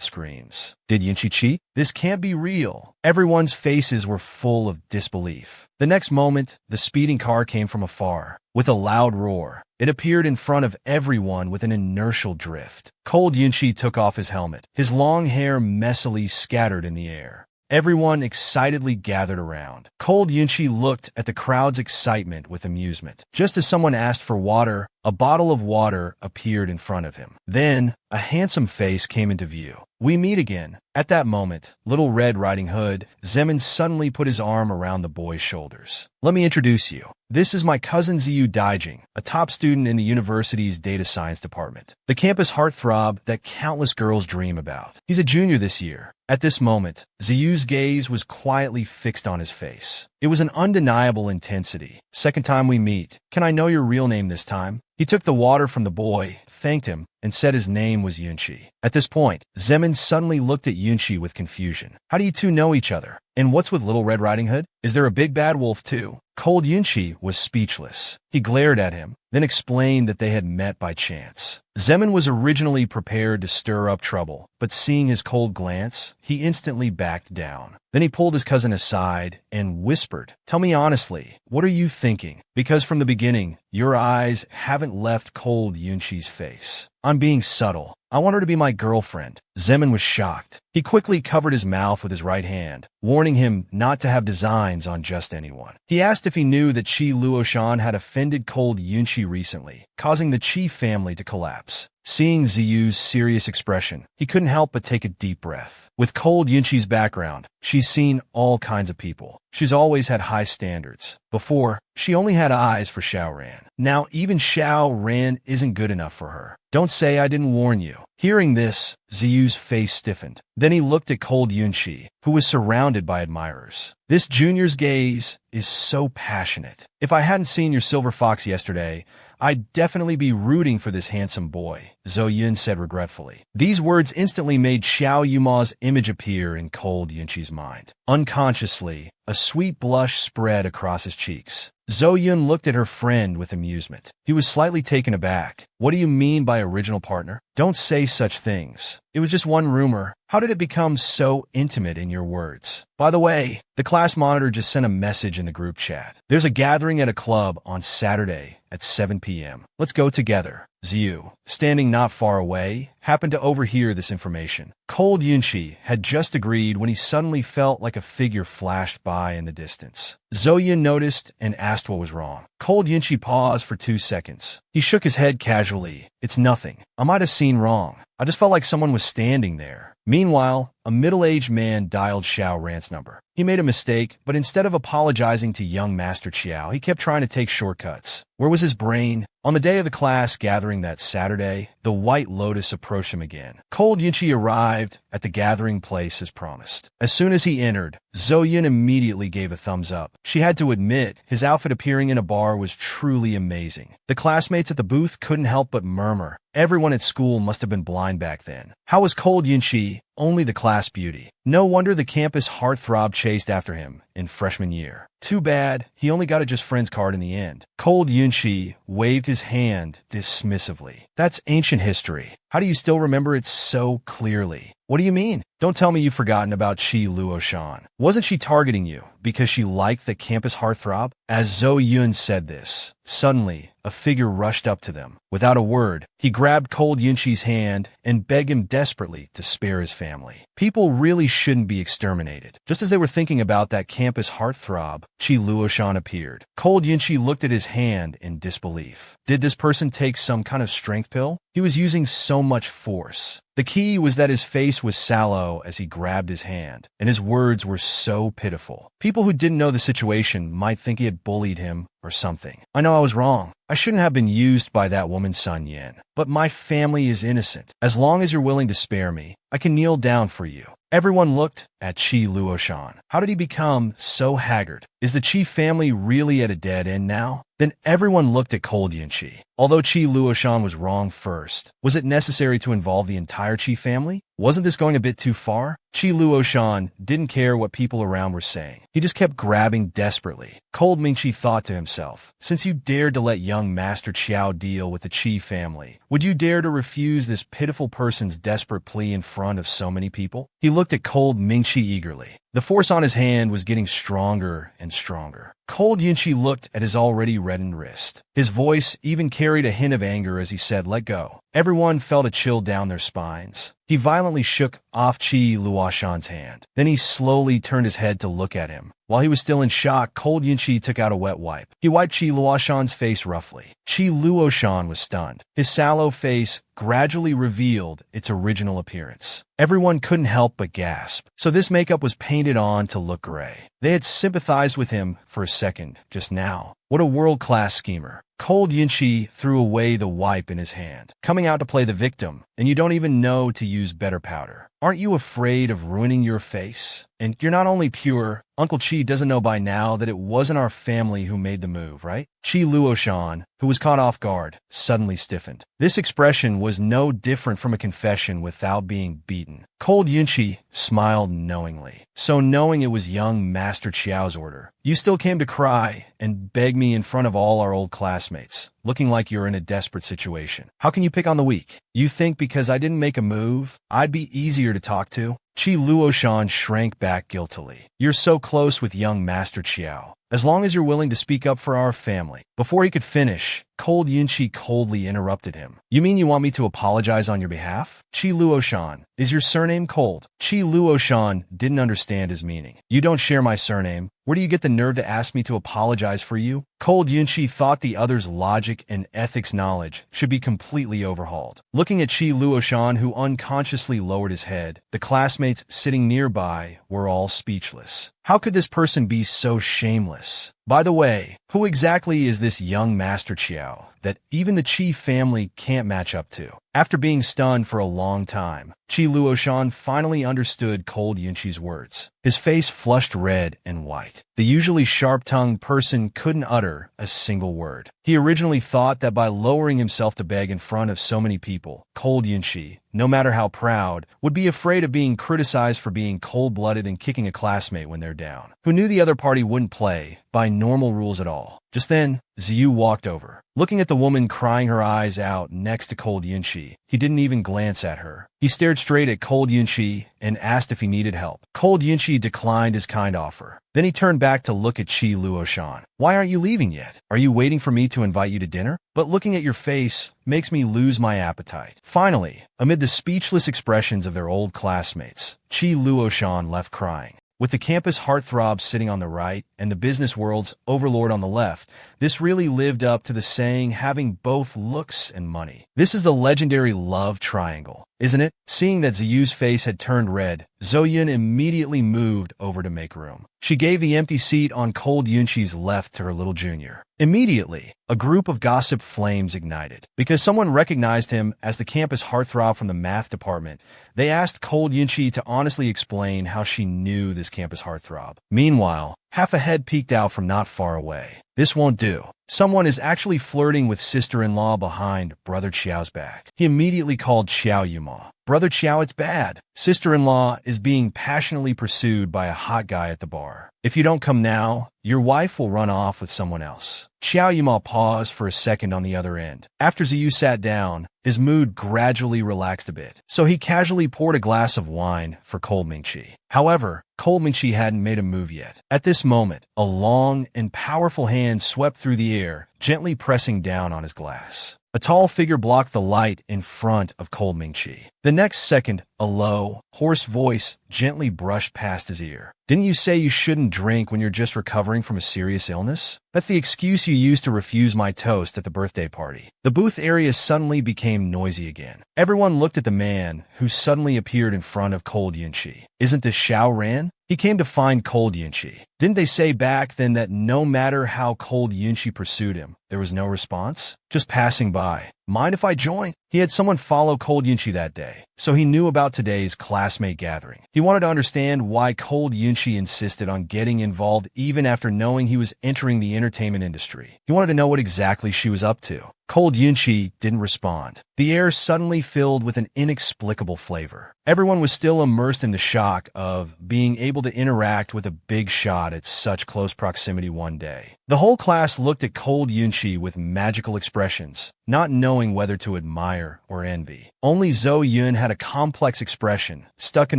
screams. Did Yunqi cheat? This can't be real. Everyone's faces were full of disbelief. The next moment, the speeding car came from afar. With a loud roar, it appeared in front of everyone with an inertial drift. Cold Yunqi took off his helmet. His long hair messily scattered in the air. Everyone excitedly gathered around. Cold Yunqi looked at the crowd's excitement with amusement. Just as someone asked for water, a bottle of water appeared in front of him. Then, a handsome face came into view. We meet again. At that moment, Little Red Riding Hood, Zemin suddenly put his arm around the boy's shoulders. Let me introduce you. This is my cousin Ziyu Daijing, a top student in the university's data science department. The campus heartthrob that countless girls dream about. He's a junior this year. At this moment, Ziyu's gaze was quietly fixed on his face. It was an undeniable intensity. Second time we meet. Can I know your real name this time? He took the water from the boy, thanked him, and said his name was Yunqi. At this point, Zemin suddenly looked at Yunqi with confusion. How do you two know each other? And what's with Little Red Riding Hood? Is there a big bad wolf too? Cold Yunqi was speechless. He glared at him, then explained that they had met by chance. Zemin was originally prepared to stir up trouble, but seeing his cold glance, he instantly backed down. Then he pulled his cousin aside and whispered, "Tell me honestly, what are you thinking? Because from the beginning, your eyes haven't left Cold Yunqi's face. I'm being subtle. I want her to be my girlfriend." Zemin was shocked. He quickly covered his mouth with his right hand, warning him not to have designs on just anyone. He asked if he knew that Qi Luoshan had offended Cold Yunqi recently, causing the Qi family to collapse. Seeing Ziyu's serious expression, he couldn't help but take a deep breath. With Cold Yunqi's background, she's seen all kinds of people. She's always had high standards. Before, she only had eyes for Xiao Ran. Now even Xiao Ran isn't good enough for her. Don't say I didn't warn you. Hearing this, Ziyu's face stiffened. Then he looked at Cold Yunqi, who was surrounded by admirers. This junior's gaze is so passionate. If I hadn't seen your silver fox yesterday, I'd definitely be rooting for this handsome boy, Zhou Yun said regretfully. These words instantly made Xiao Yuma's image appear in Cold Yunqi's mind. Unconsciously, a sweet blush spread across his cheeks. Zhou Yun looked at her friend with amusement. He was slightly taken aback. What do you mean by original partner? Don't say such things. It was just one rumor. How did it become so intimate in your words? By the way, the class monitor just sent a message in the group chat. There's a gathering at a club on Saturday at 7 p.m. Let's go together. Ziyu, standing not far away, happened to overhear this information. Cold Yunqi had just agreed when he suddenly felt like a figure flashed by in the distance. Zhou Yun noticed and asked what was wrong. Cold Yunqi paused for 2 seconds. He shook his head casually. It's nothing. I might have seen wrong. I just felt like someone was standing there. Meanwhile, a middle-aged man dialed Xiao Ran's number. He made a mistake, but instead of apologizing to young Master Qiao, he kept trying to take shortcuts. Where was his brain? On the day of the class gathering that Saturday, the White Lotus approached him again. Cold Yunqi arrived at the gathering place as promised. As soon as he entered, Zhou Yun immediately gave a thumbs up. She had to admit, his outfit appearing in a bar was truly amazing. The classmates at the booth couldn't help but murmur, everyone at school must have been blind back then. How was Cold Yunchi only the class beauty? No wonder the campus heartthrob chased after him in freshman year. Too bad, he only got a just friends card in the end. Cold Yunchi waved his hand dismissively. That's ancient history. How do you still remember it so clearly? What do you mean? Don't tell me you've forgotten about Chi Luoshan. Wasn't she targeting you because she liked the campus heartthrob? As Zhou Yun said this, suddenly, a figure rushed up to them. Without a word, he grabbed Cold Yunchi's hand and begged him desperately to spare his family. People really shouldn't be exterminated. Just as they were thinking about that campus heartthrob, Chi Luoshan appeared. Cold Yunchi looked at his hand in disbelief. Did this person take some kind of strength pill? He was using so much force. The key was that his face was sallow as he grabbed his hand, and his words were so pitiful. People who didn't know the situation might think he had bullied him or something. I know I was wrong. I shouldn't have been used by that woman Sun Yin. But my family is innocent. As long as you're willing to spare me, I can kneel down for you. Everyone looked at Chi Luoshan. How did he become so haggard? Is the Chi family really at a dead end now? Then everyone looked at Cold Yunchi. Although Chi Luoshan was wrong first, was it necessary to involve the entire Chi family? Wasn't this going a bit too far? Chi Luoshan didn't care what people around were saying. He just kept grabbing desperately. Cold Mingchi thought to himself, since you dared to let young Master Qiao deal with the Chi family, would you dare to refuse this pitiful person's desperate plea in front of so many people? He looked at Cold Mingchi eagerly. The force on his hand was getting stronger and stronger. Cold Yunchi looked at his already reddened wrist. His voice even carried a hint of anger as he said, "Let go." Everyone felt a chill down their spines. He violently shook off Chi Luoshan's hand. Then he slowly turned his head to look at him. While he was still in shock, Cold Yunchi took out a wet wipe. He wiped Chi Luoshan's face roughly. Chi Luoshan was stunned. His sallow face gradually revealed its original appearance. Everyone couldn't help but gasp. So this makeup was painted on to look gray. They had sympathized with him for a second just now. What a world-class schemer. Cold Yunchi threw away the wipe in his hand. Coming out to play the victim, and you don't even know to use better powder. Aren't you afraid of ruining your face? And you're not only pure, Uncle Chi doesn't know by now that it wasn't our family who made the move, right? Chi Luoshan, who was caught off guard, suddenly stiffened. This expression was no different from a confession without being beaten. Cold Yunchi smiled knowingly. So knowing it was young Master Qiao's order, you still came to cry and beg me in front of all our old classmates, looking like you're in a desperate situation. How can you pick on the weak? You think because I didn't make a move, I'd be easier to talk to? Chi Luoshan shrank back guiltily. You're so close with young Master Qiao. As long as you're willing to speak up for our family. Before he could finish, Cold Yunchi coldly interrupted him. You mean you want me to apologize on your behalf? Chi Luoshan, is your surname Cold? Chi Luoshan didn't understand his meaning. You don't share my surname. Where do you get the nerve to ask me to apologize for you? Cold Yunchi thought the other's logic and ethics knowledge should be completely overhauled. Looking at Chi Luoshan, who unconsciously lowered his head, the classmates sitting nearby were all speechless. How could this person be so shameless? By the way, who exactly is this young Master Qiao that even the Chi family can't match up to? After being stunned for a long time, Chi Luoshan finally understood Cold Yunchi's words. His face flushed red and white. The usually sharp-tongued person couldn't utter a single word. He originally thought that by lowering himself to beg in front of so many people, Cold Yunchi, no matter how proud, would be afraid of being criticized for being cold-blooded and kicking a classmate when they're down, who knew the other party wouldn't play by normal rules at all. Just then, Ziyu walked over. Looking at the woman crying her eyes out next to Cold Yunchi, he didn't even glance at her. He stared straight at Cold Yunchi and asked if he needed help. Cold Yunchi declined his kind offer. Then he turned back to look at Chi Luoshan. Why aren't you leaving yet? Are you waiting for me to invite you to dinner? But looking at your face makes me lose my appetite. Finally, amid the speechless expressions of their old classmates, Chi Luoshan left crying. With the campus heartthrob sitting on the right and the business world's overlord on the left, this really lived up to the saying having both looks and money. This is the legendary love triangle, isn't it? Seeing that Ziyu's face had turned red, Zhou Yun immediately moved over to make room. She gave the empty seat on Cold Yunchi's left to her little junior. Immediately, a group of gossip flames ignited. Because someone recognized him as the campus heartthrob from the math department, they asked Cold Yunchi to honestly explain how she knew this campus heartthrob. Meanwhile, Half a head peeked out from not far away. This won't do. Someone is actually flirting with sister-in-law behind Brother Qiao's back. He immediately called Qiao Yuma. Brother Qiao, it's bad. Sister-in-law is being passionately pursued by a hot guy at the bar. If you don't come now, your wife will run off with someone else. Qiao Yuma paused for a second on the other end. After Ziyu sat down, his mood gradually relaxed a bit, so he casually poured a glass of wine for Cold Mingqi. However, Cold Mingqi hadn't made a move yet. At this moment, a long and powerful hand swept through the air, gently pressing down on his glass. A tall figure blocked the light in front of Cold Mingqi. The next second, a low, hoarse voice gently brushed past his ear. Didn't you say you shouldn't drink when you're just recovering from a serious illness? That's the excuse you used to refuse my toast at the birthday party. The booth area suddenly became noisy again. Everyone looked at the man who suddenly appeared in front of Cold Yunqi. Isn't this Xiao Ran? He came to find Cold Yunqi. Didn't they say back then that no matter how Cold Yunqi pursued him, there was no response? Just passing by. Mind if I join? He had someone follow Cold Yunqi that day, so he knew about today's classmate gathering. He wanted to understand why Cold Yunqi insisted on getting involved even after knowing he was entering the entertainment industry. He wanted to know what exactly she was up to. Cold Yunqi didn't respond. The air suddenly filled with an inexplicable flavor. Everyone was still immersed in the shock of being able to interact with a big shot at such close proximity one day. The whole class looked at Cold Yunqi with magical expressions, not knowing whether to admire or envy. Only Zhou Yun had a complex expression, stuck in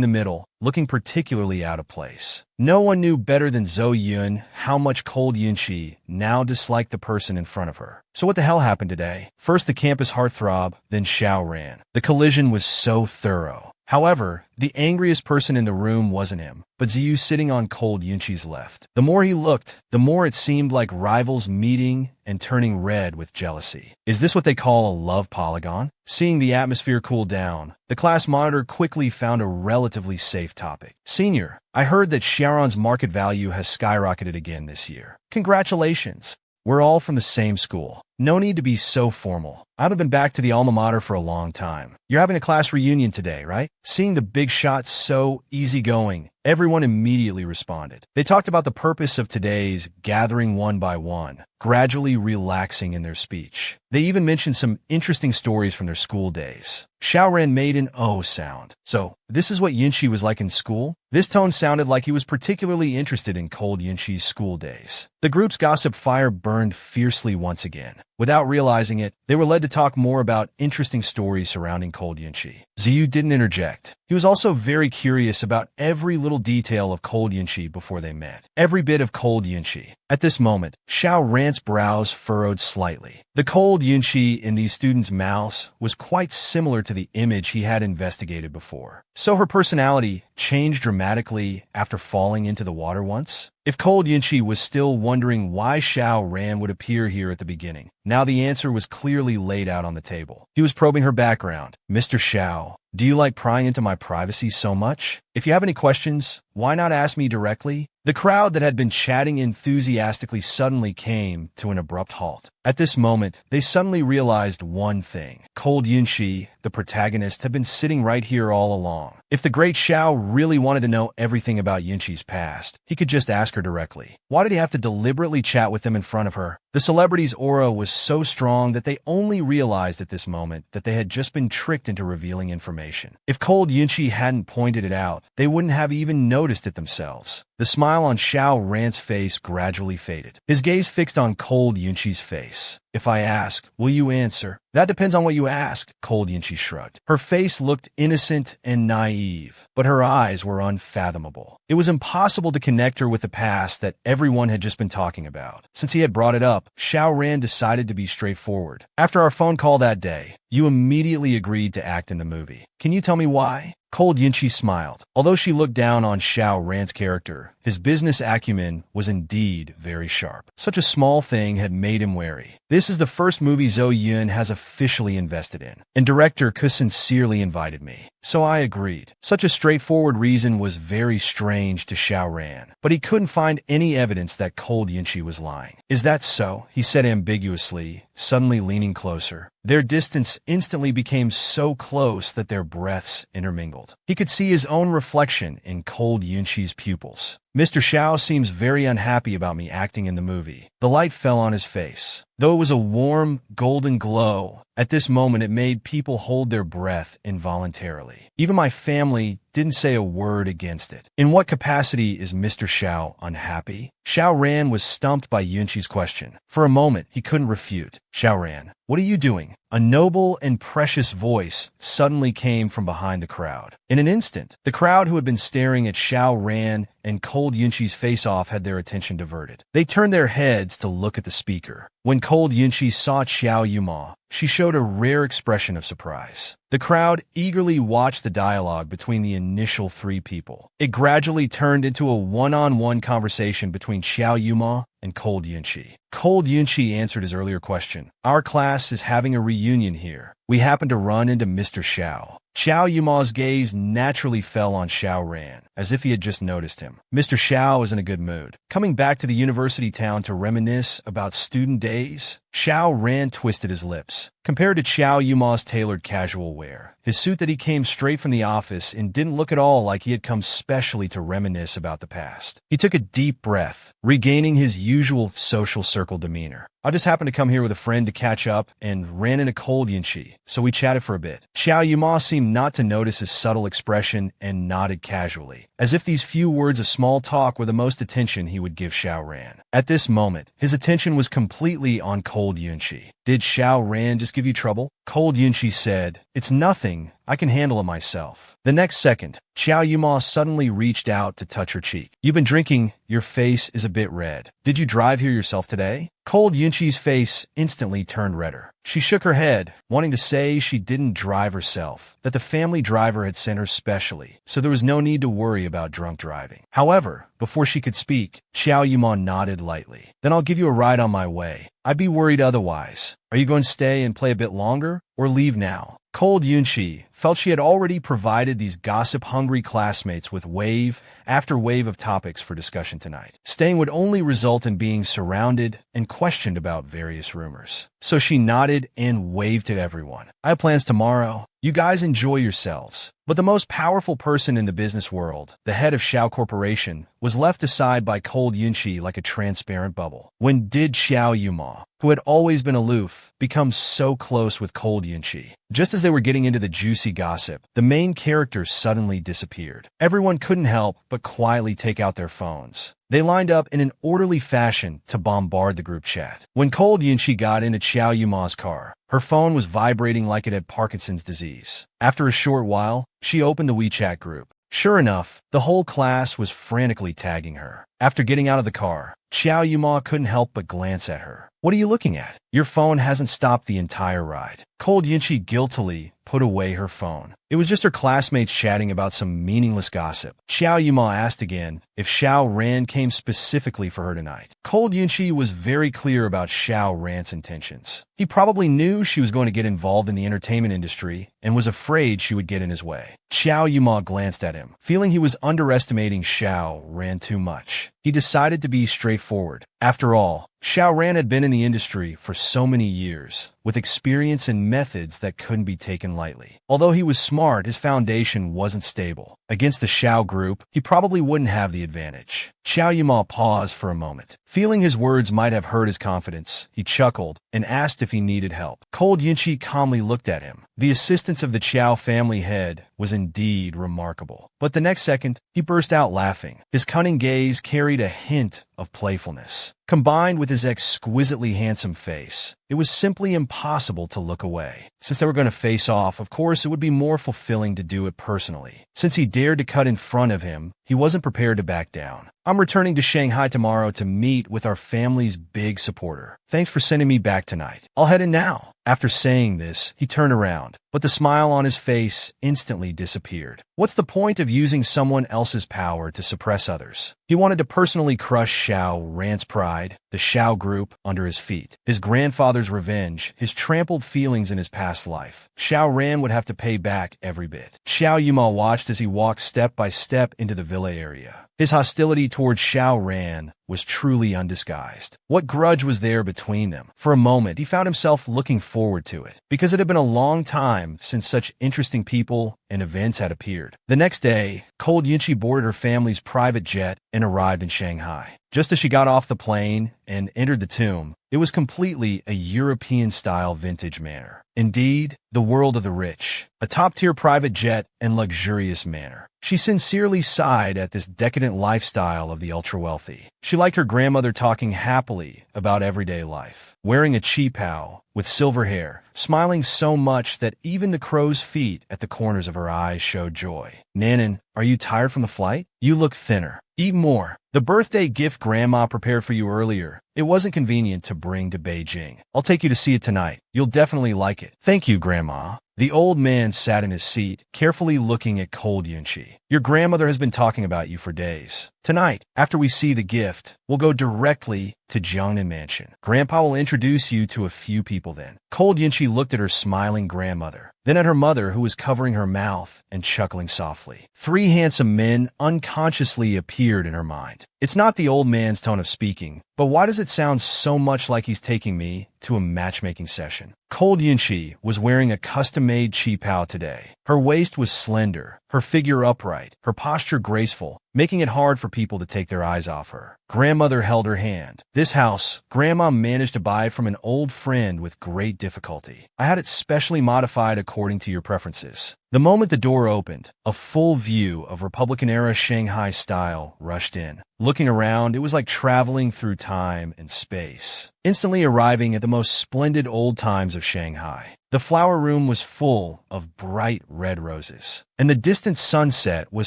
the middle, looking particularly out of place. No one knew better than Zhou Yun how much Cold Yunqi now disliked the person in front of her. So what the hell happened today? First the campus heartthrob, then Xiao Ran. The collision was so thorough. However, the angriest person in the room wasn't him, but Ziyu sitting on Cold Yunqi's left. The more he looked, the more it seemed like rivals meeting and turning red with jealousy. Is this what they call a love polygon? Seeing the atmosphere cool down, the class monitor quickly found a relatively safe topic. Senior, I heard that Sharon's market value has skyrocketed again this year. Congratulations. We're all from the same school. No need to be so formal. I haven't been back to the alma mater for a long time. You're having a class reunion today, right? Seeing the big shot so easygoing, everyone immediately responded. They talked about the purpose of today's gathering one by one, gradually relaxing in their speech. They even mentioned some interesting stories from their school days. Xiaoran made an O sound. So, this is what Yunqi was like in school? This tone sounded like he was particularly interested in Cold Yunqi's school days. The group's gossip fire burned fiercely once again. Without realizing it, they were led to talk more about interesting stories surrounding Cold Yunqi. Ziyu didn't interject. He was also very curious about every little detail of Cold Yunqi before they met. Every bit of Cold Yunqi. At this moment, Xiao Ran's brows furrowed slightly. The Cold Yunqi in these students' mouths was quite similar to the image he had investigated before. So her personality changed dramatically after falling into the water once? If Cold Yunqi was still wondering why Xiao Ran would appear here at the beginning, now the answer was clearly laid out on the table. He was probing her background. Mr. Xiao, do you like prying into my privacy so much? If you have any questions, why not ask me directly? The crowd that had been chatting enthusiastically suddenly came to an abrupt halt. At this moment, they suddenly realized one thing. Cold Yunqi, the protagonist, had been sitting right here all along. If the great Xiao really wanted to know everything about Yunqi's past, he could just ask her directly. Why did he have to deliberately chat with them in front of her? The celebrity's aura was so strong that they only realized at this moment that they had just been tricked into revealing information. If Cold Yunqi hadn't pointed it out, they wouldn't have even noticed it themselves. The smile on Xiao Ran's face gradually faded. His gaze fixed on Cold Yunqi's face. If I ask, will you answer? That depends on what you ask, Cold Yunqi shrugged. Her face looked innocent and naive, but her eyes were unfathomable. It was impossible to connect her with the past that everyone had just been talking about. Since he had brought it up, Xiao Ran decided to be straightforward. After our phone call that day, you immediately agreed to act in the movie. Can you tell me why? Cold Yunqi smiled. Although she looked down on Xiao Ran's character, his business acumen was indeed very sharp. Such a small thing had made him wary. This is the first movie Zhou Yun has officially invested in, and director Ke sincerely invited me. So I agreed. Such a straightforward reason was very strange to Xiao Ran, but he couldn't find any evidence that Cold Yunqi was lying. Is that so? He said ambiguously, suddenly leaning closer. Their distance instantly became so close that their breaths intermingled. He could see his own reflection in Cold Yunqi's pupils. Mr. Xiao seems very unhappy about me acting in the movie. The light fell on his face. Though it was a warm, golden glow, at this moment it made people hold their breath involuntarily. Even my family didn't say a word against it. In what capacity is Mr. Xiao unhappy? Xiao Ran was stumped by Yunqi's question. For a moment, he couldn't refute. Xiao Ran, what are you doing? A noble and precious voice suddenly came from behind the crowd. In an instant, the crowd who had been staring at Xiao Ran and Cold Yunqi's face-off had their attention diverted. They turned their heads to look at the speaker. When Cold Yunqi saw Xiao Yuma, she showed a rare expression of surprise. The crowd eagerly watched the dialogue between the initial three people. It gradually turned into a one-on-one conversation between Xiao Yuma and Cold Yunqi. Cold Yunqi answered his earlier question. Our class is having a reunion here. We happened to run into Mr. Xiao. Xiao Yuma's gaze naturally fell on Xiao Ran, as if he had just noticed him. Mr. Xiao was in a good mood. Coming back to the university town to reminisce about student days, Xiao Ran twisted his lips. Compared to Xiao Yuma's tailored casual wear, his suit that he came straight from the office and didn't look at all like he had come specially to reminisce about the past. He took a deep breath, regaining his usual social circle demeanor. I just happened to come here with a friend to catch up and ran into Cold Yunqi, so we chatted for a bit. Xiao Yuma seemed not to notice his subtle expression and nodded casually, as if these few words of small talk were the most attention he would give Xiao Ran. At this moment, his attention was completely on Cold Yunqi. Did Xiao Ran just give you trouble? Cold Yunqi said, It's nothing. I can handle it myself. The next second, Xiao Yuma suddenly reached out to touch her cheek. You've been drinking. Your face is a bit red. Did you drive here yourself today? Cold Yunqi's face instantly turned redder. She shook her head, wanting to say she didn't drive herself, that the family driver had sent her specially, so there was no need to worry about drunk driving. However, before she could speak, Xiao Yuma nodded lightly. Then I'll give you a ride on my way. I'd be worried otherwise. Are you going to stay and play a bit longer, or leave now? Cold Yunqi felt she had already provided these gossip-hungry classmates with wave after wave of topics for discussion tonight. Staying would only result in being surrounded and questioned about various rumors. So she nodded and waved to everyone. I have plans tomorrow. You guys enjoy yourselves. But the most powerful person in the business world, the head of Xiao Corporation, was left aside by Cold Yunqi like a transparent bubble. When did Xiao Yuma, who had always been aloof, become so close with Cold Yunqi? Just as they were getting into the juicy gossip, the main character suddenly disappeared. Everyone couldn't help but quietly take out their phones. They lined up in an orderly fashion to bombard the group chat. When Cold Yunqi got into Xiao Yuma's car, her phone was vibrating like it had Parkinson's disease. After a short while, she opened the WeChat group. Sure enough, the whole class was frantically tagging her. After getting out of the car, Xiao Yuma couldn't help but glance at her. What are you looking at? Your phone hasn't stopped the entire ride. Cold Yunqi guiltily put away her phone. It was just her classmates chatting about some meaningless gossip. Xiao Yuma asked again if Xiao Ran came specifically for her tonight. Cold Yunqi was very clear about Xiao Ran's intentions. He probably knew she was going to get involved in the entertainment industry and was afraid she would get in his way. Xiao Yuma glanced at him. Feeling he was underestimating Xiao Ran too much, he decided to be straightforward. After all, Xiao Ran had been in the industry for so many years, with experience and methods that couldn't be taken lightly. Although he was smart, his foundation wasn't stable. Against the Xiao group, he probably wouldn't have the advantage. Xiao Yuma paused for a moment. Feeling his words might have hurt his confidence, he chuckled and asked if he needed help. Cold Yunqi calmly looked at him. The assistance of the Qiao family head was indeed remarkable. But the next second, he burst out laughing. His cunning gaze carried a hint of playfulness. Combined with his exquisitely handsome face, it was simply impossible to look away. Since they were going to face off, of course, it would be more fulfilling to do it personally. Since he dared to cut in front of him, he wasn't prepared to back down. I'm returning to Shanghai tomorrow to meet with our family's big supporter. Thanks for sending me back tonight. I'll head in now. After saying this, he turned around, but the smile on his face instantly disappeared. What's the point of using someone else's power to suppress others? He wanted to personally crush Xiao Ran's pride, the Xiao group, under his feet. His grandfather's revenge, his trampled feelings in his past life. Xiao Ran would have to pay back every bit. Xiao Yuma watched as he walked step by step into the village villa area. His hostility towards Xiao Ran was truly undisguised. What grudge was there between them? For a moment, he found himself looking forward to it, because it had been a long time since such interesting people and events had appeared. The next day, Cold Yunchi boarded her family's private jet and arrived in Shanghai. Just as she got off the plane and entered the tomb, it was completely a European-style vintage manner. Indeed, the world of the rich, a top-tier private jet and luxurious manner. She sincerely sighed at this decadent lifestyle of the ultra-wealthy. She liked her grandmother talking happily about everyday life, wearing a qipao with silver hair, smiling so much that even the crow's feet at the corners of her eyes showed joy. "Nanan, are you tired from the flight? You look thinner. Eat more. The birthday gift Grandma prepared for you earlier. It wasn't convenient to bring to Beijing. I'll take you to see it tonight. You'll definitely like it." "Thank you, Grandma." The old man sat in his seat, carefully looking at Cold Yunchi. "Your grandmother has been talking about you for days. Tonight, after we see the gift, we'll go directly to Jiangnan Mansion. Grandpa will introduce you to a few people then." Cold Yunchi looked at her smiling grandmother, then at her mother who was covering her mouth and chuckling softly. Three handsome men unconsciously appeared in her mind. It's not the old man's tone of speaking, but why does it sound so much like he's taking me to a matchmaking session? Cold Yunchi was wearing a custom-made qipao today. Her waist was slender, her figure upright, her posture graceful, making it hard for people to take their eyes off her. Grandmother held her hand. "This house, Grandma managed to buy from an old friend with great difficulty. I had it specially modified according to your preferences." The moment the door opened, a full view of Republican-era Shanghai style rushed in. Looking around, it was like traveling through time and space, instantly arriving at the most splendid old times of Shanghai. The flower room was full of bright red roses, and the distant sunset was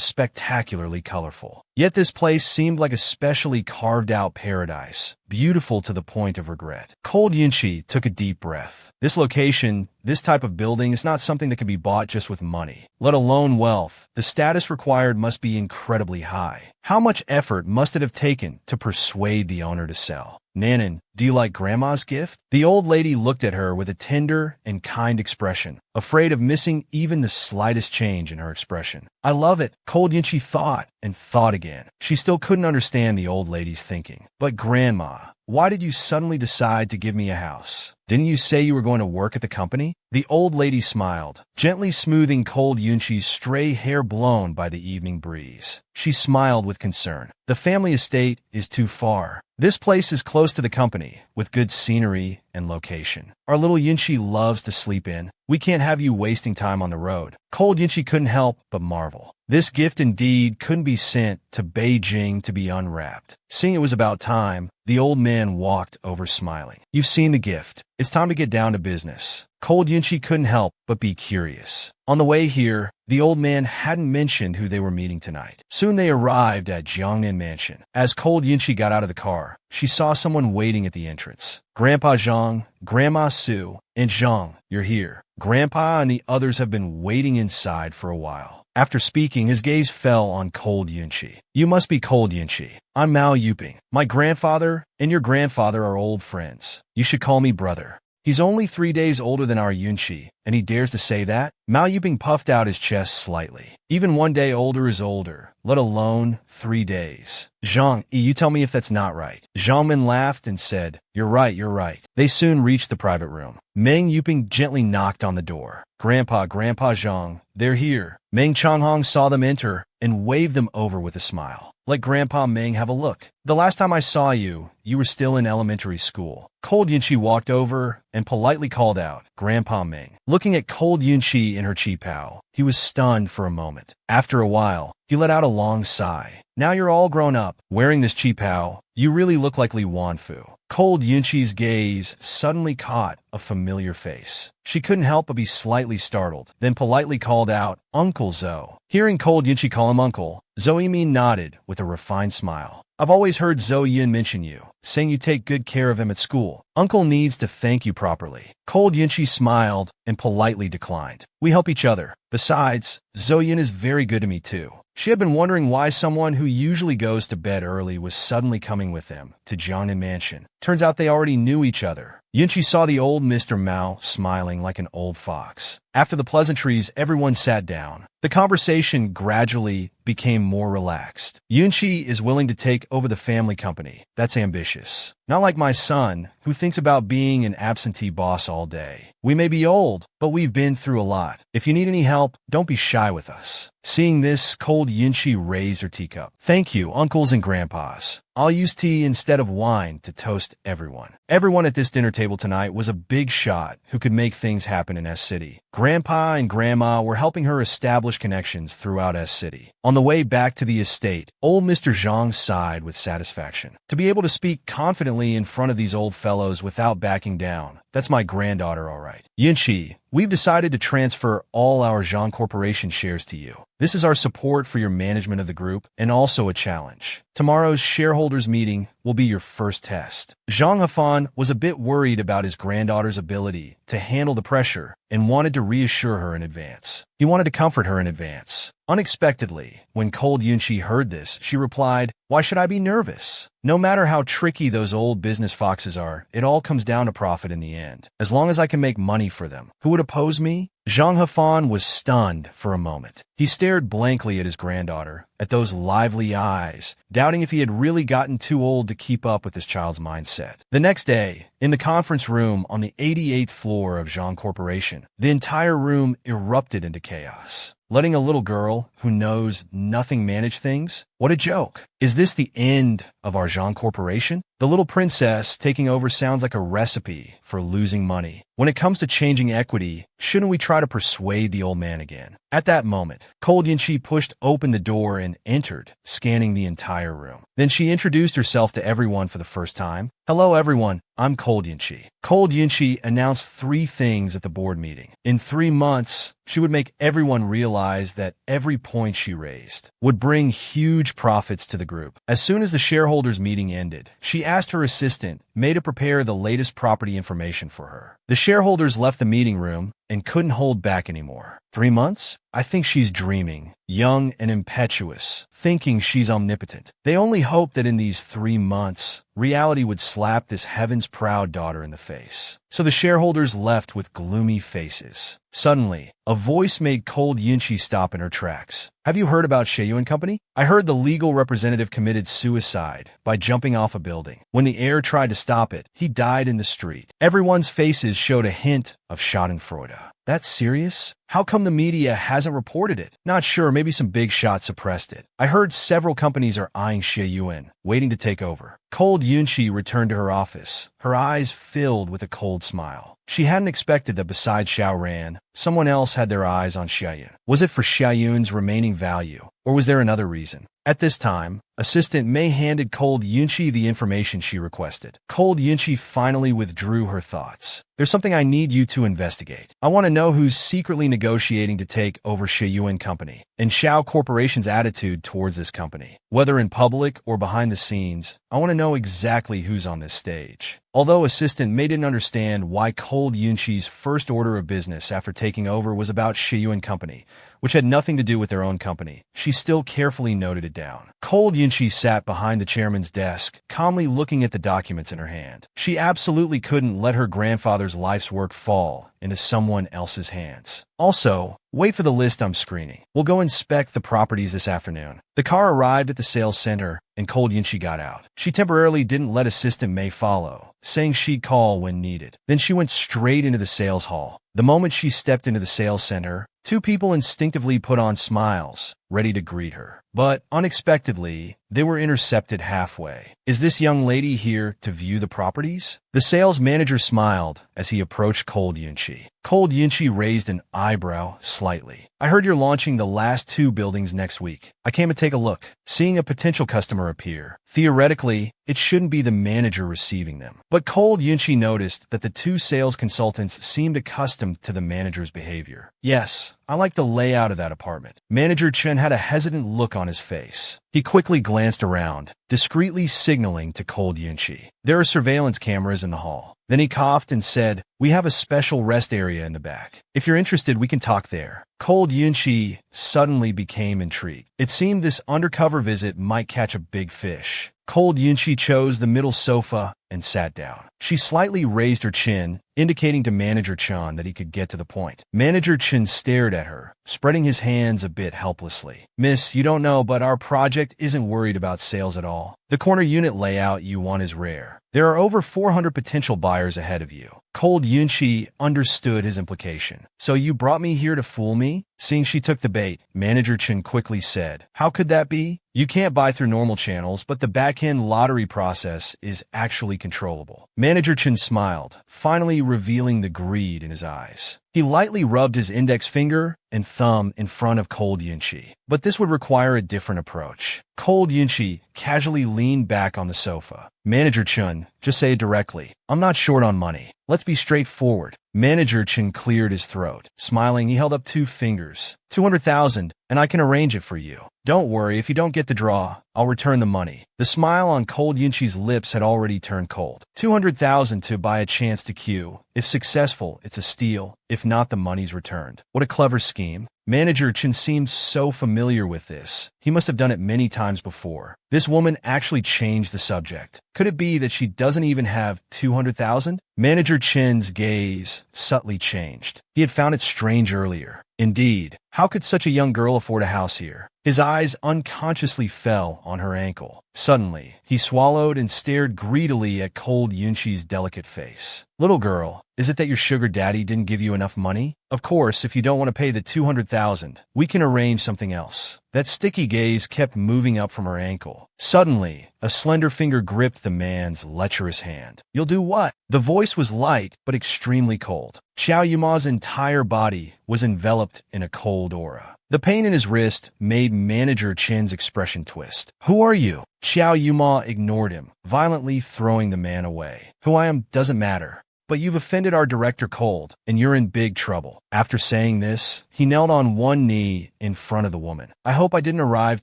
spectacularly colorful. Yet this place seemed like a specially carved-out paradise, beautiful to the point of regret. Cold Yunchi took a deep breath. This location, this type of building, is not something that can be bought just with money, let alone wealth. The status required must be incredibly high. How much effort must it have taken to persuade the owner to sell? "Nanan, do you like Grandma's gift?" The old lady looked at her with a tender and kind expression, afraid of missing even the slightest change in her expression. "I love it." Cold Yunchi thought and thought again. She still couldn't understand the old lady's thinking. "But Grandma, why did you suddenly decide to give me a house? Didn't you say you were going to work at the company?" The old lady smiled, gently smoothing Cold Yunchi's stray hair blown by the evening breeze. She smiled with concern. "The family estate is too far. This place is close to the company, with good scenery and location. Our little Yunchi loves to sleep in. We can't have you wasting time on the road." Cold Yunchi couldn't help but marvel. This gift indeed couldn't be sent to Beijing to be unwrapped. Seeing it was about time, the old man walked over smiling. "You've seen the gift. It's time to get down to business." Cold Yunchi couldn't help but be curious. On the way here, the old man hadn't mentioned who they were meeting tonight. Soon they arrived at Jiangnan Mansion. As Cold Yunchi got out of the car, she saw someone waiting at the entrance. "Grandpa Zhang, Grandma Su, and Zhang, you're here. Grandpa and the others have been waiting inside for a while." After speaking, his gaze fell on Cold Yunchi. "You must be Cold Yunchi. I'm Mao Yuping. My grandfather and your grandfather are old friends. You should call me brother." He's only 3 days older than our Yunchi, and he dares to say that? Mao Yuping puffed out his chest slightly. Even 1 day older is older, let alone 3 days. "Zhang, you tell me if that's not right." Zhangmin laughed and said, You're right. They soon reached the private room. Meng Yuping gently knocked on the door. Grandpa Zhang, they're here." Meng Changhong saw them enter and waved them over with a smile. "Let Grandpa Meng have a look. The last time I saw you, you were still in elementary school." Cold Yunchi walked over and politely called out, "Grandpa Meng." Looking at Cold Yunchi in her qipao, he was stunned for a moment. After a while, he let out a long sigh. "Now you're all grown up. Wearing this qipao, you really look like Li Wanfu." Cold Yunchi's gaze suddenly caught a familiar face. She couldn't help but be slightly startled, then politely called out, "Uncle Zhou." Hearing Cold Yunchi call him uncle, Zhou Yimin nodded with a refined smile. "I've always heard Zhou Yun mention you, saying you take good care of him at school. Uncle needs to thank you properly." Cold Yunchi smiled and politely declined. "We help each other. Besides, Zhou Yun is very good to me too." She had been wondering why someone who usually goes to bed early was suddenly coming with them to Jiangnan Mansion. Turns out they already knew each other. Yunchi saw the old Mr. Mao smiling like an old fox. After the pleasantries, everyone sat down. The conversation gradually became more relaxed. Yunchi is willing to take over the family company. That's ambitious. Not like my son, who thinks about being an absentee boss all day. We may be old, but we've been through a lot. If you need any help, don't be shy with us. Seeing this, cold Yunchi raised her teacup. Thank you, uncles and grandpas. I'll use tea instead of wine to toast everyone. Everyone at this dinner table tonight was a big shot who could make things happen in S-City. Grandpa and Grandma were helping her establish connections throughout S-City. On the way back to the estate, old Mr. Zhang sighed with satisfaction. To be able to speak confidently in front of these old fellows without backing down, that's my granddaughter, all right. Yunchi, we've decided to transfer all our Zhang Corporation shares to you. This is our support for your management of the group and also a challenge. Tomorrow's shareholders meeting will be your first test. Zhang Hafan was a bit worried about his granddaughter's ability to handle the pressure and wanted to reassure her in advance. He wanted to comfort her in advance. Unexpectedly, when cold Yunchi heard this, she replied, "Why should I be nervous? No matter how tricky those old business foxes are, it all comes down to profit in the end. As long as I can make money for them. Who would oppose me?" Zhang Hafan was stunned for a moment. He stared blankly at his granddaughter, at those lively eyes, doubting if he had really gotten too old to keep up with his child's mindset. The next day, in the conference room on the 88th floor of Zhang Corporation, the entire room erupted into chaos. Letting a little girl who knows nothing manage things? What a joke. Is this the end of our Zhang Corporation? The little princess taking over sounds like a recipe for losing money. When it comes to changing equity, shouldn't we try to persuade the old man again? At that moment, cold Yunchi pushed open the door and entered, scanning the entire room. Then she introduced herself to everyone for the first time. "Hello everyone, I'm Cold Yunchi." Cold Yunchi announced 3 things at the board meeting. In 3 months, she would make everyone realize that every point she raised would bring huge profits to the group. As soon as the shareholders meeting ended, she asked her assistant, May, to prepare the latest property information for her. The shareholders left the meeting room and couldn't hold back anymore. 3 months? I think she's dreaming, young and impetuous, thinking she's omnipotent. They only hoped that in these 3 months, reality would slap this heaven's proud daughter in the face. So the shareholders left with gloomy faces. Suddenly, a voice made cold Yunchi stop in her tracks. "Have you heard about Sheyu & Company? I heard the legal representative committed suicide by jumping off a building. When the heir tried to stop it, he died in the street." Everyone's faces showed a hint of schadenfreude. That's serious? How come the media hasn't reported it? Not sure, maybe some big shot suppressed it. I heard several companies are eyeing Sheyu, waiting to take over. Cold Yunchi returned to her office, her eyes filled with a cold smile. She hadn't expected that besides Xiao Ran, someone else had their eyes on Xiaoyun. Was it for Xiaoyun's remaining value, or was there another reason? At this time, Assistant Mei handed Cold Yunchi the information she requested. Cold Yunchi finally withdrew her thoughts. "There's something I need you to investigate. I want to know who's secretly negotiating to take over Sheyu Company, and Xiao Corporation's attitude towards this company. Whether in public or behind the scenes, I want to know exactly who's on this stage." Although Assistant Mei didn't understand why Cold Yunchi's first order of business after taking over was about Sheyu Company, which had nothing to do with their own company, she still carefully noted it down. Cold Yunchi sat behind the chairman's desk, calmly looking at the documents in her hand. She absolutely couldn't let her grandfather's life's work fall into someone else's hands. Also, wait for the list I'm screening. We'll go inspect the properties this afternoon. The car arrived at the sales center, and Cold Yunchi got out. She temporarily didn't let Assistant Mei follow, saying she'd call when needed. Then she went straight into the sales hall. The moment she stepped into the sales center, 2 people instinctively put on smiles, ready to greet her. But unexpectedly, they were intercepted halfway. "Is this young lady here to view the properties?" The sales manager smiled as he approached Cold Yunchi. Cold Yunchi raised an eyebrow slightly. "I heard you're launching the last 2 buildings next week. I came to take a look." Seeing a potential customer appear, theoretically, it shouldn't be the manager receiving them. But Cold Yunchi noticed that the 2 sales consultants seemed accustomed to the manager's behavior. "Yes, I like the layout of that apartment." Manager Chen had a hesitant look on his face. He quickly glanced around, discreetly signaling to Cold Yunchi. "There are surveillance cameras in the hall." Then he coughed and said, "We have a special rest area in the back. If you're interested, we can talk there." Cold Yunchi suddenly became intrigued. It seemed this undercover visit might catch a big fish. Cold Yunchi chose the middle sofa and sat down. She slightly raised her chin, indicating to Manager Chun that he could get to the point. Manager Chun stared at her, spreading his hands a bit helplessly. Miss, you don't know, but our project isn't worried about sales at all. The corner unit layout you want is rare. There are over 400 potential buyers ahead of you. Cold Yunchi understood his implication. So you brought me here to fool me? Seeing she took the bait, Manager Chen quickly said, how could that be? You can't buy through normal channels, but the back-end lottery process is actually controllable. Manager Chen smiled, finally revealing the greed in his eyes. He lightly rubbed his index finger and thumb in front of Cold Yunchi. But this would require a different approach. Cold Yunchi casually leaned back on the sofa. Manager Chun, just say it directly. I'm not short on money. Let's be straightforward. Manager Chun cleared his throat. Smiling, he held up 2 fingers. 200,000, and I can arrange it for you. Don't worry, if you don't get the draw, I'll return the money. The smile on Cold Yunchi's lips had already turned cold. 200,000 to buy a chance to queue. If successful, it's a steal. If not, the money's returned. What a clever scheme. Manager Chen seemed so familiar with this. He must have done it many times before. This woman actually changed the subject. Could it be that she doesn't even have 200,000? Manager Chen's gaze subtly changed. He had found it strange earlier. Indeed, how could such a young girl afford a house here? His eyes unconsciously fell on her ankle. Suddenly, he swallowed and stared greedily at Cold Yunchi's delicate face. Little girl, is it that your sugar daddy didn't give you enough money? Of course, if you don't want to pay the 200,000, we can arrange something else. That sticky gaze kept moving up from her ankle. Suddenly, a slender finger gripped the man's lecherous hand. You'll do what? The voice was light, but extremely cold. Xiao Yuma's entire body was enveloped in a cold aura. The pain in his wrist made Manager Chen's expression twist. Who are you? Xiao Yuma ignored him, violently throwing the man away. Who I am doesn't matter. But you've offended our director Cold, and you're in big trouble. After saying this, he knelt on one knee in front of the woman. I hope I didn't arrive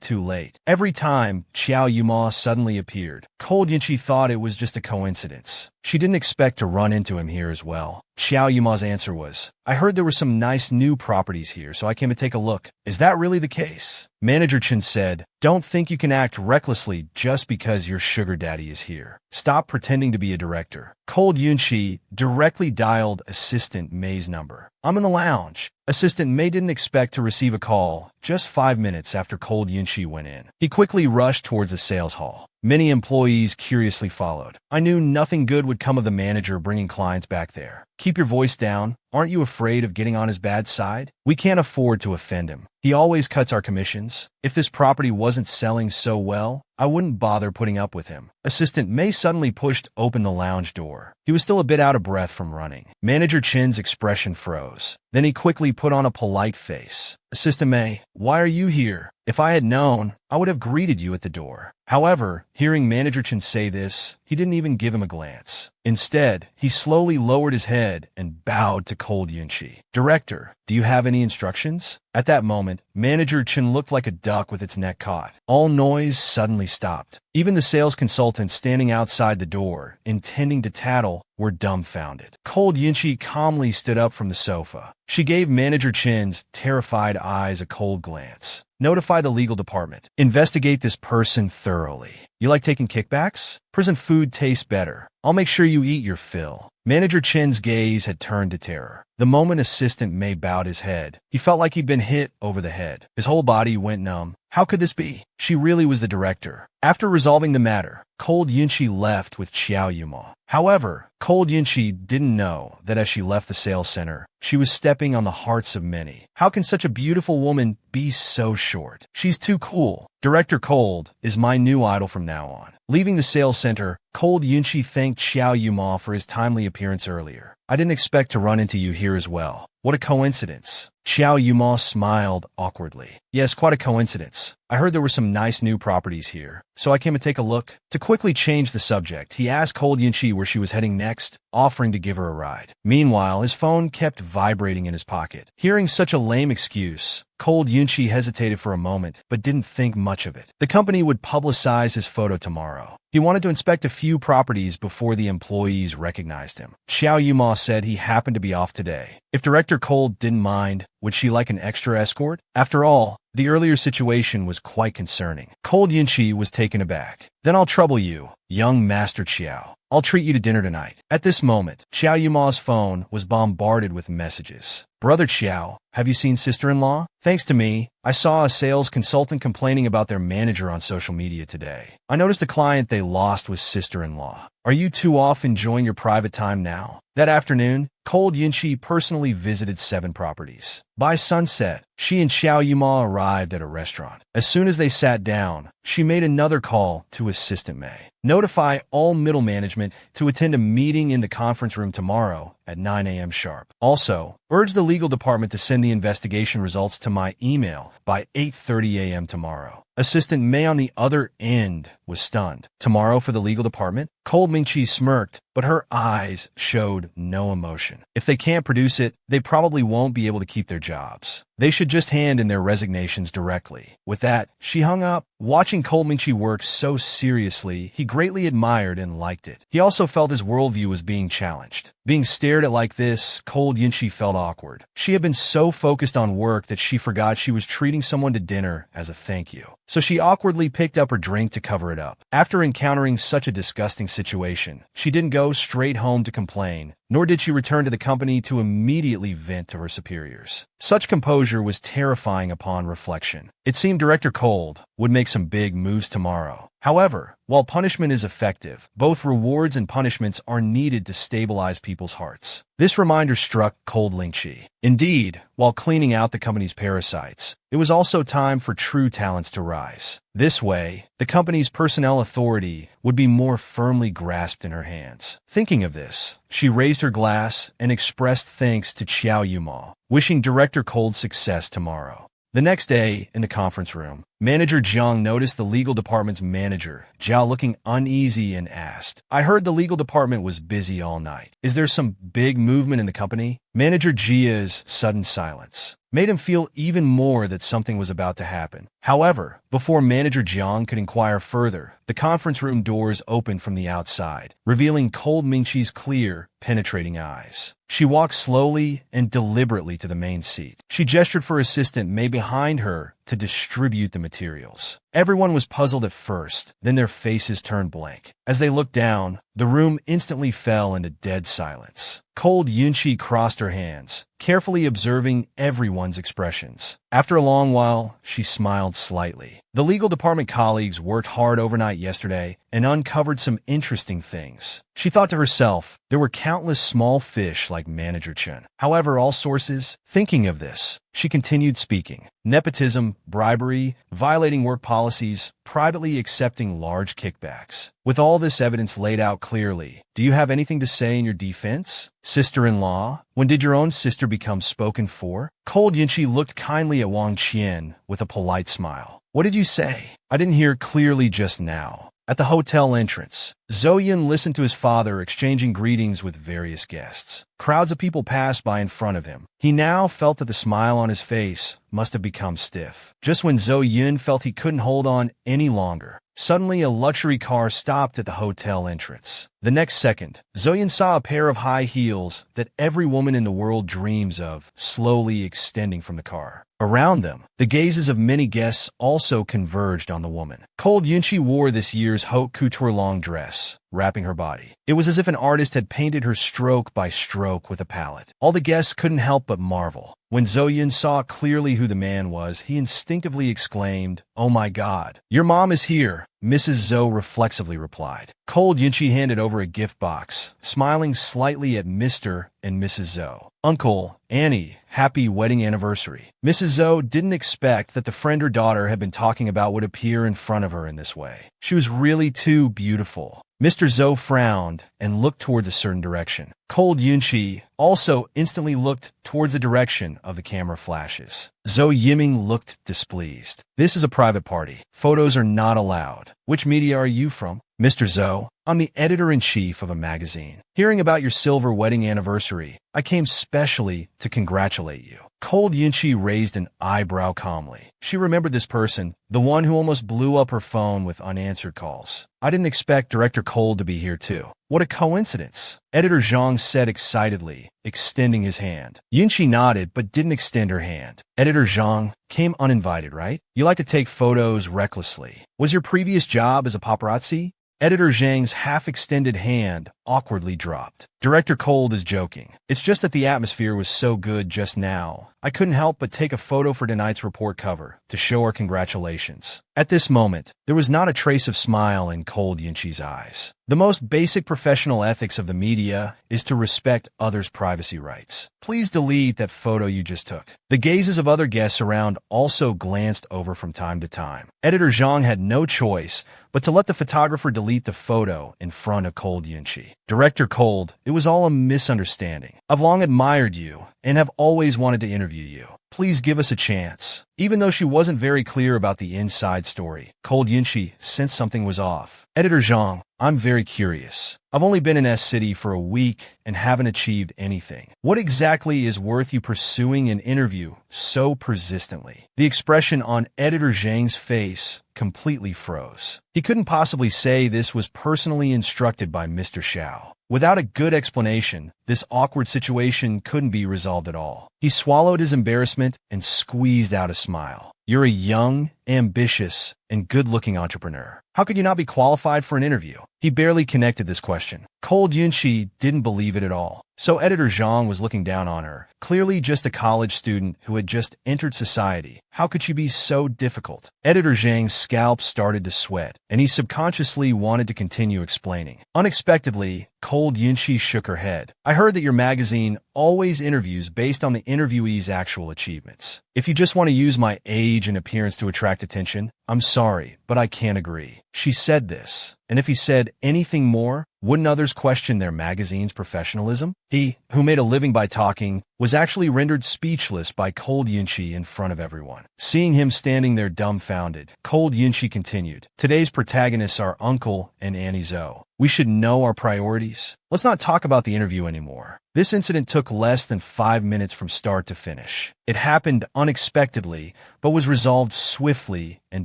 too late. Every time Xiao Yuma suddenly appeared, Cold Yunchi thought it was just a coincidence. She didn't expect to run into him here as well. Xiao Yuma's answer was, I heard there were some nice new properties here, so I came to take a look. Is that really the case? Manager Chen said, don't think you can act recklessly just because your sugar daddy is here. Stop pretending to be a director. Cold Yunchi directly dialed Assistant May's number. I'm in the lounge. Assistant May didn't expect to receive a call just 5 minutes after Cold Yunchi went in. He quickly rushed towards the sales hall. Many employees curiously followed. I knew nothing good would come of the manager bringing clients back there. Keep your voice down. Aren't you afraid of getting on his bad side? We can't afford to offend him. He always cuts our commissions. If this property wasn't selling so well, I wouldn't bother putting up with him. Assistant May suddenly pushed open the lounge door. He was still a bit out of breath from running. Manager Chen's expression froze. Then he quickly put on a polite face. Assistant May, why are you here? If I had known, I would have greeted you at the door. However, hearing Manager Chen say this, he didn't even give him a glance. Instead, he slowly lowered his head and bowed to Cold Yunchi. Director, do you have any instructions? At that moment, Manager Chen looked like a duck with its neck caught. All noise suddenly stopped. Even the sales consultants standing outside the door, intending to tattle, were dumbfounded. Cold Yunchi calmly stood up from the sofa. She gave Manager Chen's terrified eyes a cold glance. Notify the legal department. Investigate this person thoroughly. You like taking kickbacks? Prison food tastes better. I'll make sure you eat your fill. Manager Chen's gaze had turned to terror. The moment Assistant May bowed his head, he felt like he'd been hit over the head. His whole body went numb. How could this be? She really was the director. After resolving the matter, Cold Yunchi left with Xiao Yuma. However, Cold Yunchi didn't know that as she left the sales center, she was stepping on the hearts of many. How can such a beautiful woman be so short? She's too cool. Director Cold is my new idol from now on. Leaving the sales center, Cold Yunchi thanked Xiao Yuma for his timely appearance earlier. I didn't expect to run into you here as well. What a coincidence. Xiao Yuma smiled awkwardly. Yes, quite a coincidence. I heard there were some nice new properties here, so I came to take a look. To quickly change the subject, he asked Cold Yunchi where she was heading next, offering to give her a ride. Meanwhile, his phone kept vibrating in his pocket. Hearing such a lame excuse, Cold Yunchi hesitated for a moment, but didn't think much of it. The company would publicize his photo tomorrow. He wanted to inspect a few properties before the employees recognized him. Xiao Yuma said he happened to be off today. If Director Cold didn't mind, would she like an extra escort? After all, the earlier situation was quite concerning. Cold Yunchi was taken aback. Then I'll trouble you, young Master Qiao. I'll treat you to dinner tonight. At this moment, Qiao Yuma's phone was bombarded with messages. Brother Qiao, have you seen sister-in-law? Thanks to me, I saw a sales consultant complaining about their manager on social media today. I noticed the client they lost was sister-in-law. Are you two off enjoying your private time now? That afternoon, Cold Yunqi personally visited 7 properties. By sunset, she and Xiao Yuma arrived at a restaurant. As soon as they sat down, she made another call to Assistant Mei. Notify all middle management to attend a meeting in the conference room tomorrow at 9 a.m. sharp. Also, urge the legal department to send the investigation results to my email by 8:30 a.m. tomorrow. Assistant Mei on the other end was stunned. Tomorrow for the legal department? Cold Mingqi smirked, but her eyes showed no emotion. If they can't produce it, they probably won't be able to keep their jobs. They should just hand in their resignations directly. With that, she hung up. Watching Cold Mingqi work so seriously, he greatly admired and liked it. He also felt his worldview was being challenged. Being stared at like this, Cold Yunqi felt awkward. She had been so focused on work that she forgot she was treating someone to dinner as a thank you. So she awkwardly picked up her drink to cover it up. After encountering such a disgusting situation, she didn't go straight home to complain, nor did she return to the company to immediately vent to her superiors. Such composure was terrifying upon reflection. It seemed Director Cold would make some big moves tomorrow. However, while punishment is effective, both rewards and punishments are needed to stabilize people's hearts. This reminder struck Cold Lingqi. Indeed, while cleaning out the company's parasites, it was also time for true talents to rise. This way, the company's personnel authority would be more firmly grasped in her hands. Thinking of this, she raised her glass and expressed thanks to Qiao Yuma, wishing Director Cold success tomorrow. The next day, in the conference room, Manager Jiang noticed the legal department's manager, Zhao, looking uneasy and asked, I heard the legal department was busy all night. Is there some big movement in the company? Manager Jia's sudden silence made him feel even more that something was about to happen. However, before Manager Jiang could inquire further, the conference room doors opened from the outside, revealing Cold Mingqi's clear, penetrating eyes. She walked slowly and deliberately to the main seat. She gestured for Assistant Mei behind her to distribute the materials. Everyone was puzzled at first, then their faces turned blank. As they looked down, the room instantly fell into dead silence. Cold Yunqi crossed her hands, carefully observing everyone's expressions. After a long while, she smiled slightly. The legal department colleagues worked hard overnight yesterday and uncovered some interesting things. She thought to herself, there were countless small fish like Manager Chen. However, all sources, thinking of this, she continued speaking. Nepotism, bribery, violating work policies, privately accepting large kickbacks. With all this evidence laid out clearly, do you have anything to say in your defense? Sister-in-law, when did your own sister become spoken for? Cold Yunqi looked kindly at Wang Qian with a polite smile. What did you say? I didn't hear clearly just now. At the hotel entrance, Zhou Yun listened to his father exchanging greetings with various guests. Crowds of people passed by in front of him. He now felt that the smile on his face must have become stiff. Just when Zhou Yun felt he couldn't hold on any longer, suddenly a luxury car stopped at the hotel entrance. The next second, Zhou Yun saw a pair of high heels that every woman in the world dreams of, slowly extending from the car. Around them, the gazes of many guests also converged on the woman. Cold Yunqi wore this year's haute couture long dress, wrapping her body. It was as if an artist had painted her stroke by stroke with a palette. All the guests couldn't help but marvel. When Zhou Yun saw clearly who the man was, he instinctively exclaimed, "Oh my God, your mom is here," Mrs. Zhou reflexively replied. Cold Yunqi handed over a gift box, smiling slightly at Mr. and Mrs. Zhou. "Uncle, Annie, happy wedding anniversary." Mrs. Zhou didn't expect that the friend her daughter had been talking about would appear in front of her in this way. She was really too beautiful. Mr. Zhou frowned and looked towards a certain direction. Cold Yunqi also instantly looked towards the direction of the camera flashes. Zhou Yiming looked displeased. "This is a private party. Photos are not allowed. Which media are you from?" "Mr. Zhou, I'm the editor-in-chief of a magazine. Hearing about your silver wedding anniversary, I came specially to congratulate you." Cold Yunchi raised an eyebrow calmly. She remembered this person, the one who almost blew up her phone with unanswered calls. I didn't expect Director Cold to be here too. What a coincidence. Editor Zhang said excitedly, extending his hand. Yunchi nodded but didn't extend her hand. Editor Zhang came uninvited, right? You like to take photos recklessly. Was your previous job as a paparazzi? Editor Zhang's half-extended hand awkwardly dropped. Director Cold is joking. It's just that the atmosphere was so good just now. I couldn't help but take a photo for tonight's report cover to show our congratulations. At this moment, there was not a trace of smile in Cold Yunchi's eyes. The most basic professional ethics of the media is to respect others' privacy rights. Please delete that photo you just took. The gazes of other guests around also glanced over from time to time. Editor Zhang had no choice but to let the photographer delete the photo in front of Cold Yunchi. Director Cold, it was all a misunderstanding. I've long admired you and have always wanted to interview you. Please give us a chance. Even though she wasn't very clear about the inside story, Cold Yunchi sensed something was off. Editor Zhang, I'm very curious. I've only been in S-City for a week and haven't achieved anything. What exactly is worth you pursuing an interview so persistently? The expression on Editor Zhang's face completely froze. He couldn't possibly say this was personally instructed by Mr. Xiao. Without a good explanation, this awkward situation couldn't be resolved at all. He swallowed his embarrassment and squeezed out a smile. You're a young, ambitious, and good-looking entrepreneur. How could you not be qualified for an interview? He barely connected this question. Cold Yunchi didn't believe it at all. So Editor Zhang was looking down on her, clearly just a college student who had just entered society. How could she be so difficult? Editor Zhang's scalp started to sweat, and he subconsciously wanted to continue explaining. Unexpectedly, Cold Yunchi shook her head. I heard that your magazine always interviews based on the interviewee's actual achievements. If you just want to use my age and appearance to attract attention, I'm sorry, but I can't agree. She said this, and if he said anything more, wouldn't others question their magazine's professionalism? He, who made a living by talking, was actually rendered speechless by Cold Yunchi in front of everyone. Seeing him standing there dumbfounded, Cold Yunchi continued, Today's protagonists are Uncle and Annie Zhou. We should know our priorities. Let's not talk about the interview anymore. This incident took less than 5 minutes from start to finish. It happened unexpectedly, but was resolved swiftly and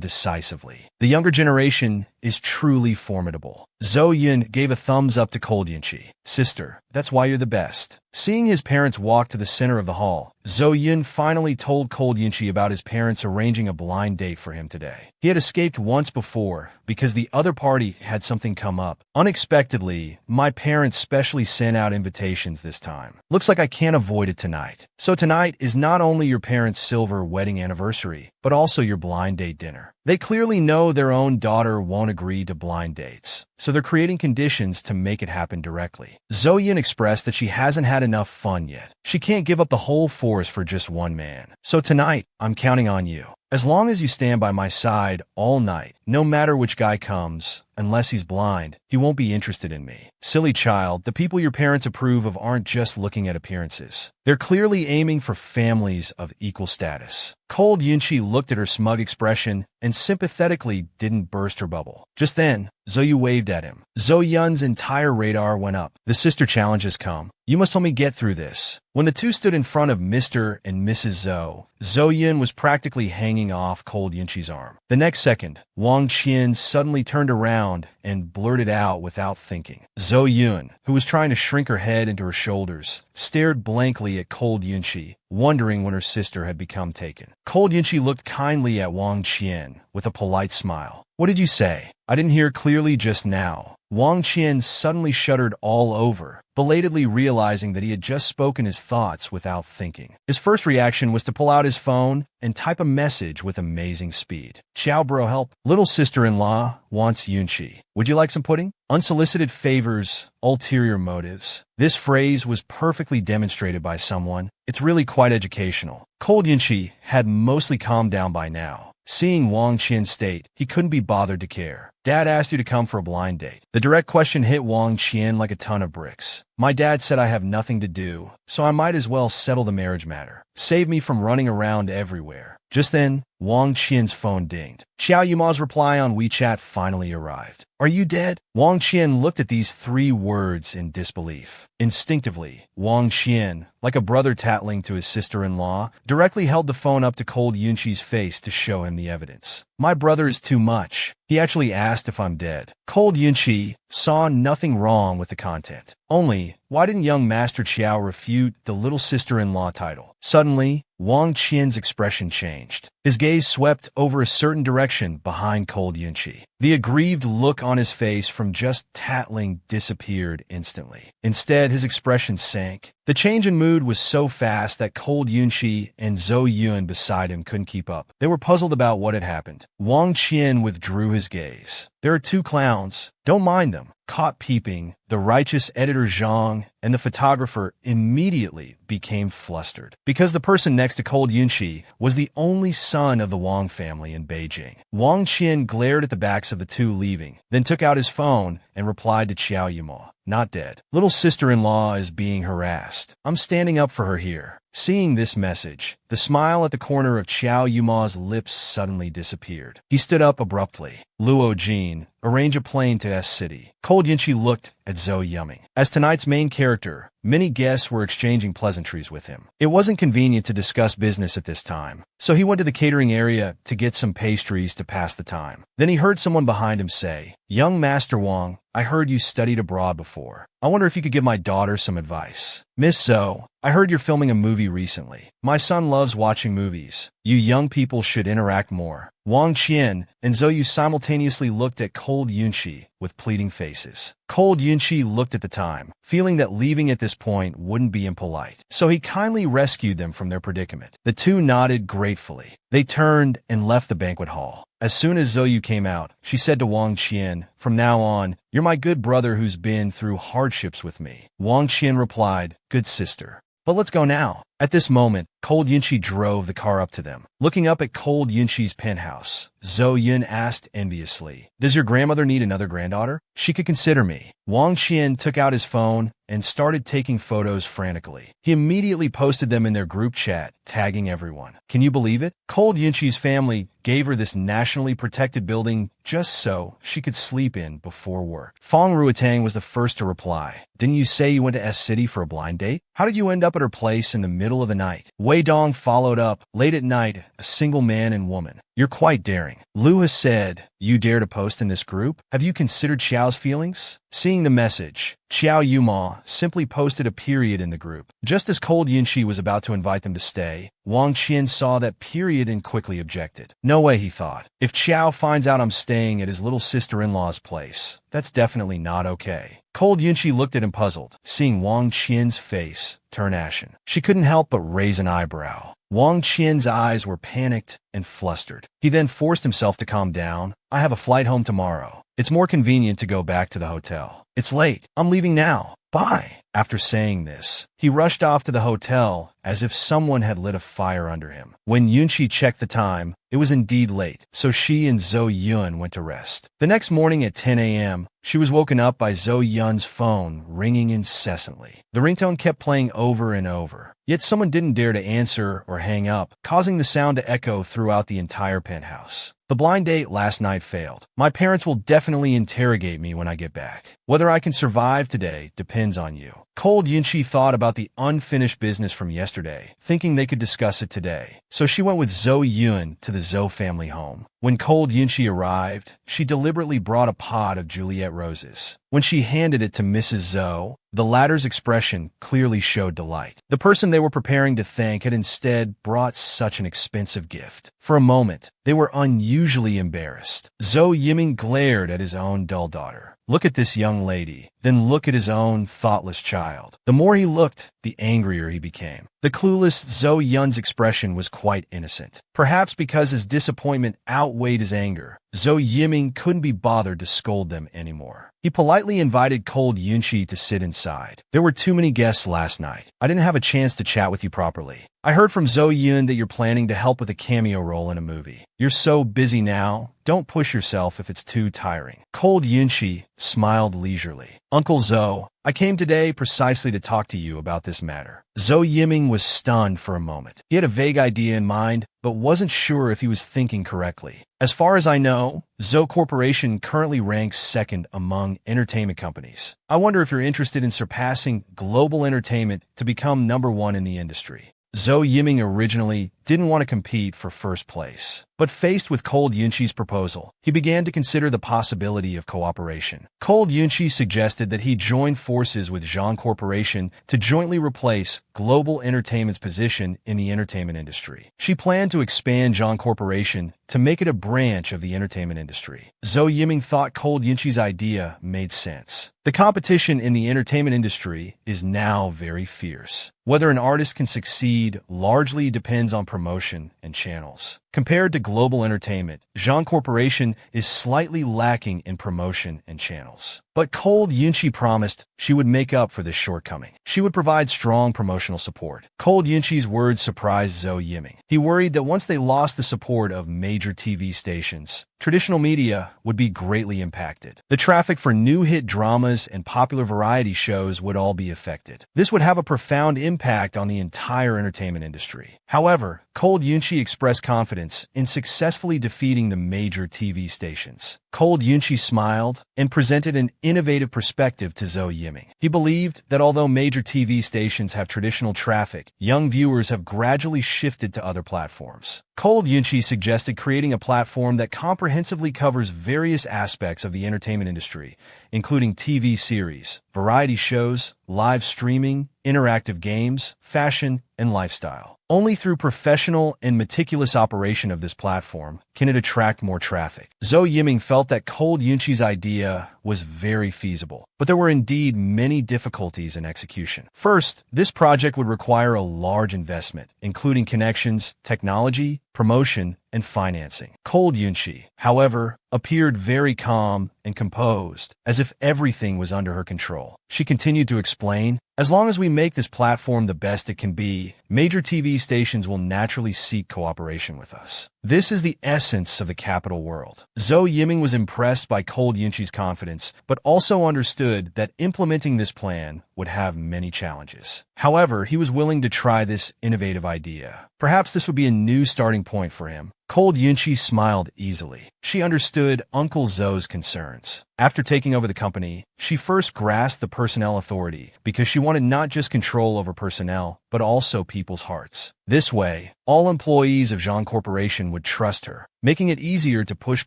decisively. The younger generation is truly formidable. Zhou Yun gave a thumbs up to Cold Yunchi. Sister, that's why you're the best. Seeing his parents walk to the center of the hall, Zhou Yun finally told Cold Yunchi about his parents arranging a blind date for him today. He had escaped once before because the other party had something come up. Unexpectedly, my parents specially sent out invitations this time. Looks like I can't avoid it tonight. So tonight is not only your parents' silver wedding anniversary, but also your blind date dinner. They clearly know their own daughter won't agree to blind dates, so they're creating conditions to make it happen directly. Zhou Yun expressed that she hasn't had enough fun yet. She can't give up the whole force for just one man. So tonight, I'm counting on you. As long as you stand by my side all night, no matter which guy comes, unless he's blind, he won't be interested in me. Silly child, the people your parents approve of aren't just looking at appearances. They're clearly aiming for families of equal status. Cold Yunchi looked at her smug expression and sympathetically didn't burst her bubble. Just then, Zhou Yu waved at him. Zhou Yun's entire radar went up. The sister challenge has come. You must help me get through this. When the two stood in front of Mr. and Mrs. Zhou, Zhou Yun was practically hanging off Cold Yunchi's arm. The next second, Wang Qian suddenly turned around and blurted out without thinking. Zhou Yun, who was trying to shrink her head into her shoulders, stared blankly at Cold Yunchi, wondering when her sister had become taken. Cold Yunchi looked kindly at Wang Qian with a polite smile. What did you say? I didn't hear clearly just now. Wang Qian suddenly shuddered all over, belatedly realizing that he had just spoken his thoughts without thinking. His first reaction was to pull out his phone and type a message with amazing speed. Ciao bro, help. Little sister-in-law wants Yunchi. Would you like some pudding? Unsolicited favors, ulterior motives. This phrase was perfectly demonstrated by someone. It's really quite educational. Cold Yunchi had mostly calmed down by now. Seeing Wang Qian state, he couldn't be bothered to care. Dad asked you to come for a blind date. The direct question hit Wang Qian like a ton of bricks. My dad said I have nothing to do, so I might as well settle the marriage matter. Save me from running around everywhere. Just then, Wang Qian's phone dinged. Xiao Yuma's reply on WeChat finally arrived. "Are you dead?" Wang Qian looked at these 3 words in disbelief. Instinctively, Wang Qian, like a brother tattling to his sister-in-law, directly held the phone up to cold Yunqi's face to show him the evidence. "My brother is too much. He actually asked if I'm dead." Cold Yunqi saw nothing wrong with the content. Only, why didn't young Master Qiao refute the little sister-in-law title? Suddenly, Wang Qian's expression changed. His gaze swept over a certain direction behind cold Yunqi. The aggrieved look on his face from just tattling disappeared instantly. Instead, his expression sank. The change in mood was so fast that cold Yunqi and Zhou Yun beside him couldn't keep up. They were puzzled about what had happened. Wang Qian withdrew his gaze. "There are 2 clowns. Don't mind them." Caught peeping, the righteous editor Zhang and the photographer immediately became flustered, because the person next to cold Yunqi was the only son of the Wang family in Beijing. Wang Qian glared at the backs of the 2 leaving, then took out his phone and replied to Xiao Yuma, "Not dead. Little sister-in-law is being harassed. I'm standing up for her here." Seeing this message, the smile at the corner of Xiao Yuma's lips suddenly disappeared. He stood up abruptly. "Luo Jin, arrange a plane to S City." Cold Yunqi looked at Zhou Yumming. As tonight's main character, many guests were exchanging pleasantries with him. It wasn't convenient to discuss business at this time, so he went to the catering area to get some pastries to pass the time. Then he heard someone behind him say, "Young Master Wang, I heard you studied abroad before. I wonder if you could give my daughter some advice." "Miss Zhou, I heard you're filming a movie recently. My son loves watching movies. You young people should interact more." Wang Qian and Zhou Yu simultaneously looked at cold Yunqi with pleading faces. Cold Yunqi looked at the time, feeling that leaving at this point wouldn't be impolite, so he kindly rescued them from their predicament. The 2 nodded gratefully. They turned and left the banquet hall. As soon as Zhou Yu came out, she said to Wang Qian, "From now on, you're my good brother who's been through hardships with me." Wang Qian replied, "Good sister. But let's go now." At this moment, cold Yunqi drove the car up to them. Looking up at cold Yunqi's penthouse, Zhou Yun asked enviously, "Does your grandmother need another granddaughter? She could consider me." Wang Qian took out his phone and started taking photos frantically. He immediately posted them in their group chat, tagging everyone. Can you believe it? Cold Yunqi's family gave her this nationally protected building just so she could sleep in before work. Fong Ruotang was the first to reply. "Didn't you say you went to S City for a blind date? How did you end up at her place in the middle of the night?" Wei Dong followed up, "Late at night, a single man and woman. You're quite daring." Lu has said, "You dare to post in this group? Have you considered Xiao's feelings?" Seeing the message, Xiao Yuma simply posted a period in the group. Just as cold Yunqi was about to invite them to stay, Wang Qian saw that period and quickly objected. "No way," he thought. "If Xiao finds out I'm staying at his little sister-in-law's place, that's definitely not okay." Cold Yunqi looked at him puzzled, seeing Wang Qian's face turn ashen. She couldn't help but raise an eyebrow. Wang Qian's eyes were panicked and flustered. He then forced himself to calm down. "I have a flight home tomorrow. It's more convenient to go back to the hotel. It's late. I'm leaving now. Bye." After saying this, he rushed off to the hotel as if someone had lit a fire under him. When Yunqi checked the time, it was indeed late, so she and Zhou Yun went to rest. The next morning at 10 a.m., she was woken up by Zhou Yun's phone ringing incessantly. The ringtone kept playing over and over, yet someone didn't dare to answer or hang up, causing the sound to echo throughout the entire penthouse. "The blind date last night failed. My parents will definitely interrogate me when I get back. Whether I can survive today depends on you." Cold Yunqi thought about the unfinished business from yesterday, thinking they could discuss it today. So she went with Zhou Yun to the Zhou family home. When Cold Yunqi arrived, she deliberately brought a pot of Juliet roses. When she handed it to Mrs. Zhou, the latter's expression clearly showed delight. The person they were preparing to thank had instead brought such an expensive gift. For a moment, they were unusually embarrassed. Zhou Yiming glared at his own dull daughter. Look at this young lady, then look at his own thoughtless child. The more he looked, the angrier he became. The clueless Zhou Yun's expression was quite innocent. Perhaps because his disappointment outweighed his anger, Zhou Yiming couldn't be bothered to scold them anymore. He politely invited Cold Yunqi to sit inside. "There were too many guests last night. I didn't have a chance to chat with you properly. I heard from Zhou Yun that you're planning to help with a cameo role in a movie. You're so busy now, don't push yourself if it's too tiring." Cold Yunqi smiled leisurely. "Uncle Zhou, I came today precisely to talk to you about this matter. Zhou Yiming was stunned for a moment. He had a vague idea in mind, but wasn't sure if he was thinking correctly. As far as I know, Zhou Corporation currently ranks second among entertainment companies. I wonder if you're interested in surpassing global entertainment to become number one in the industry. Zhou Yiming originally didn't want to compete for first place, but faced with Cold Yunqi's proposal, he began to consider the possibility of cooperation. Cold Yunqi suggested that he join forces with Zhang Corporation to jointly replace Global Entertainment's position in the entertainment industry. She planned to expand Zhang Corporation to make it a branch of the entertainment industry. Zhou Yiming thought Cold Yunqi's idea made sense. The competition in the entertainment industry is now very fierce. Whether an artist can succeed largely depends on promotion and channels. Compared to global entertainment, Zhang Corporation is slightly lacking in promotion and channels. But Cold Yunqi promised she would make up for this shortcoming. She would provide strong promotional support. Cold Yunqi's words surprised Zhou Yiming. He worried that once they lost the support of major TV stations, traditional media would be greatly impacted. The traffic for new hit dramas and popular variety shows would all be affected. This would have a profound impact on the entire entertainment industry. However, Cold Yunqi expressed confidence in successfully defeating the major TV stations. Cold Yunqi smiled and presented an innovative perspective to Zhou Yiming. He believed that although major TV stations have traditional traffic, young viewers have gradually shifted to other platforms. Cold Yunqi suggested creating a platform that comprehensively covers various aspects of the entertainment industry, including TV series, variety shows, live streaming, interactive games, fashion, and lifestyle. Only through professional and meticulous operation of this platform can it attract more traffic. Zhou Yiming felt that Cold Yunqi's idea was very feasible, but there were indeed many difficulties in execution. First, this project would require a large investment, including connections, technology, promotion, and financing. Cold Yunqi, however, appeared very calm and composed, as if everything was under her control. She continued to explain, "As long as we make this platform the best it can be, major TV stations will naturally seek cooperation with us. This is the essence of the capital world." Zhou Yiming was impressed by Cold Yunqi's confidence, but also understood that implementing this plan would have many challenges. However, he was willing to try this innovative idea. Perhaps this would be a new starting point for him. Cold Yunqi smiled easily. She understood Uncle Zhou's concerns. After taking over the company, she first grasped the personnel authority because she wanted not just control over personnel, but also people's hearts. This way, all employees of Zhang Corporation would trust her, making it easier to push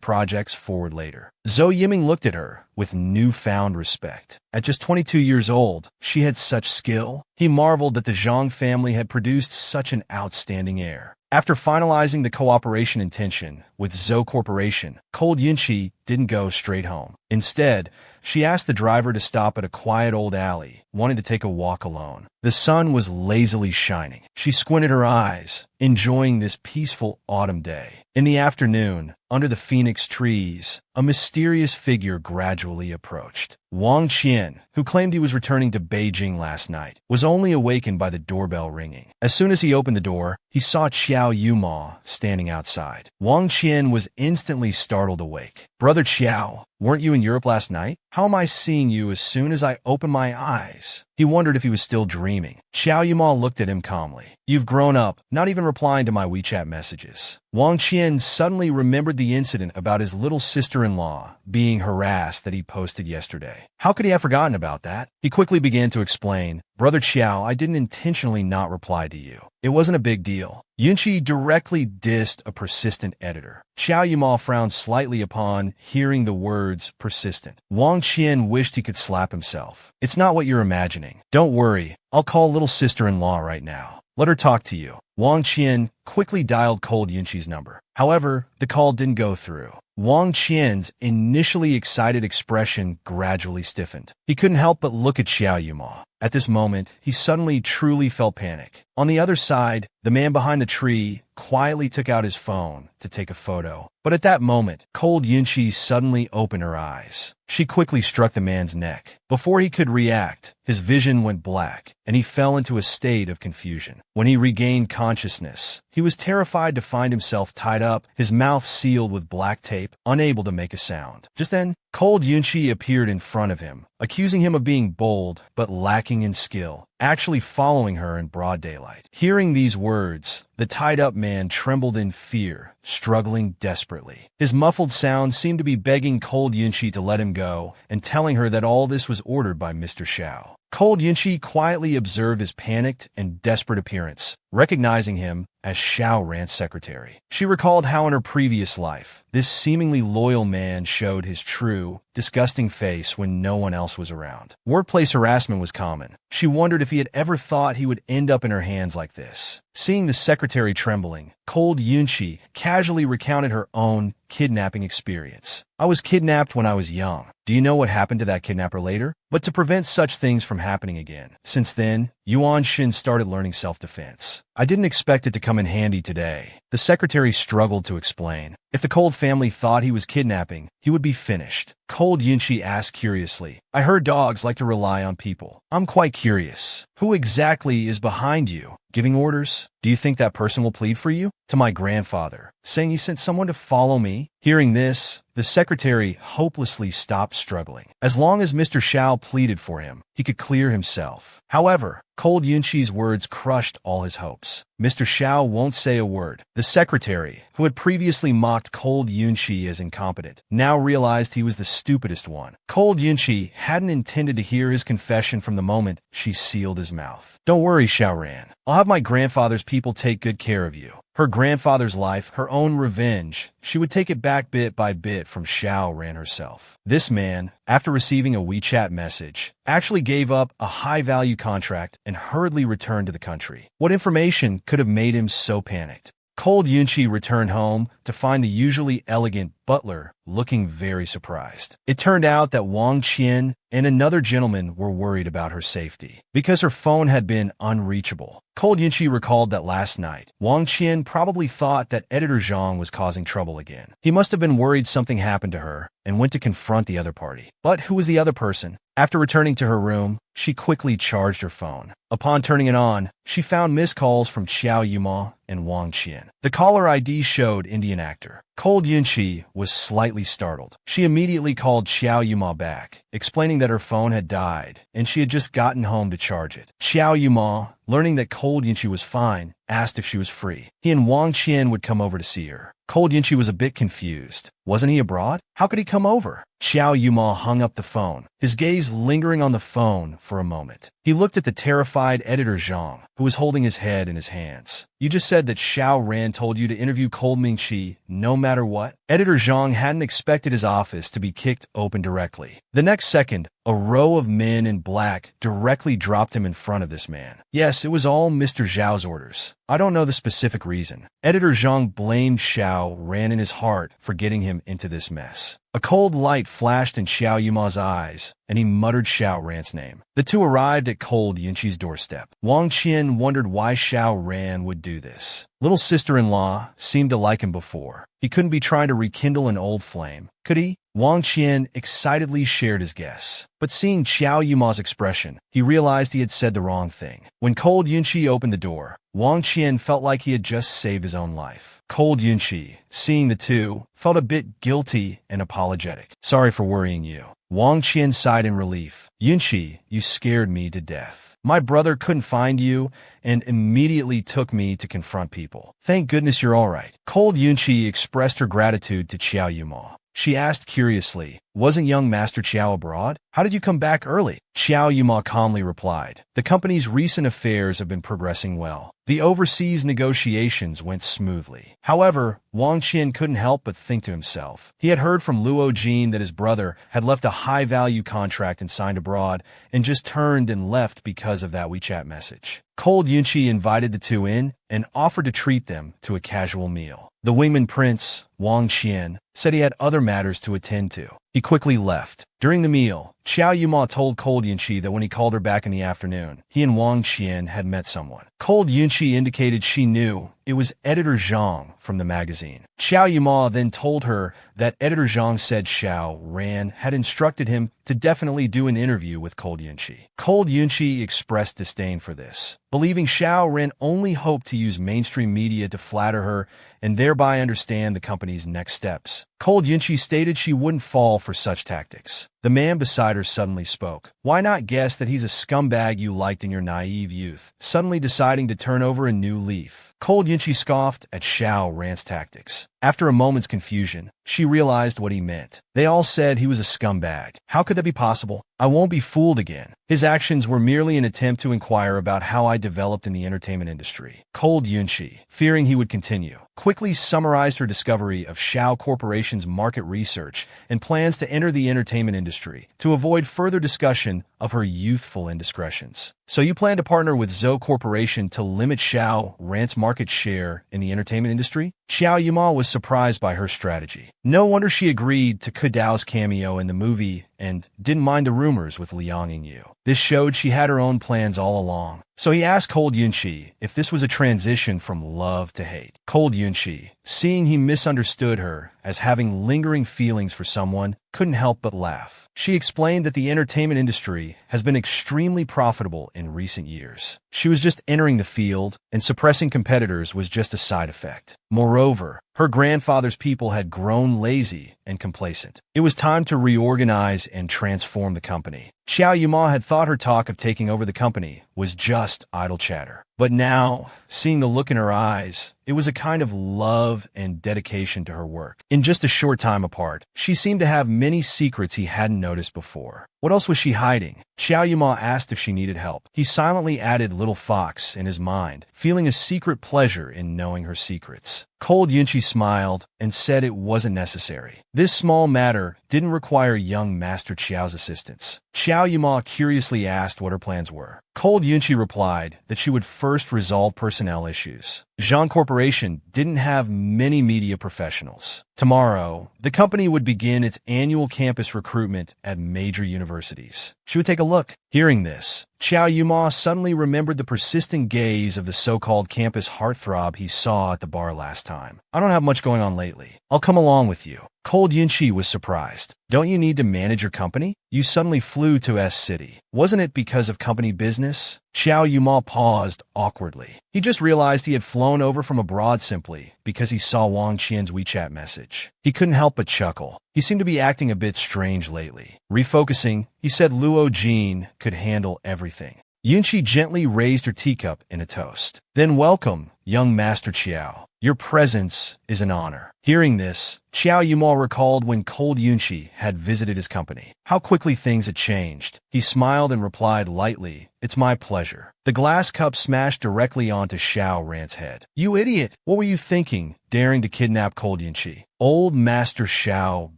projects forward later. Zhou Yiming looked at her with newfound respect. At just 22 years old, she had such skill. He marveled that the Zhang family had produced such an outstanding heir. After finalizing the cooperation intention with Zhou Corporation, Cold Yunqi didn't go straight home. Instead, she asked the driver to stop at a quiet old alley, wanting to take a walk alone. The sun was lazily shining. She squinted her eyes, enjoying this peaceful autumn day. In the afternoon, under the phoenix trees, a mysterious figure gradually approached. Wang Qian, who claimed he was returning to Beijing last night, was only awakened by the doorbell ringing. As soon as he opened the door, he saw Qiao Yuma standing outside. Wang Qian was instantly startled awake. "Brother Qiao, weren't you in Europe last night? How am I seeing you as soon as I open my eyes?" He wondered if he was still dreaming. Qiao Yuma looked at him calmly. "You've grown up, not even replying to my WeChat messages." Wang Qian suddenly remembered the incident about his little sister-in-law being harassed that he posted yesterday. How could he have forgotten about that? He quickly began to explain, "Brother Qiao, I didn't intentionally not reply to you. It wasn't a big deal." Yunqi directly dissed a persistent editor. Qiao Yuma frowned slightly upon hearing the words persistent. Wang Qian wished he could slap himself. "It's not what you're imagining. Don't worry, I'll call little sister-in-law right now. Let her talk to you." Wang Qian quickly dialed Cold Yunqi's number. However, the call didn't go through. Wang Qian's initially excited expression gradually stiffened. He couldn't help but look at Qiao Yuma. At this moment, he suddenly truly felt panic. On the other side, the man behind the tree quietly took out his phone to take a photo. But at that moment, Cold Yunchi suddenly opened her eyes. She quickly struck the man's neck. Before he could react, his vision went black, and he fell into a state of confusion. When he regained consciousness, he was terrified to find himself tied up, his mouth sealed with black tape, unable to make a sound. Just then, Cold Yunchi appeared in front of him, accusing him of being bold but lacking in skill, actually following her in broad daylight. Hearing these words, the tied-up man trembled in fear, struggling desperately. His muffled sound seemed to be begging Cold Yunchi to let him go and telling her that all this was ordered by Mr. Xiao. Cold Yunchi quietly observed his panicked and desperate appearance, recognizing him as Xiao Ran's secretary. She recalled how in her previous life, this seemingly loyal man showed his true, disgusting face when no one else was around. Workplace harassment was common. She wondered if he had ever thought he would end up in her hands like this. Seeing the secretary trembling, Cold Yunchi casually recounted her own kidnapping experience. I was kidnapped when I was young. Do you know what happened to that kidnapper later? But to prevent such things from happening again. Since then, Yuan Shin started learning self-defense. I didn't expect it to come in handy today. The secretary struggled to explain. If the Cold family thought he was kidnapping, he would be finished. Cold Yunchi asked curiously. I heard dogs like to rely on people. I'm quite curious. Who exactly is behind you? Giving orders? Do you think that person will plead for you? To my grandfather, saying he sent someone to follow me? Hearing this, the secretary hopelessly stopped struggling. As long as Mr. Xiao pleaded for him, he could clear himself. However, Cold Yunchi's words crushed all his hopes. Mr. Xiao won't say a word. The secretary, who had previously mocked Cold Yunchi as incompetent, now realized he was the stupidest one. Cold Yunchi hadn't intended to hear his confession from the moment she sealed his mouth. Don't worry, Xiao Ran. I'll have my grandfather's people take good care of you. Her grandfather's life, her own revenge, she would take it back bit by bit from Xiao Ran herself. This man, after receiving a WeChat message, actually gave up a high-value contract and hurriedly returned to the country. What information could have made him so panicked? Cold Yunchi returned home to find the usually elegant butler looking very surprised. It turned out that Wang Qian and another gentleman were worried about her safety because her phone had been unreachable. Cold Yunchi recalled that last night, Wang Qian probably thought that Editor Zhang was causing trouble again. He must have been worried something happened to her and went to confront the other party. But who was the other person? After returning to her room, she quickly charged her phone. Upon turning it on, she found missed calls from Xiao Yuma and Wang Qian. The caller ID showed Indian actor. Cold Yunchi was slightly startled. She immediately called Xiao Yuma back, explaining that her phone had died and she had just gotten home to charge it. Xiao Yuma, learning that Cold Yunchi was fine, asked if she was free. He and Wang Qian would come over to see her. Cold Yunchi was a bit confused. Wasn't he abroad? How could he come over? Xiao Yuma hung up the phone, his gaze lingering on the phone for a moment. He looked at the terrified Editor Zhang, who was holding his head in his hands. You just said that Xiao Ran told you to interview Cold Mingqi no matter what? Editor Zhang hadn't expected his office to be kicked open directly. The next second, a row of men in black directly dropped him in front of this man. Yes, it was all Mr. Zhao's orders. I don't know the specific reason. Editor Zhang blamed Xiao Ran in his heart for getting him into this mess. A cold light flashed in Xiao Yuma's eyes, and he muttered Xiao Ran's name. The two arrived at Cold Yunchi's doorstep. Wang Qian wondered why Xiao Ran would do this. Little sister-in-law seemed to like him before. He couldn't be trying to rekindle an old flame, could he? Wang Qian excitedly shared his guess. But seeing Xiao Yuma's expression, he realized he had said the wrong thing. When Cold Yunchi opened the door, Wang Qian felt like he had just saved his own life. Cold Yunchi, seeing the two, felt a bit guilty and apologetic. Sorry for worrying you. Wang Qian sighed in relief. Yunchi, you scared me to death. My brother couldn't find you and immediately took me to confront people. Thank goodness you're all right. Cold Yunchi expressed her gratitude to Xiao Yuma. She asked curiously, wasn't young Master Qiao abroad? How did you come back early? Xiao Yuma calmly replied, the company's recent affairs have been progressing well. The overseas negotiations went smoothly. However, Wang Qian couldn't help but think to himself. He had heard from Luo Jin that his brother had left a high-value contract and signed abroad and just turned and left because of that WeChat message. Cold Yunchi invited the two in and offered to treat them to a casual meal. The wingman prince, Wang Qian, said he had other matters to attend to. He quickly left. During the meal, Xiao Yuma told Cold Yunqi that when he called her back in the afternoon, he and Wang Qian had met someone. Cold Yunqi indicated she knew it was editor Zhang from the magazine. Xiao Yuma then told her that editor Zhang said Xiao Ran had instructed him to definitely do an interview with Cold Yunqi. Cold Yunqi expressed disdain for this, believing Xiao Ran only hoped to use mainstream media to flatter her and thereby understand the company's next steps. Cold Yunqi stated she wouldn't fall for such tactics. The man beside her suddenly spoke. Why not guess that he's a scumbag you liked in your naive youth, suddenly deciding to turn over a new leaf? Cold Yunqi scoffed at Xiao Ran's tactics. After a moment's confusion, she realized what he meant. They all said he was a scumbag. How could that be possible? I won't be fooled again. His actions were merely an attempt to inquire about how I developed in the entertainment industry. Cold Yunqi, fearing he would continue, quickly summarized her discovery of Xiao Corporation's market research and plans to enter the entertainment industry to avoid further discussion of her youthful indiscretions. So you plan to partner with Zhou Corporation to limit Xiao Ran's market share in the entertainment industry? Xiao Yuma was surprised by her strategy. No wonder she agreed to Kudao's cameo in the movie and didn't mind the rumors with Liang Yingyu. This showed she had her own plans all along. So he asked Cold Yunqi if this was a transition from love to hate. Cold Yunqi, seeing he misunderstood her as having lingering feelings for someone, couldn't help but laugh. She explained that the entertainment industry has been extremely profitable in recent years. She was just entering the field, and suppressing competitors was just a side effect. Moreover, her grandfather's people had grown lazy and complacent. It was time to reorganize and transform the company. Xiao Yuma had thought her talk of taking over the company was just idle chatter. But now, seeing the look in her eyes, it was a kind of love and dedication to her work. In just a short time apart, she seemed to have many secrets he hadn't noticed before. What else was she hiding? Xiao Yuma asked if she needed help. He silently added Little Fox in his mind, feeling a secret pleasure in knowing her secrets. Cold Yunqi smiled and said it wasn't necessary. This small matter didn't require young Master Qiao's assistance. Xiao Yuma curiously asked what her plans were. Cold Yunqi replied that she would first resolve personnel issues. Zhang Corporation didn't have many media professionals. Tomorrow, the company would begin its annual campus recruitment at major universities. She would take a look. Hearing this, Xiao Yuma suddenly remembered the persistent gaze of the so-called campus heartthrob he saw at the bar last time. I don't have much going on lately. I'll come along with you. Cold Yunqi was surprised. Don't you need to manage your company? You suddenly flew to S-City. Wasn't it because of company business? Xiao Yuma paused awkwardly. He just realized he had flown over from abroad simply because he saw Wang Qian's WeChat message. He couldn't help but chuckle. He seemed to be acting a bit strange lately. Refocusing, he said Luo Jin could handle everything. Yunqi gently raised her teacup in a toast. Then welcome, young Master Qiao. Your presence is an honor. Hearing this, Xiao Yuma recalled when Cold Yunqi had visited his company. How quickly things had changed. He smiled and replied lightly, "It's my pleasure." The glass cup smashed directly onto Xiao Ran's head. "You idiot! What were you thinking, daring to kidnap Cold Yunqi?" Old Master Xiao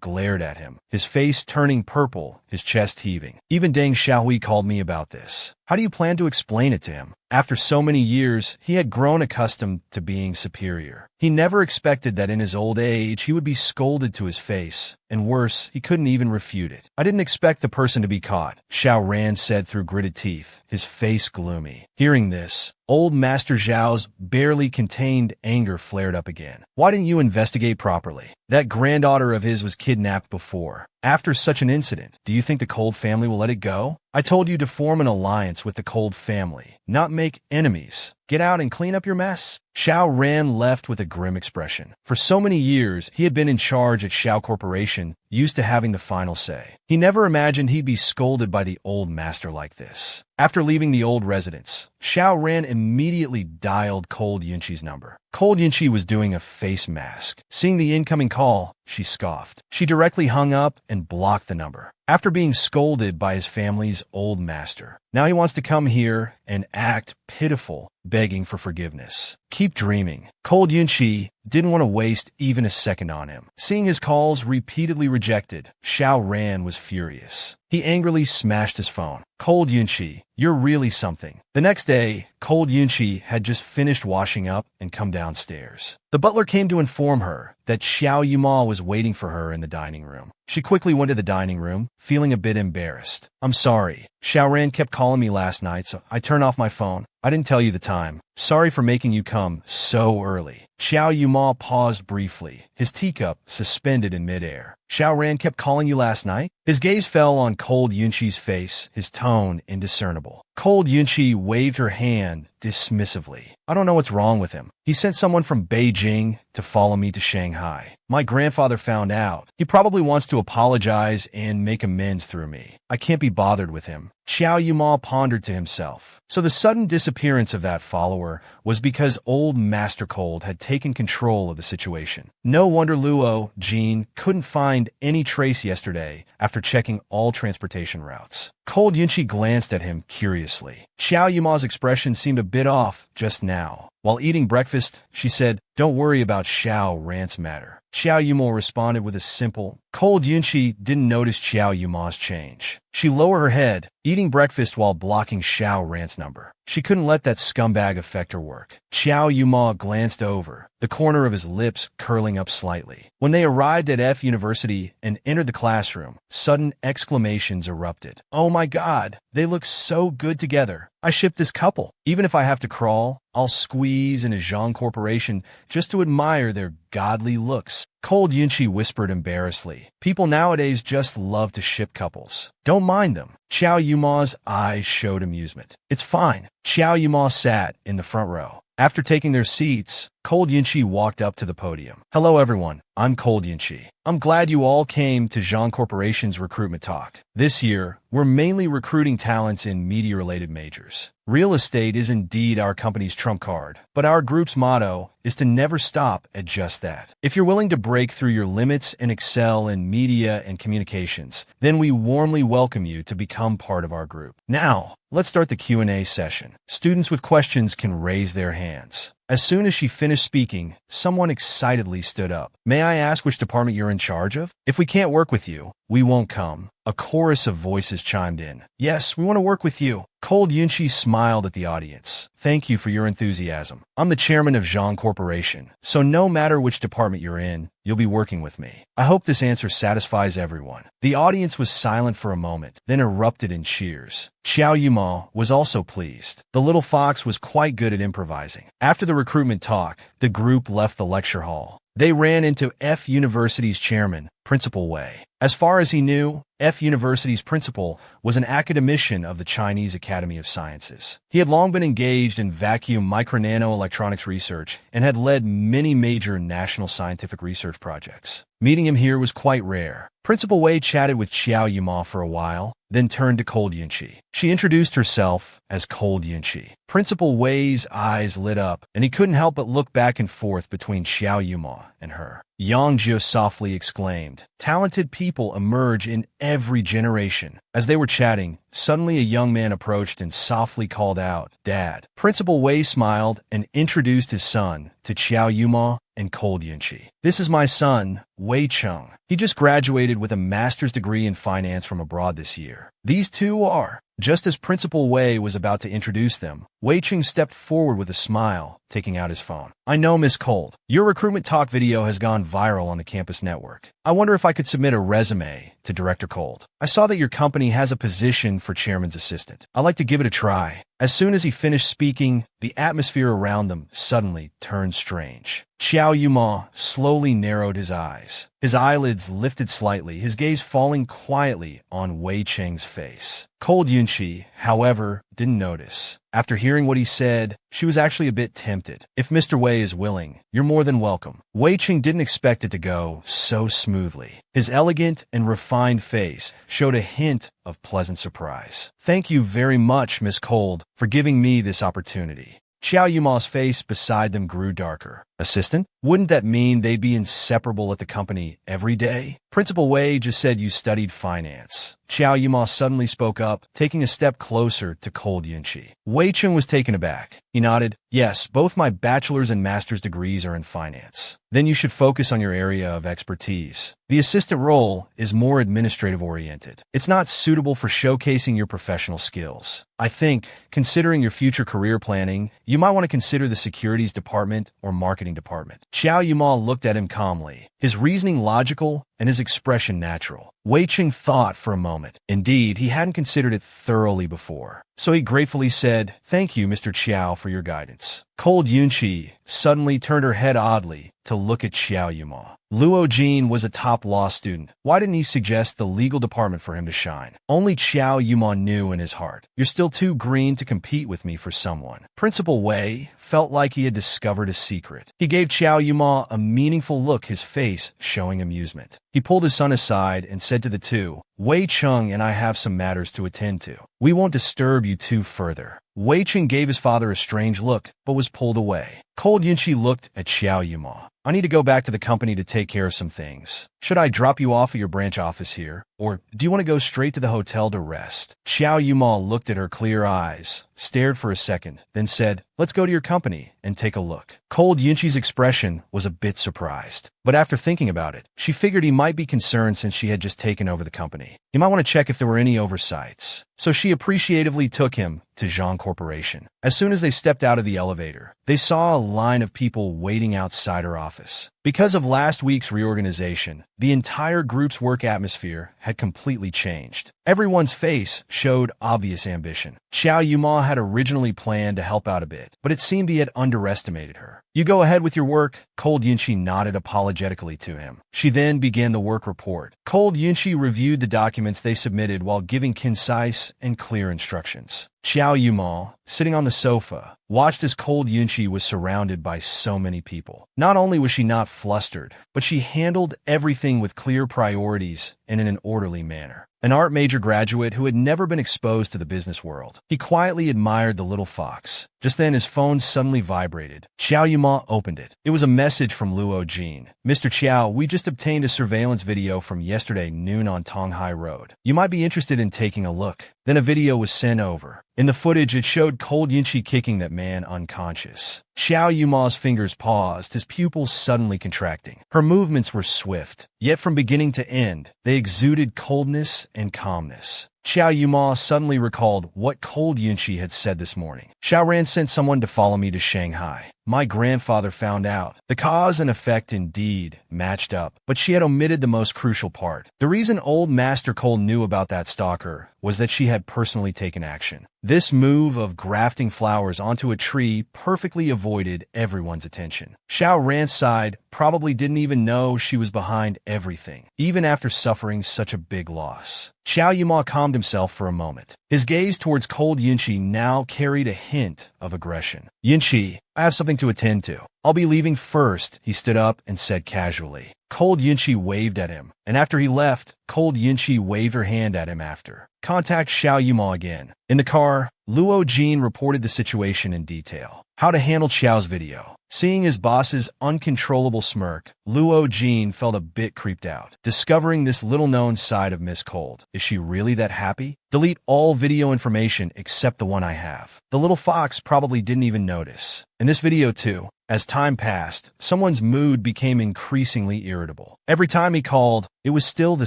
glared at him, his face turning purple, his chest heaving. "Even Deng Xiaohui called me about this. How do you plan to explain it to him?" After so many years, he had grown accustomed to being superior. He never expected that in his old age he would be scolded to his face, and worse, he couldn't even refute it. "I didn't expect the person to be caught," Xiao Ran said through gritted teeth, his face gloomy. Hearing this, old Master Zhao's barely contained anger flared up again. "Why didn't you investigate properly? That granddaughter of his was kidnapped before. After such an incident, do you think the Cold family will let it go? I told you to form an alliance with the Cold family, not make enemies. Get out and clean up your mess." Xiao Ran left with a grim expression. For so many years, he had been in charge at Xiao Corporation, used to having the final say. He never imagined he'd be scolded by the old master like this. After leaving the old residence, Xiao Ran immediately dialed Cold Yunqi's number. Cold Yunqi was doing a face mask. Seeing the incoming call, she scoffed. She directly hung up and blocked the number. After being scolded by his family's old master, now he wants to come here and act pitiful, begging for forgiveness. Keep dreaming. Cold Yunqi didn't want to waste even a second on him. Seeing his calls repeatedly rejected, Xiao Ran was furious. He angrily smashed his phone. Cold Yunchi, you're really something. The next day, Cold Yunchi had just finished washing up and come downstairs. The butler came to inform her that Xiao Yuma was waiting for her in the dining room. She quickly went to the dining room, feeling a bit embarrassed. I'm sorry. Xiao Ran kept calling me last night, so I turned off my phone. I didn't tell you the time. Sorry for making you come so early. Xiao Yuma paused briefly, his teacup suspended in midair. Xiao Ran kept calling you last night? His gaze fell on Cold Yunchi's face, his tone indiscernible. Cold Yunchi waved her hand dismissively. I don't know what's wrong with him. He sent someone from Beijing to follow me to Shanghai. My grandfather found out. He probably wants to apologize and make amends through me. I can't be bothered with him. Xiao Yuma pondered to himself. So the sudden disappearance of that follower was because old Master Cold had taken control of the situation. No wonder Luo Jin couldn't find any trace yesterday after checking all transportation routes. Cold Yunchi glanced at him curiously. Xiao Yuma's expression seemed a bit off just now. While eating breakfast, she said, "Don't worry about Xiao Ran's matter." Xiao Yuma responded with a simple. Cold Yunchi didn't notice Xiao Yuma's change. She lowered her head, eating breakfast while blocking Xiao Ran's number. She couldn't let that scumbag affect her work. Xiao Yuma glanced over, the corner of his lips curling up slightly. When they arrived at F University and entered the classroom, sudden exclamations erupted. Oh my God, they look so good together. I ship this couple. Even if I have to crawl, I'll squeeze in a Zhang Corporation just to admire their godly looks. Cold Yunchi whispered embarrassedly. People nowadays just love to ship couples. Don't mind them. Xiao Yuma's eyes showed amusement. It's fine. Xiao Yuma sat in the front row. After taking their seats, Cold Yunchi walked up to the podium. Hello everyone, I'm Cold Yunchi. I'm glad you all came to Zhang Corporation's recruitment talk. This year, we're mainly recruiting talents in media-related majors. Real estate is indeed our company's trump card, but our group's motto is to never stop at just that. If you're willing to break through your limits and excel in media and communications, then we warmly welcome you to become part of our group. Now, let's start the Q&A session. Students with questions can raise their hands. As soon as she finished speaking, someone excitedly stood up. May I ask which department you're in charge of? If we can't work with you, we won't come. A chorus of voices chimed in. Yes, we want to work with you. Cold Yunchi smiled at the audience. Thank you for your enthusiasm. I'm the chairman of Zhang Corporation, so no matter which department you're in, you'll be working with me. I hope this answer satisfies everyone. The audience was silent for a moment, then erupted in cheers. Xiao Yuma was also pleased. The little fox was quite good at improvising. After the recruitment talk, the group left the lecture hall. They ran into F University's chairman, Principal Wei. As far as he knew, F University's principal was an academician of the Chinese Academy of Sciences. He had long been engaged in vacuum micro-nano-electronics research and had led many major national scientific research projects. Meeting him here was quite rare. Principal Wei chatted with Xiao Yuma for a while, then turned to Cold Yunchi. She introduced herself as Cold Yunchi. Principal Wei's eyes lit up, and he couldn't help but look back and forth between Xiao Yuma and her. Yang Jiu softly exclaimed. Talented people emerge in every generation. As they were chatting, suddenly a young man approached and softly called out, Dad. Principal Wei smiled and introduced his son to Xiao Yuma and Cold Yunchi. This is my son, Wei Chung. He just graduated with a master's degree in finance from abroad this year. These two are. Just as Principal Wei was about to introduce them, Wei Chung stepped forward with a smile, taking out his phone. I know, Miss Cold. Your recruitment talk video has gone viral on the campus network. I wonder if I could submit a resume to Director Cold. I saw that your company has a position for chairman's assistant. I'd like to give it a try. As soon as he finished speaking, the atmosphere around them suddenly turned strange. Xiao Yuma slowly narrowed his eyes. His eyelids lifted slightly, his gaze falling quietly on Wei Cheng's face. Cold Yunchi, however, didn't notice. After hearing what he said, she was actually a bit tempted. If Mr. Wei is willing, you're more than welcome. Wei Cheng didn't expect it to go so smoothly. His elegant and refined face showed a hint of pleasant surprise. Thank you very much, Miss Cold, for giving me this opportunity. Xiao Yuma's face beside them grew darker. Assistant? Wouldn't that mean they'd be inseparable at the company every day? Principal Wei just said you studied finance. Xiao Yuma suddenly spoke up, taking a step closer to cold Yunqi. Wei Chung was taken aback. He nodded. Yes, both my bachelor's and master's degrees are in finance. Then you should focus on your area of expertise. The assistant role is more administrative-oriented. It's not suitable for showcasing your professional skills. I think, considering your future career planning, you might want to consider the securities department or marketing department. Xiao Yuma looked at him calmly, his reasoning logical and his expression natural. Wei Cheng thought for a moment. Indeed, he hadn't considered it thoroughly before. So he gratefully said, "Thank you, Mr. Qiao, for your guidance." Cold Yunqi suddenly turned her head oddly to look at Xiao Yuma. Luo Jin was a top law student. Why didn't he suggest the legal department for him to shine? Only Xiao Yuma knew in his heart. You're still too green to compete with me for someone. Principal Wei felt like he had discovered a secret. He gave Xiao Yuma a meaningful look, his face showing amusement. He pulled his son aside and said to the two, Wei Chung and I have some matters to attend to. We won't disturb you two further. Wei Chung gave his father a strange look, but was pulled away. Cold Yunqi looked at Xiao Yuma. I need to go back to the company to take care of some things. Should I drop you off at your branch office here? Or do you want to go straight to the hotel to rest? Xiao Yuma looked at her clear eyes, stared for a second, then said, Let's go to your company and take a look. Cold Yunqi's expression was a bit surprised. But after thinking about it, she figured he might be concerned since she had just taken over the company. He might want to check if there were any oversights. So she appreciatively took him to Zhang Corporation. As soon as they stepped out of the elevator, they saw a line of people waiting outside her office. Because of last week's reorganization, the entire group's work atmosphere had completely changed. Everyone's face showed obvious ambition. Xiao Yuma had originally planned to help out a bit, but it seemed he had underestimated her. You go ahead with your work. Cold Yunqi nodded apologetically to him. She then began the work report. Cold Yunqi reviewed the documents they submitted while giving concise and clear instructions. Xiao Yuma, sitting on the sofa, watched as Cold Yunqi was surrounded by so many people. Not only was she not flustered, but she handled everything with clear priorities and in an orderly manner. An art major graduate who had never been exposed to the business world. He quietly admired the little fox. Just then his phone suddenly vibrated. Xiao Yuma opened it. It was a message from Luo Jin. Mr. Qiao, we just obtained a surveillance video from yesterday noon on Tonghai Road. You might be interested in taking a look. Then a video was sent over. In the footage, it showed Cold Yunqi kicking that man unconscious. Xiao Yuma's fingers paused, his pupils suddenly contracting. Her movements were swift, yet from beginning to end, they exuded coldness and calmness. Xiao Yuma suddenly recalled what Cold Yunqi had said this morning. Xiao Ran sent someone to follow me to Shanghai. My grandfather found out. The cause and effect indeed matched up, but she had omitted the most crucial part. The reason old Master Cole knew about that stalker was that she had personally taken action. This move of grafting flowers onto a tree perfectly avoided everyone's attention. Xiao Ran's side probably didn't even know she was behind everything, even after suffering such a big loss. Xiao Yuma calmed himself for a moment. His gaze towards Cold Yunqi now carried a hint of aggression. Yunqi, I have something to attend to. I'll be leaving first, he stood up and said casually. Cold Yunqi waved at him, and after he left, Cold Yunqi waved her hand at him after. Contact Xiao Yuma again. In the car, Luo Jin reported the situation in detail. How to handle Xiao's video. Seeing his boss's uncontrollable smirk, Luo Jin felt a bit creeped out. Discovering this little-known side of Miss Cold. Is she really that happy? Delete all video information except the one I have. The little fox probably didn't even notice. In this video too, as time passed, someone's mood became increasingly irritable. Every time he called, it was still the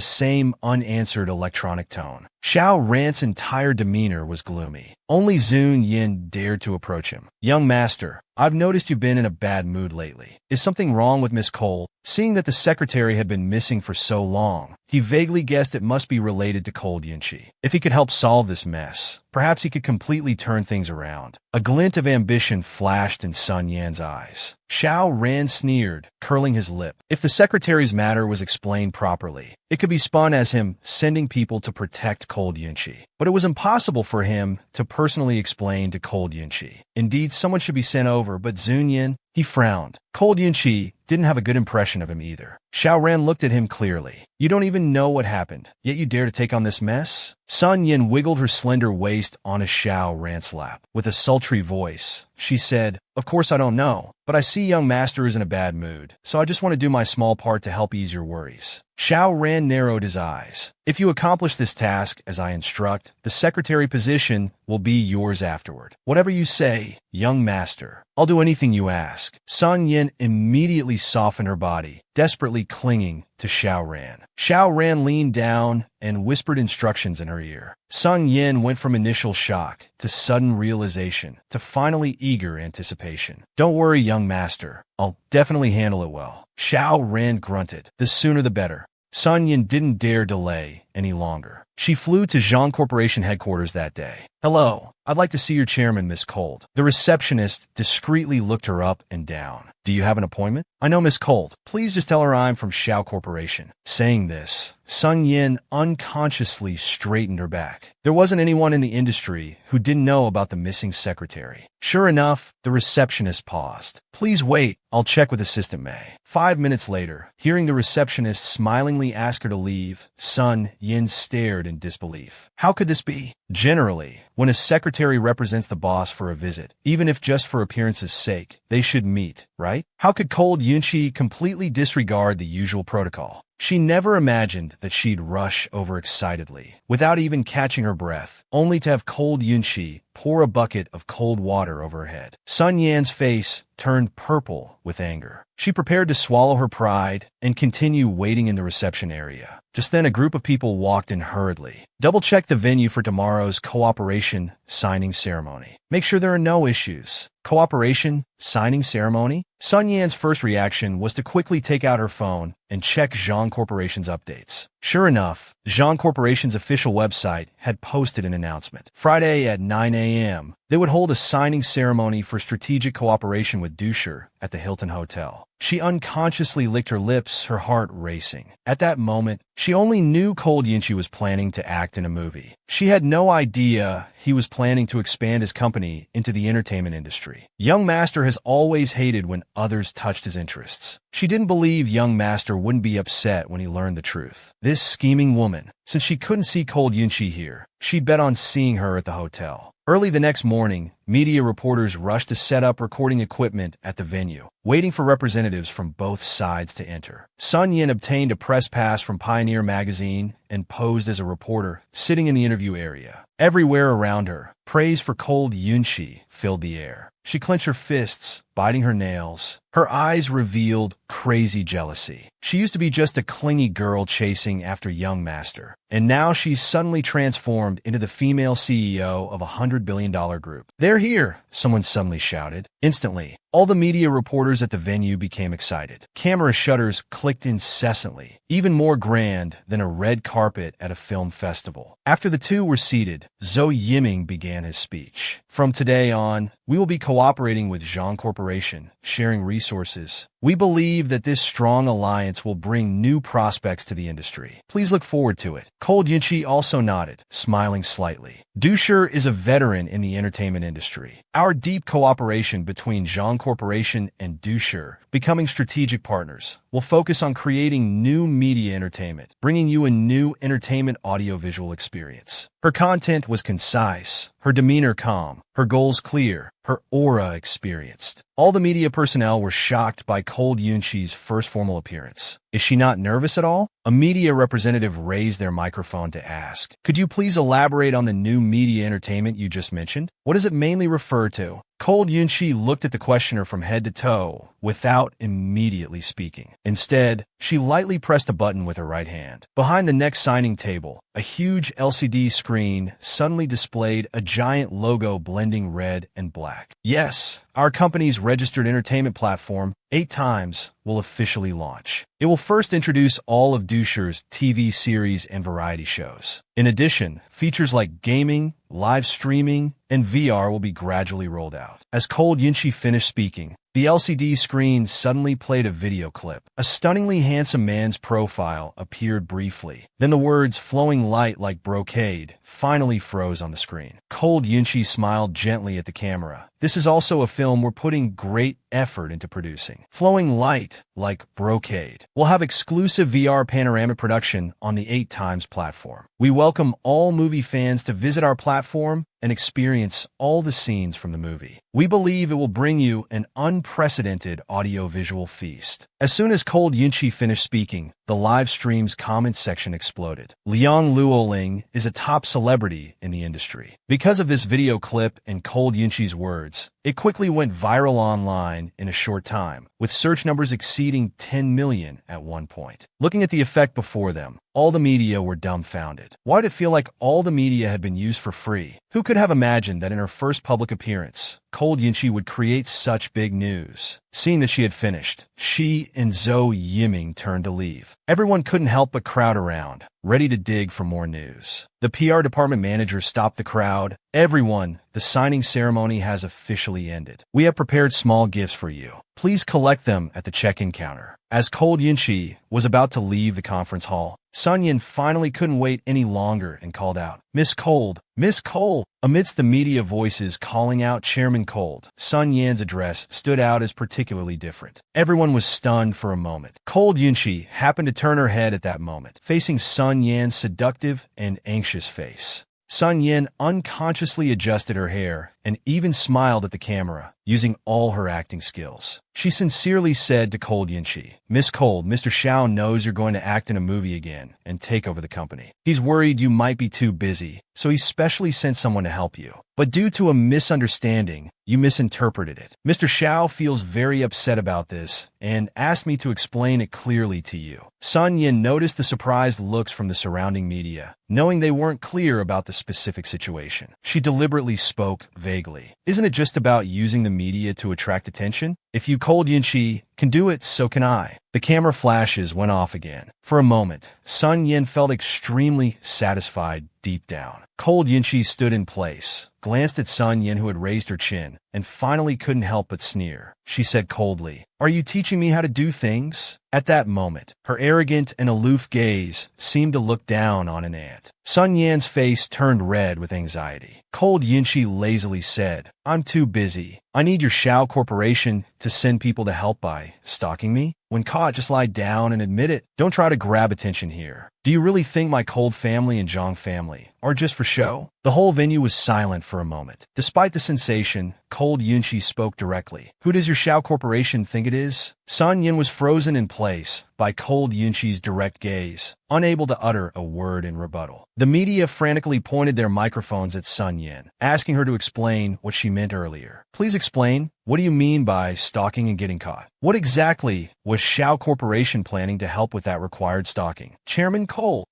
same unanswered electronic tone. Xiao Ran's entire demeanor was gloomy. Only Zun Yin dared to approach him. Young master, I've noticed you've been in a bad mood lately. Is something wrong with Miss Cole? Seeing that the secretary had been missing for so long, he vaguely guessed it must be related to Cold Yunqi. If he could help solve this mess, perhaps he could completely turn things around. A glint of ambition flashed in Sun Yan's eyes. Xiao Ran sneered, curling his lip. If the secretary's matter was explained properly, it could be spun as him sending people to protect Cold Yunqi. But it was impossible for him to personally explain to Cold Yunqi. Indeed, someone should be sent over, but Zun Yin, he frowned. Cold Yun-chi didn't have a good impression of him either. Xiao Ran looked at him clearly. You don't even know what happened, yet you dare to take on this mess? Sun Yin wiggled her slender waist on a Xiao Ran's lap. With a sultry voice, she said, Of course I don't know, but I see young master is in a bad mood, so I just want to do my small part to help ease your worries. Xiao Ran narrowed his eyes. If you accomplish this task as I instruct, the secretary position will be yours afterward. Whatever you say, young master. I'll do anything you ask. Sun Yin immediately softened her body, desperately clinging to Xiao Ran. Xiao Ran leaned down and whispered instructions in her ear. Sun Yin went from initial shock to sudden realization to finally eager anticipation. Don't worry, young master. I'll definitely handle it well. Xiao Ran grunted. The sooner the better. Sun Yin didn't dare delay any longer. She flew to Zhang Corporation headquarters that day. Hello, I'd like to see your chairman, Miss Cold. The receptionist discreetly looked her up and down. Do you have an appointment? I know Miss Cold. Please just tell her I'm from Xiao Corporation. Saying this, Sun Yin unconsciously straightened her back. There wasn't anyone in the industry who didn't know about the missing secretary. Sure enough, the receptionist paused. Please wait, I'll check with Assistant May. 5 minutes later, hearing the receptionist smilingly ask her to leave, Sun Yin stared in disbelief. How could this be? Generally, when a secretary represents the boss for a visit, even if just for appearance's sake, they should meet, right? How could Cold Yun-chi completely disregard the usual protocol? She never imagined that she'd rush overexcitedly, without even catching her breath, only to have Cold Yun-chi pour a bucket of cold water over her head. Sun Yan's face turned purple with anger. She prepared to swallow her pride and continue waiting in the reception area. Just then, a group of people walked in hurriedly. Double-check the venue for tomorrow's cooperation signing ceremony. Make sure there are no issues. Cooperation signing ceremony? Sun Yan's first reaction was to quickly take out her phone and check Zhang Corporation's updates. Sure enough, Zhang Corporation's official website had posted an announcement. Friday at 9 a.m., they would hold a signing ceremony for strategic cooperation with Dusher at the Hilton Hotel. She unconsciously licked her lips, her heart racing. At that moment, she only knew Cold Yun-chi was planning to act in a movie. She had no idea he was planning to expand his company into the entertainment industry. Young Master has always hated when others touched his interests. She didn't believe Young Master wouldn't be upset when he learned the truth. This scheming woman, since she couldn't see Cold Yun-chi here, she'd bet on seeing her at the hotel. Early the next morning, media reporters rushed to set up recording equipment at the venue, waiting for representatives from both sides to enter. Sun Yin obtained a press pass from Pioneer magazine and posed as a reporter, sitting in the interview area. Everywhere around her, praise for Cold Yun-chi filled the air. She clenched her fists, biting her nails. Her eyes revealed crazy jealousy. She used to be just a clingy girl chasing after Young Master, and now she's suddenly transformed into the female CEO of a $100 billion group. They're here, someone suddenly shouted. Instantly, all the media reporters at the venue became excited. Camera shutters clicked incessantly, even more grand than a red carpet at a film festival. After the two were seated, Zhou Yiming began his speech. From today on, we will be cooperating with Zhang Corporation, sharing resources. We believe that this strong alliance will bring new prospects to the industry. Please look forward to it. Cold Yun-chi also nodded, smiling slightly. Dusher is a veteran in the entertainment industry. Our deep cooperation between Zhang Corporation and Dusher, becoming strategic partners, will focus on creating new media entertainment, bringing you a new entertainment audiovisual experience. Her content was concise, her demeanor calm, her goals clear, her aura experienced. All the media personnel were shocked by Cold Yun-chi's first formal appearance. Is she not nervous at all? A media representative raised their microphone to ask, Could you please elaborate on the new media entertainment you just mentioned? What does it mainly refer to? Cold Yun-chi looked at the questioner from head to toe without immediately speaking. Instead, she lightly pressed a button with her right hand. Behind the next signing table, a huge LCD screen suddenly displayed a giant logo blending red and black. Yes, our company's registered entertainment platform, 8 times, will officially launch. It will first introduce all of Dusher's TV series and variety shows. In addition, features like gaming, live streaming, and VR will be gradually rolled out. As Cold Yunchi finished speaking, the LCD screen suddenly played a video clip. A stunningly handsome man's profile appeared briefly. Then the words "flowing light like brocade" finally froze on the screen. Cold Yunchi smiled gently at the camera. This is also a film we're putting great effort into producing. Flowing light like brocade. We'll have exclusive VR panoramic production on the 8 Times platform. We welcome all movie fans to visit our platform and experience all the scenes from the movie. We believe it will bring you an unprecedented audio-visual feast. As soon as Cold Yunchi finished speaking, the live stream's comments section exploded. Liang Luoling is a top celebrity in the industry. Because of this video clip and Cold Yunchi's words, it quickly went viral online in a short time, with search numbers exceeding 10 million at one point. Looking at the effect before them, all the media were dumbfounded. Why did it feel like all the media had been used for free? Who could have imagined that in her first public appearance, Cold Yunchi would create such big news? Seeing that she had finished, she and Zhou Yiming turned to leave. Everyone couldn't help but crowd around, ready to dig for more news. The PR department manager stopped the crowd. Everyone, the signing ceremony has officially ended. We have prepared small gifts for you. Please collect them at the check-in counter. As Cold Yunchi was about to leave the conference hall, Sun Yin finally couldn't wait any longer and called out, "Miss Cold! Miss Cold!" Amidst the media voices calling out Chairman Cold, Sun Yan's address stood out as particularly different. Everyone was stunned for a moment. Cold Yunchi happened to turn her head at that moment, facing Sun Yan's seductive and anxious face. Sun Yin unconsciously adjusted her hair and even smiled at the camera, using all her acting skills. She sincerely said to Cold Yunchi, "Miss Cold, Mr. Xiao knows you're going to act in a movie again and take over the company. He's worried you might be too busy, so he specially sent someone to help you. But due to a misunderstanding, you misinterpreted it. Mr. Xiao feels very upset about this and asked me to explain it clearly to you." Sun Yin noticed the surprised looks from the surrounding media, knowing they weren't clear about the specific situation. She deliberately spoke vaguely. "Isn't it just about using the media to attract attention? If you, Cold Yunchi, can do it, so can I." The camera flashes went off again. For a moment, Sun Yin felt extremely satisfied deep down. Cold Yunchi stood in place, glanced at Sun Yin, who had raised her chin, and finally couldn't help but sneer. She said coldly, "Are you teaching me how to do things?" At that moment, her arrogant and aloof gaze seemed to look down on an ant. Sun Yan's face turned red with anxiety. Cold Yunchi lazily said, "I'm too busy. I need your Shao Corporation to send people to help by stalking me. When caught, just lie down and admit it. Don't try to grab attention here. Do you really think my Cold family and Zhang family are just for show?" The whole venue was silent for a moment. Despite the sensation, Cold Yunchi spoke directly. "Who does your Shao Corporation think it is?" Sun Yin was frozen in place by Cold Yunchi's direct gaze, unable to utter a word in rebuttal. The media frantically pointed their microphones at Sun Yin, asking her to explain what she meant earlier. "Please explain. What do you mean by stalking and getting caught? What exactly was Shao Corporation planning to help with that required stalking?" Chairman Cold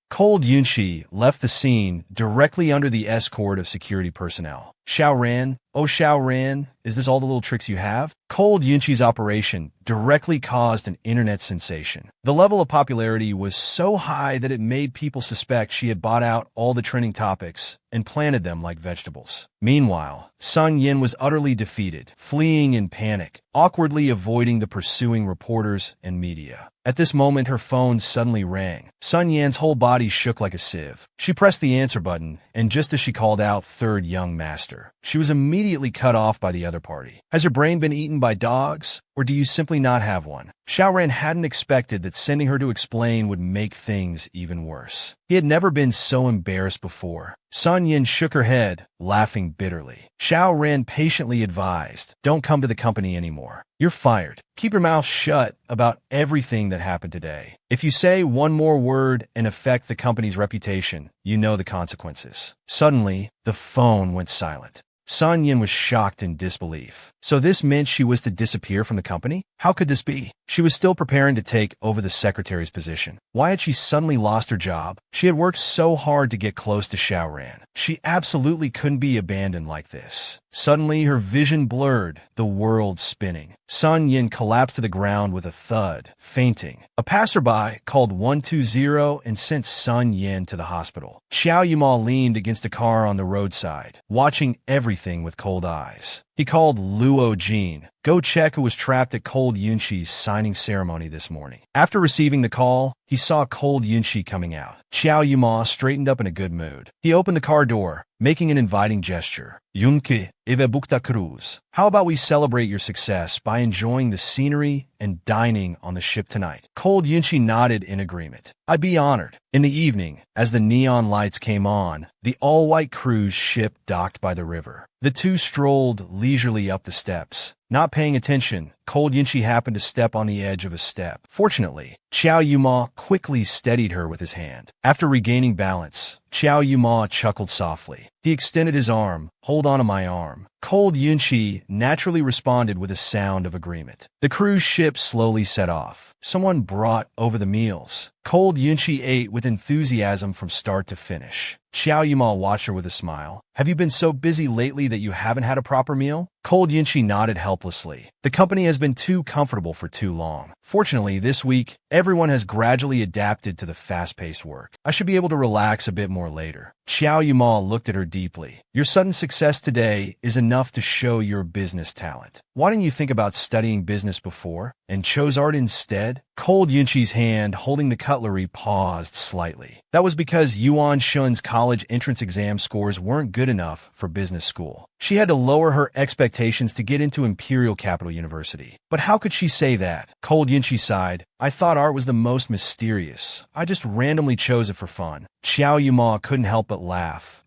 Yunchi left the scene directly under the escort of security personnel. "Xiao Ran, oh Xiao Ran, is this all the little tricks you have?" Cold Yunchi's operation directly caused an internet sensation. The level of popularity was so high that it made people suspect she had bought out all the trending topics and planted them like vegetables. Meanwhile, Sun Yin was utterly defeated, fleeing in panic, awkwardly avoiding the pursuing reporters and media. At this moment, her phone suddenly rang. Sun Yan's whole body shook like a sieve. She pressed the answer button, and just as she called out "Third Young Master," she was immediately cut off by the other party. "Has your brain been eaten by dogs, or do you simply not have one?" Xiao Ran hadn't expected that sending her to explain would make things even worse. He had never been so embarrassed before. Sun Yin shook her head, laughing bitterly. Xiao Ran patiently advised, "Don't come to the company anymore. You're fired. Keep your mouth shut about everything that happened today. If you say one more word and affect the company's reputation, you know the consequences." Suddenly, the phone went silent. Sun Yin was shocked in disbelief. So this meant she was to disappear from the company? How could this be? She was still preparing to take over the secretary's position. Why had she suddenly lost her job? She had worked so hard to get close to Xiaoran. She absolutely couldn't be abandoned like this. Suddenly, her vision blurred, the world spinning. Sun Yin collapsed to the ground with a thud, fainting. A passerby called 120 and sent Sun Yin to the hospital. Xiao Yuma leaned against a car on the roadside, watching everything with cold eyes. He called Luo Jin. Go check who was trapped at Cold Yunqi's signing ceremony this morning. After receiving the call, he saw Cold Yunqi coming out. Xiao Yuma straightened up in a good mood. He opened the car door, making an inviting gesture. Yunqi, Eve Bukta Cruz. How about we celebrate your success by enjoying the scenery and dining on the ship tonight? Cold Yunqi nodded in agreement. I'd be honored. In the evening, as the neon lights came on, the all-white cruise ship docked by the river. The two strolled leisurely up the steps. Not paying attention, Cold Yunqi happened to step on the edge of a step. Fortunately, Xiao Yuma quickly steadied her with his hand. After regaining balance, Xiao Yuma chuckled softly. He extended his arm. Hold on to my arm. Cold Yunqi naturally responded with a sound of agreement. The cruise ship slowly set off. Someone brought over the meals. Cold Yunqi ate with enthusiasm from start to finish. Xiao Yuma watched her with a smile. Have you been so busy lately that you haven't had a proper meal? Cold Yunqi nodded helplessly. The company has been too comfortable for too long. Fortunately, this week, everyone has gradually adapted to the fast-paced work. I should be able to relax a bit more later. Xiao Yuma looked at her deeply. Your sudden success today is enough to show your business talent. Why didn't you think about studying business before and chose art instead? Cold Yunqi's hand holding the cutlery paused slightly. That was because Yuan Shun's college entrance exam scores weren't good enough for business school. She had to lower her expectations to get into Imperial Capital University. But how could she say that? Cold Yunqi sighed. I thought art was the most mysterious. I just randomly chose it for fun. Xiao Yuma couldn't help but laugh.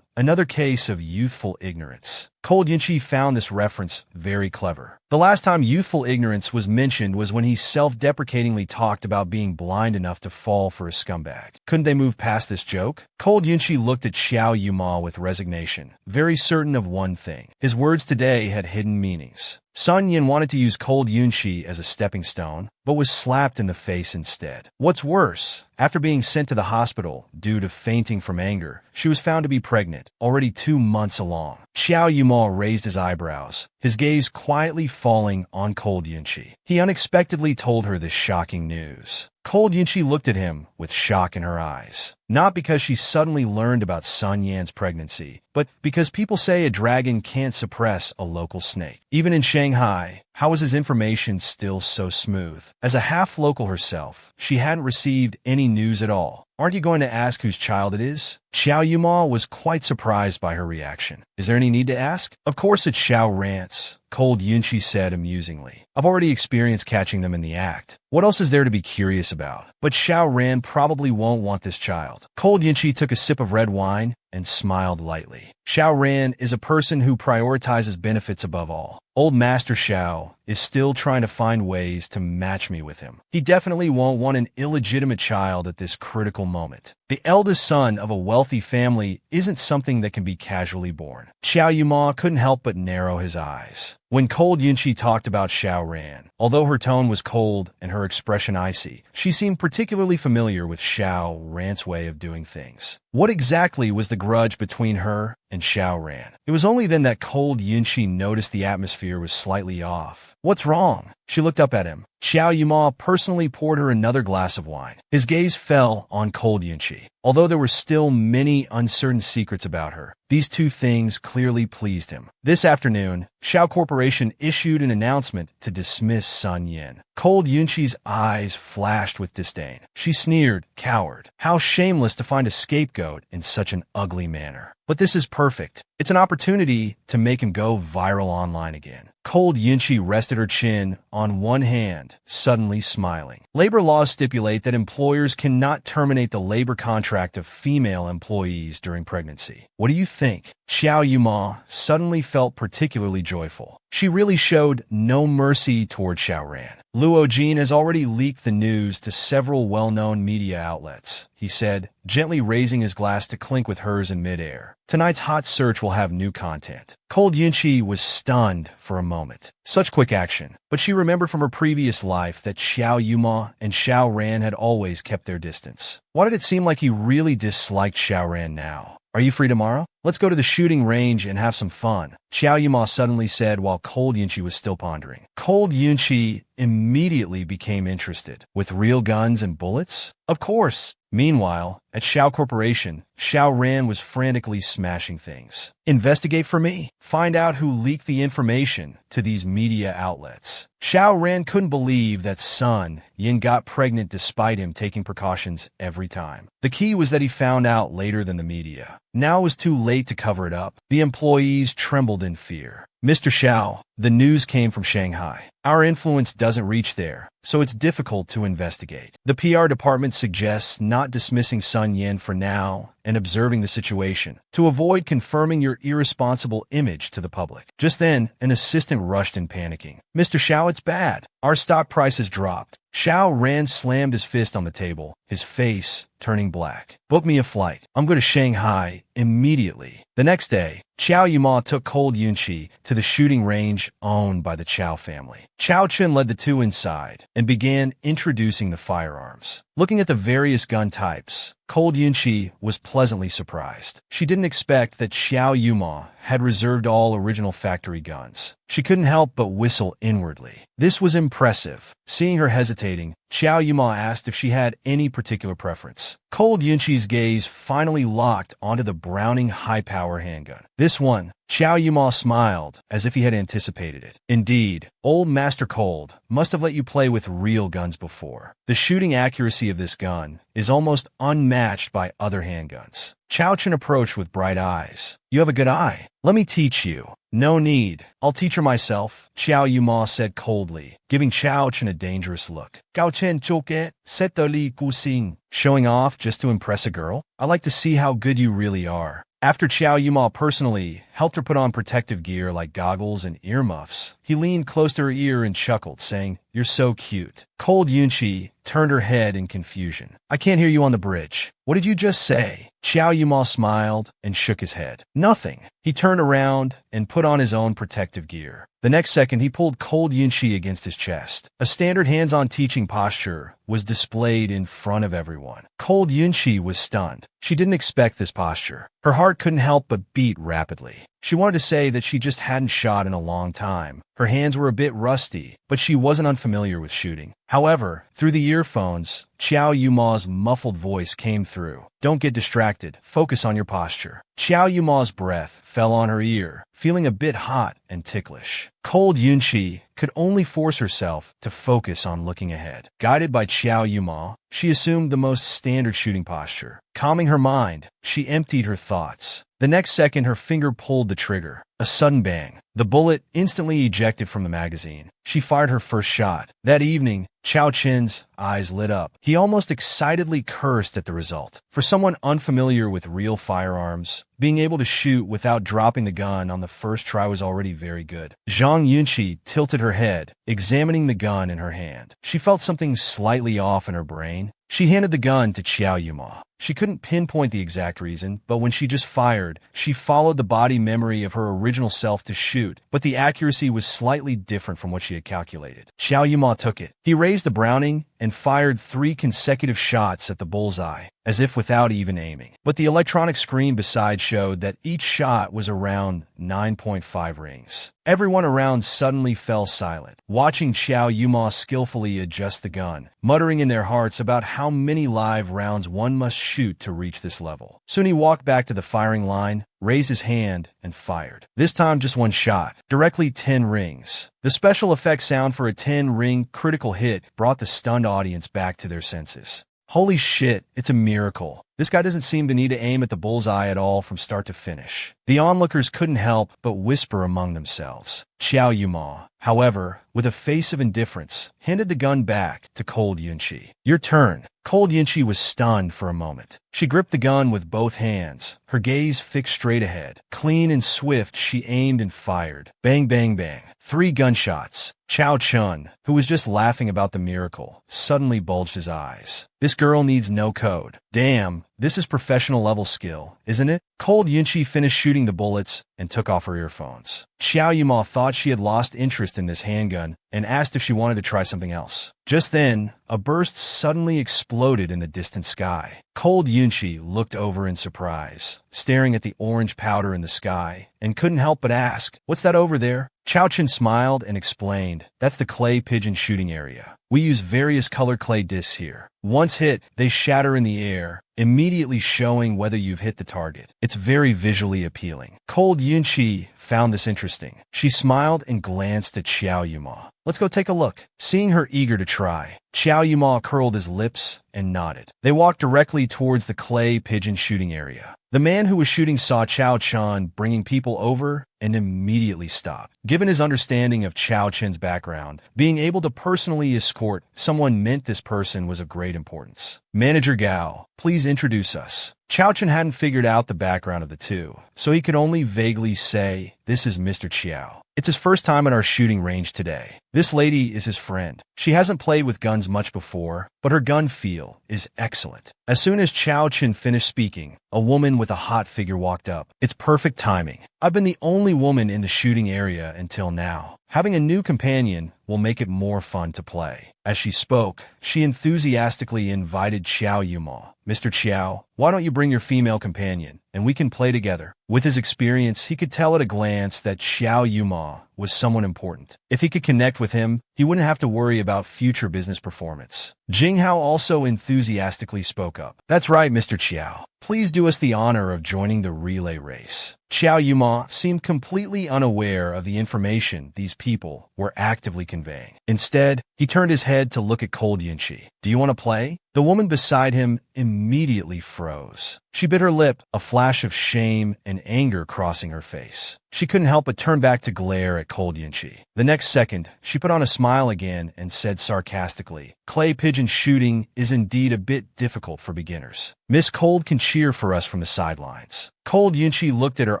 Another case of youthful ignorance. Cold Yunqi found this reference very clever. The last time youthful ignorance was mentioned was when he self-deprecatingly talked about being blind enough to fall for a scumbag. Couldn't they move past this joke? Cold Yunqi looked at Xiao Yuma with resignation, very certain of one thing. His words today had hidden meanings. Sun Yin wanted to use Cold Yunqi as a stepping stone, but was slapped in the face instead. What's worse, after being sent to the hospital due to fainting from anger, she was found to be pregnant, already 2 months along. Xiao Yuma raised his eyebrows, his gaze quietly falling on Cold Yunqi. He unexpectedly told her this shocking news. Cold Yunqi looked at him with shock in her eyes. Not because she suddenly learned about Sun Yan's pregnancy, but because people say a dragon can't suppress a local snake. Even in Shanghai, how was his information still so smooth? As a half-local herself, she hadn't received any news at all. Aren't you going to ask whose child it is? Xiao Yuma was quite surprised by her reaction. Is there any need to ask? Of course it's Xiao Rance, Cold Yunqi said amusingly. I've already experienced catching them in the act. What else is there to be curious about? But Xiao Ran probably won't want this child. Cold Yunqi took a sip of red wine and smiled lightly. Xiao Ran is a person who prioritizes benefits above all. Old Master Xiao is still trying to find ways to match me with him. He definitely won't want an illegitimate child at this critical moment. The eldest son of a wealthy family isn't something that can be casually born. Xiao Yuma couldn't help but narrow his eyes. When Cold Yunqi talked about Xiao Ran, although her tone was cold and her expression icy, she seemed particularly familiar with Xiao Ran's way of doing things. What exactly was the grudge between her and Xiao Ran? It was only then that Cold Yunqi noticed the atmosphere was slightly off. What's wrong? She looked up at him. Xiao Yuma personally poured her another glass of wine. His gaze fell on Cold Yunqi. Although there were still many uncertain secrets about her, these two things clearly pleased him. This afternoon, Xiao Corporation issued an announcement to dismiss Sun Yin. Cold Yunqi's eyes flashed with disdain. She sneered, coward. How shameless to find a scapegoat in such an ugly manner. But this is perfect. It's an opportunity to make him go viral online again. Cold Yunqi rested her chin on one hand, suddenly smiling. Labor laws stipulate that employers cannot terminate the labor contract of female employees during pregnancy. What do you think? Xiao Yuma suddenly felt particularly joyful. She really showed no mercy toward Xiaoran. Luo Jin has already leaked the news to several well-known media outlets, he said, gently raising his glass to clink with hers in midair. Tonight's hot search will have new content. Cold Yunqi was stunned for a moment. Such quick action. But she remembered from her previous life that Xiao Yuma and Xiao Ran had always kept their distance. Why did it seem like he really disliked Xiao Ran now? Are you free tomorrow? Let's go to the shooting range and have some fun, Xiao Yuma suddenly said while Cold Yunqi was still pondering. Cold Yunqi immediately became interested. With real guns and bullets? Of course. Meanwhile, at Xiao Corporation, Xiao Ran was frantically smashing things. Investigate for me. Find out who leaked the information to these media outlets. Xiao Ran couldn't believe that Sun Yin got pregnant despite him taking precautions every time. The key was that he found out later than the media. Now it was too late to cover it up. The employees trembled in fear. Mr. Xiao, the news came from Shanghai. Our influence doesn't reach there, so it's difficult to investigate. The PR department suggests not dismissing Sun Yin for now and observing the situation to avoid confirming your irresponsible image to the public. Just then, an assistant rushed in panicking. Mr. Xiao, it's bad. Our stock price has dropped. Xiao Ran slammed his fist on the table, his face turning black. Book me a flight. I'm going to Shanghai immediately. The next day, Xiao Yuma took Cold Yunqi to the shooting range owned by the Chao family. Chao Chen led the two inside and began introducing the firearms. Looking at the various gun types, Cold Yunqi was pleasantly surprised. She didn't expect that Xiao Yuma had reserved all original factory guns. She couldn't help but whistle inwardly. This was impressive. Seeing her hesitating, Xiao Yuma asked if she had any particular preference. Cold Yunqi's gaze finally locked onto the Browning high-power handgun. This one, Xiao Yuma smiled, as if he had anticipated it. Indeed, old Master Cold must have let you play with real guns before. The shooting accuracy of this gun is almost unmatched by other handguns. Chao Chen approached with bright eyes. You have a good eye. Let me teach you. No need. I'll teach her myself, Xiao Yuma said coldly, giving Chao Chen a dangerous look. Gao Chen choke, set the li gu xing. Showing off just to impress a girl? I like to see how good you really are. After Xiao Yuma personally helped her put on protective gear like goggles and earmuffs, he leaned close to her ear and chuckled, saying, You're so cute. Cold Yunqi turned her head in confusion. I can't hear you on the bridge. What did you just say? Xiao Yuma smiled and shook his head. Nothing. He turned around and put on his own protective gear. The next second, he pulled Cold Yunqi against his chest. A standard hands-on teaching posture was displayed in front of everyone. Cold Yunqi was stunned. She didn't expect this posture. Her heart couldn't help but beat rapidly. She wanted to say that she just hadn't shot in a long time. Her hands were a bit rusty, but she wasn't unfamiliar with shooting. However, through the earphones, Xiao Yuma's muffled voice came through. Don't get distracted. Focus on your posture. Xiao Yuma's breath fell on her ear, feeling a bit hot and ticklish. Cold Yunqi could only force herself to focus on looking ahead. Guided by Xiao Yuma, she assumed the most standard shooting posture. Calming her mind, she emptied her thoughts. The next second, her finger pulled the trigger. A sudden bang. The bullet instantly ejected from the magazine. She fired her first shot. That evening, Chao Chen's eyes lit up. He almost excitedly cursed at the result. For someone unfamiliar with real firearms, being able to shoot without dropping the gun on the first try was already very good. Zhang Yunqi tilted her head, examining the gun in her hand. She felt something slightly off in her brain. She handed the gun to Xiao Yuma. She couldn't pinpoint the exact reason, but when she just fired, she followed the body memory of her original self to shoot, but the accuracy was slightly different from what she had calculated. Xiao Yuma took it. He raised the Browning and fired 3 consecutive shots at the bullseye, as if without even aiming. But the electronic screen beside showed that each shot was around 9.5 rings. Everyone around suddenly fell silent, watching Xiao Yuma skillfully adjust the gun, muttering in their hearts about how many live rounds one must shoot to reach this level. Soon he walked back to the firing line, raised his hand, and fired. This time just one shot, directly 10 rings. The special effects sound for a 10-ring critical hit brought the stunned audience back to their senses. Holy shit, it's a miracle. This guy doesn't seem to need to aim at the bullseye at all from start to finish. The onlookers couldn't help but whisper among themselves. Xiao Yuma, however, with a face of indifference, handed the gun back to Cold Yunqi. Your turn. Cold Yunqi was stunned for a moment. She gripped the gun with both hands, her gaze fixed straight ahead. Clean and swift, she aimed and fired. Bang, bang, bang. 3 gunshots. Chao Chun, who was just laughing about the miracle, suddenly bulged his eyes. This girl needs no code. Damn, this is professional level skill, isn't it? Cold Yunqi finished shooting the bullets and took off her earphones. Xiao Yuma thought she had lost interest in this handgun and asked if she wanted to try something else. Just then, a burst suddenly exploded in the distant sky. Cold Yunqi looked over in surprise, staring at the orange powder in the sky, and couldn't help but ask, "What's that over there?" Chao Chun smiled and explained, "That's the clay pigeon shooting area. We use various color clay discs here. Once hit, they shatter in the air, immediately showing whether you've hit the target. It's very visually appealing." Cold Yunqi found this interesting. She smiled and glanced at Xiao Yuma. "Let's go take a look." Seeing her eager to try, Xiao Yuma curled his lips and nodded. They walked directly towards the clay pigeon shooting area. The man who was shooting saw Chao Chun bringing people over and immediately stopped. Given his understanding of Chao Chun's background, being able to personally escort someone meant this person was of great importance. "Manager Gao, please introduce us." Chao Chun hadn't figured out the background of the two, so he could only vaguely say, "This is Mr. Chiao. It's his first time at our shooting range today. This lady is his friend. She hasn't played with guns much before, but her gun feel is excellent." As soon as Chao Chun finished speaking, a woman with a hot figure walked up. "It's perfect timing. I've been the only woman in the shooting area until now. Having a new companion will make it more fun to play." As she spoke, she enthusiastically invited Xiao Yuma. "Mr. Chiao, why don't you bring your female companion, and we can play together?" With his experience, he could tell at a glance that Xiao Yuma was someone important. If he could connect with him, he wouldn't have to worry about future business performance. Jing Hao also enthusiastically spoke up. "That's right, Mr. Chiao. Please do us the honor of joining the relay race." Xiao Yuma seemed completely unaware of the information these people were actively conveying. Instead, he turned his head to look at Cold Yunqi. "Do you want to play?" The woman beside him immediately froze. She bit her lip, a flash of shame and anger crossing her face. She couldn't help but turn back to glare at Cold Yunqi. The next second, she put on a smile again and said sarcastically, "Clay pigeon shooting is indeed a bit difficult for beginners. Miss Cold can cheer for us from the sidelines." Cold Yunqi looked at her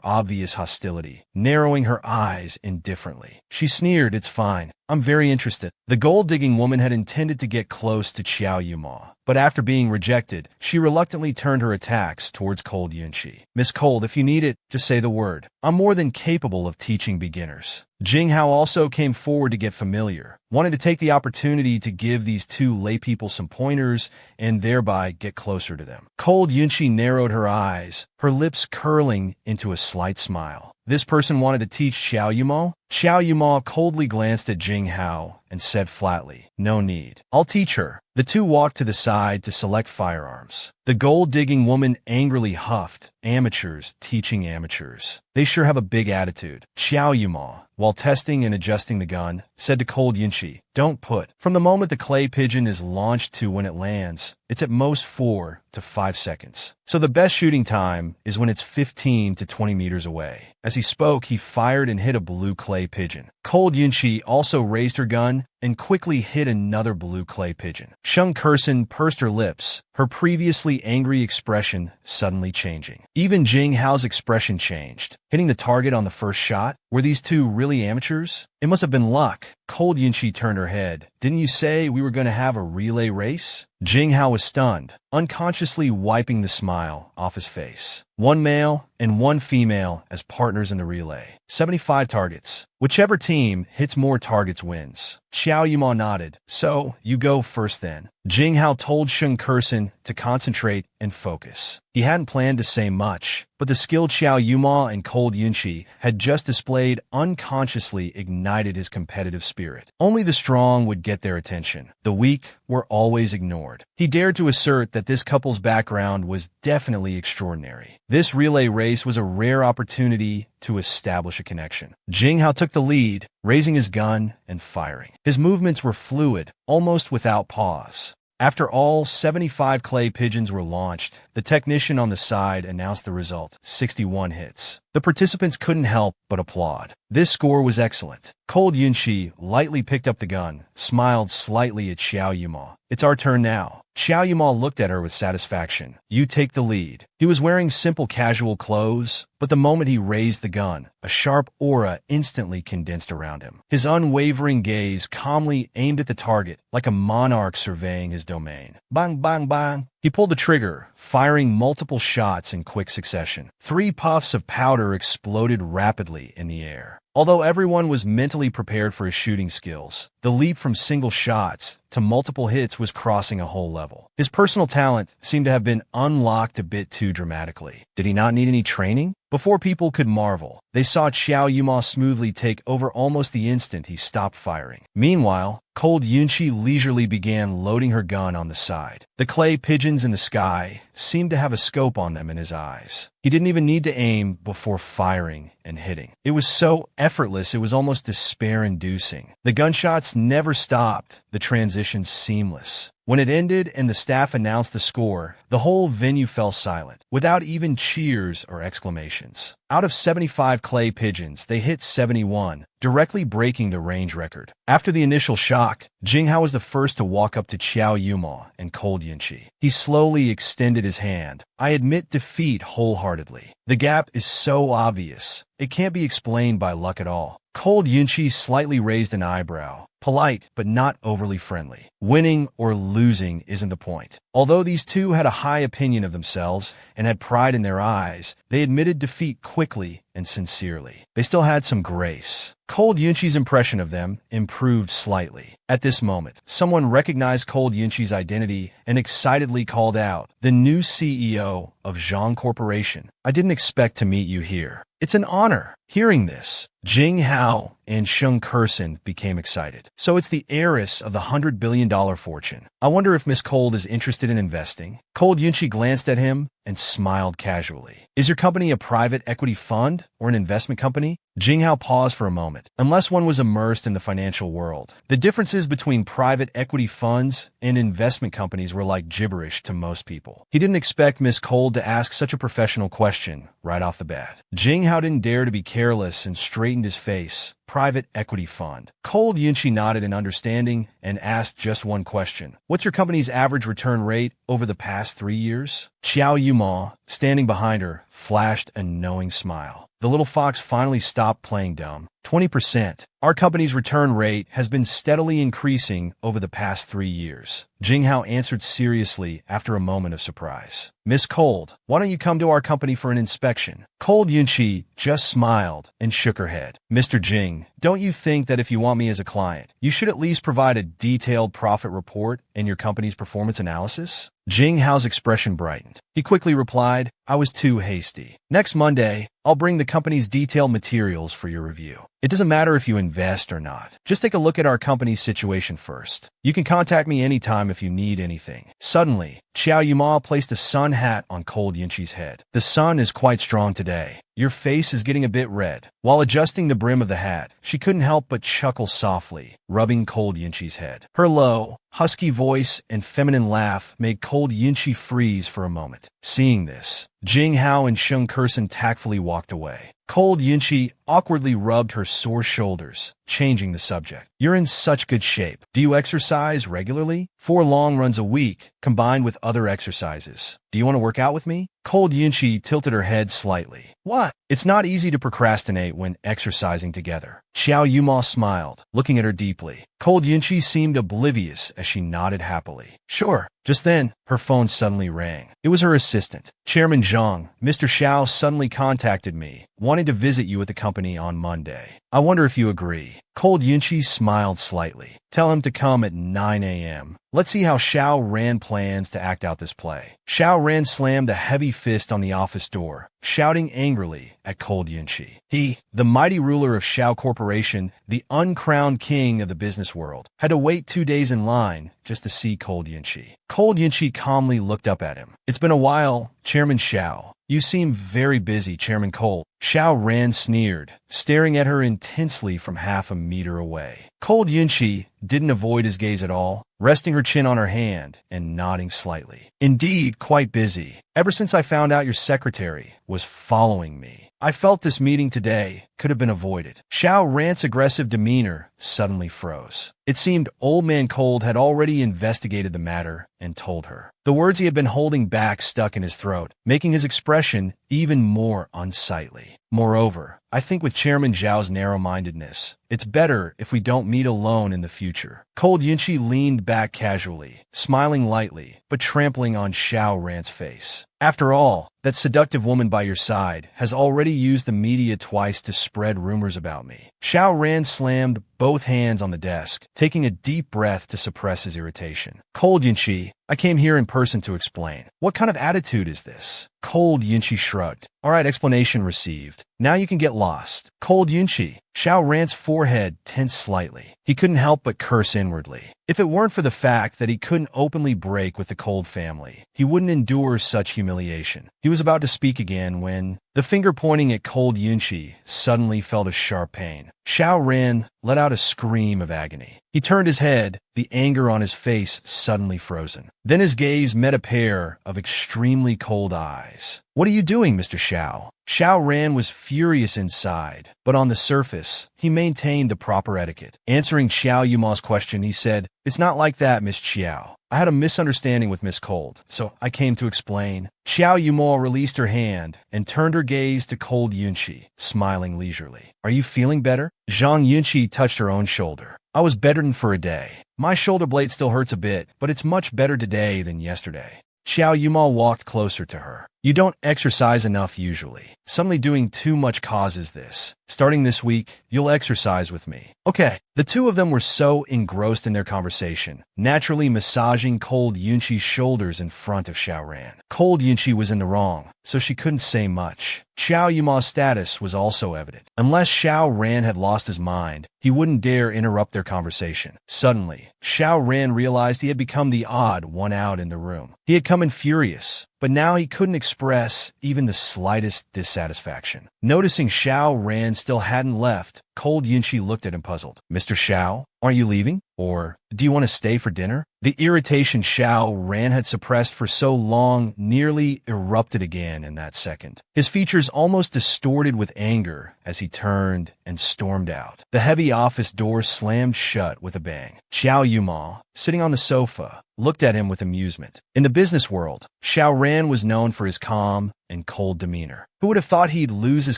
obvious hostility, narrowing her eyes indifferently. She sneered, "It's fine. I'm very interested." The gold-digging woman had intended to get close to Xiao Yuma, but after being rejected, she reluctantly turned her attacks towards Cold Yunqi. "Miss Cold, if you need it, just say the word. I'm more than capable of teaching beginners." Jing Hao also came forward to get familiar, wanted to take the opportunity to give these two laypeople some pointers and thereby get closer to them. Cold Yunqi narrowed her eyes, her lips curling into a slight smile. This person wanted to teach Xiao Yuma? Xiao Yuma coldly glanced at Jing Hao and said flatly, "No need. I'll teach her." The two walked to the side to select firearms. The gold-digging woman angrily huffed, "Amateurs teaching amateurs. They sure have a big attitude." Xiao Yuma, while testing and adjusting the gun, said to Cold Yunqi, "Don't put. From the moment the clay pigeon is launched to when it lands, it's at most 4 to 5 seconds. So the best shooting time is when it's 15 to 20 meters away." As he spoke, he fired and hit a blue clay pigeon. Cold Yunqi also raised her gun and quickly hit another blue clay pigeon. Sheng Kursen pursed her lips, her previously angry expression suddenly changing. Even Jing Hao's expression changed. Hitting the target on the first shot? Were these two really amateurs? It must have been luck. Cold Yunqi turned her head. "Didn't you say we were going to have a relay race?" Jing Hao was stunned, unconsciously wiping the smile off his face. One male and one female as partners in the relay. 75 targets. Whichever team hits more targets wins. Xiao Yuma nodded. "So, you go first then." Jing Hao told Sheng Kursen to concentrate and focus. He hadn't planned to say much, but the skilled Xiao Yuma and Cold Yunqi had just displayed unconsciously ignited his competitive spirit. Only the strong would get their attention. The weak were always ignored. He dared to assert that this couple's background was definitely extraordinary. This relay race was a rare opportunity to establish a connection. Jing Hao took the lead, raising his gun and firing. His movements were fluid, almost without pause. After all 75 clay pigeons were launched, the technician on the side announced the result, 61 hits. The participants couldn't help but applaud. This score was excellent. Cold Yunqi lightly picked up the gun, smiled slightly at Xiao Yuma. It's our turn now. Xiao Yuma looked at her with satisfaction. You take the lead. He was wearing simple casual clothes, but the moment he raised the gun, a sharp aura instantly condensed around him. His unwavering gaze calmly aimed at the target, like a monarch surveying his domain. Bang, bang, bang. He pulled the trigger, firing multiple shots in quick succession. 3 puffs of powder exploded rapidly in the air. Although everyone was mentally prepared for his shooting skills, the leap from single shots to multiple hits was crossing a whole level. His personal talent seemed to have been unlocked a bit too dramatically. Did he not need any training? Before people could marvel, they saw Xiao Yuma smoothly take over almost the instant he stopped firing. Meanwhile, Cold Yunqi leisurely began loading her gun on the side. The clay pigeons in the sky seemed to have a scope on them in his eyes. He didn't even need to aim before firing and hitting. It was so effortless it was almost despair-inducing. The gunshots never stopped, the transition seamless. When it ended and the staff announced the score, the whole venue fell silent, without even cheers or exclamations. Out of 75 clay pigeons, they hit 71, directly breaking the range record. After the initial shock, Jinghao was the first to walk up to Xiao Yuma and Cold Yunqi. He slowly extended his hand. I admit defeat wholeheartedly. The gap is so obvious. It can't be explained by luck at all. Cold Yunqi slightly raised an eyebrow. Polite, but not overly friendly. Winning or losing isn't the point. Although these two had a high opinion of themselves and had pride in their eyes, they admitted defeat quickly and sincerely. They still had some grace. Cold Yunqi's impression of them improved slightly. At this moment, someone recognized Cold Yunqi's identity and excitedly called out, "The new CEO of Zhang Corporation. I didn't expect to meet you here. It's an honor." Hearing this, Jing Hao and Sheng Kursen became excited. So it's the heiress of the $100 billion fortune. I wonder if Miss Cold is interested in investing. Cold Yunqi glanced at him and smiled casually. Is your company a private equity fund or an investment company? Jing Hao paused for a moment. Unless one was immersed in the financial world, the differences between private equity funds and investment companies were like gibberish to most people. He didn't expect Miss Cold to ask such a professional question right off the bat. Jing Hao didn't dare to be careless and straightened his face. Private equity fund. Cold Yunqi nodded in understanding and asked just one question. What's your company's average return rate over the past 3 years? Xiao Yuma, standing behind her, flashed a knowing smile. The little fox finally stopped playing dumb. 20%. Our company's return rate has been steadily increasing over the past 3 years. Jing Hao answered seriously after a moment of surprise. Miss Cold, why don't you come to our company for an inspection? Cold Yunqi just smiled and shook her head. Mr. Jing, don't you think that if you want me as a client, you should at least provide a detailed profit report and your company's performance analysis? Jing Hao's expression brightened. He quickly replied, I was too hasty. Next Monday, I'll bring the company's detailed materials for your review. It doesn't matter if you invest or not. Just take a look at our company's situation first. You can contact me anytime if you need anything. Suddenly, Xiao Yuma placed a sun hat on Cold Yunqi's head. The sun is quite strong today. Your face is getting a bit red. While adjusting the brim of the hat, she couldn't help but chuckle softly, rubbing Cold Yunqi's head. Her low, husky voice and feminine laugh made Cold Yunqi freeze for a moment. Seeing this, Jing Hao and Sheng Kursen tactfully walked away. Cold Yunqi awkwardly rubbed her sore shoulders, changing the subject. You're in such good shape. Do you exercise regularly? 4 long runs a week, combined with other exercises. Do you want to work out with me? Cold Yunqi tilted her head slightly. What? It's not easy to procrastinate when exercising together. Xiao Yuma smiled, looking at her deeply. Cold Yunqi seemed oblivious as she nodded happily. Sure. Just then, her phone suddenly rang. It was her assistant. Chairman Zhang, Mr. Xiao suddenly contacted me, wanting to visit you at the company on Monday. I wonder if you agree. Cold Yunqi smiled slightly. Tell him to come at 9 a.m. Let's see how Xiao Ran plans to act out this play. Xiao Ran slammed a heavy fist on the office door, shouting angrily at Cold Yunqi. He, the mighty ruler of Xiao Corporation, the uncrowned king of the business world, had to wait 2 days in line just to see Cold Yunqi. Cold Yunqi calmly looked up at him. It's been a while, Chairman Xiao. You seem very busy, Chairman Cold. Xiao Ran sneered, staring at her intensely from half a meter away. Cold Yunqi didn't avoid his gaze at all, resting her chin on her hand and nodding slightly. Indeed, quite busy. Ever since I found out your secretary was following me, I felt this meeting today could have been avoided. Xiao Ran's aggressive demeanor suddenly froze. It seemed Old Man Cold had already investigated the matter and told her. The words he had been holding back stuck in his throat, making his expression even more unsightly. Moreover, I think with Chairman Zhao's narrow-mindedness, it's better if we don't meet alone in the future. Cold Yunqi leaned back casually, smiling lightly, but trampling on Xiao Ran's face. After all, that seductive woman by your side has already used the media twice to spread rumors about me. Xiao Ran slammed both hands on the desk, taking a deep breath to suppress his irritation. Cold Yunqi, I came here in person to explain. What kind of attitude is this? Cold Yunqi shrugged. All right, explanation received. Now you can get lost. Cold Yunqi. Xiao Ran's forehead tensed slightly. He couldn't help but curse inwardly. If it weren't for the fact that he couldn't openly break with the Cold family, he wouldn't endure such humiliation. He was about to speak again when the finger pointing at Cold Yunqi suddenly felt a sharp pain. Xiao Ran let out a scream of agony. He turned his head, the anger on his face suddenly frozen. Then his gaze met a pair of extremely cold eyes. What are you doing, Mr. Xiao? Xiao Ran was furious inside, but on the surface, he maintained the proper etiquette. Answering Xiao Yuma's question, he said, It's not like that, Miss Xiao. I had a misunderstanding with Miss Cold, so I came to explain. Xiao Yuma released her hand and turned her gaze to Cold Yunqi, smiling leisurely. Are you feeling better? Zhang Yunqi touched her own shoulder. I was bedridden for a day. My shoulder blade still hurts a bit, but it's much better today than yesterday. Xiao Yuma walked closer to her. You don't exercise enough usually. Suddenly doing too much causes this. Starting this week, you'll exercise with me. Okay. The two of them were so engrossed in their conversation, naturally massaging Cold Yunqi's shoulders in front of Xiao Ran. Cold Yunqi was in the wrong, so she couldn't say much. Xiao Yuma's status was also evident. Unless Xiao Ran had lost his mind, he wouldn't dare interrupt their conversation. Suddenly, Xiao Ran realized he had become the odd one out in the room. He had come in furious, but now he couldn't express even the slightest dissatisfaction. Noticing Xiao Ran still hadn't left, Cold Yunqi looked at him puzzled. Mr. Xiao, aren't you leaving? Or do you want to stay for dinner? The irritation Xiao Ran had suppressed for so long nearly erupted again in that second. His features almost distorted with anger as he turned and stormed out. The heavy office door slammed shut with a bang. Xiao Yuma, sitting on the sofa, looked at him with amusement. In the business world, Xiao Ran was known for his calm and cold demeanor. Who would have thought he'd lose his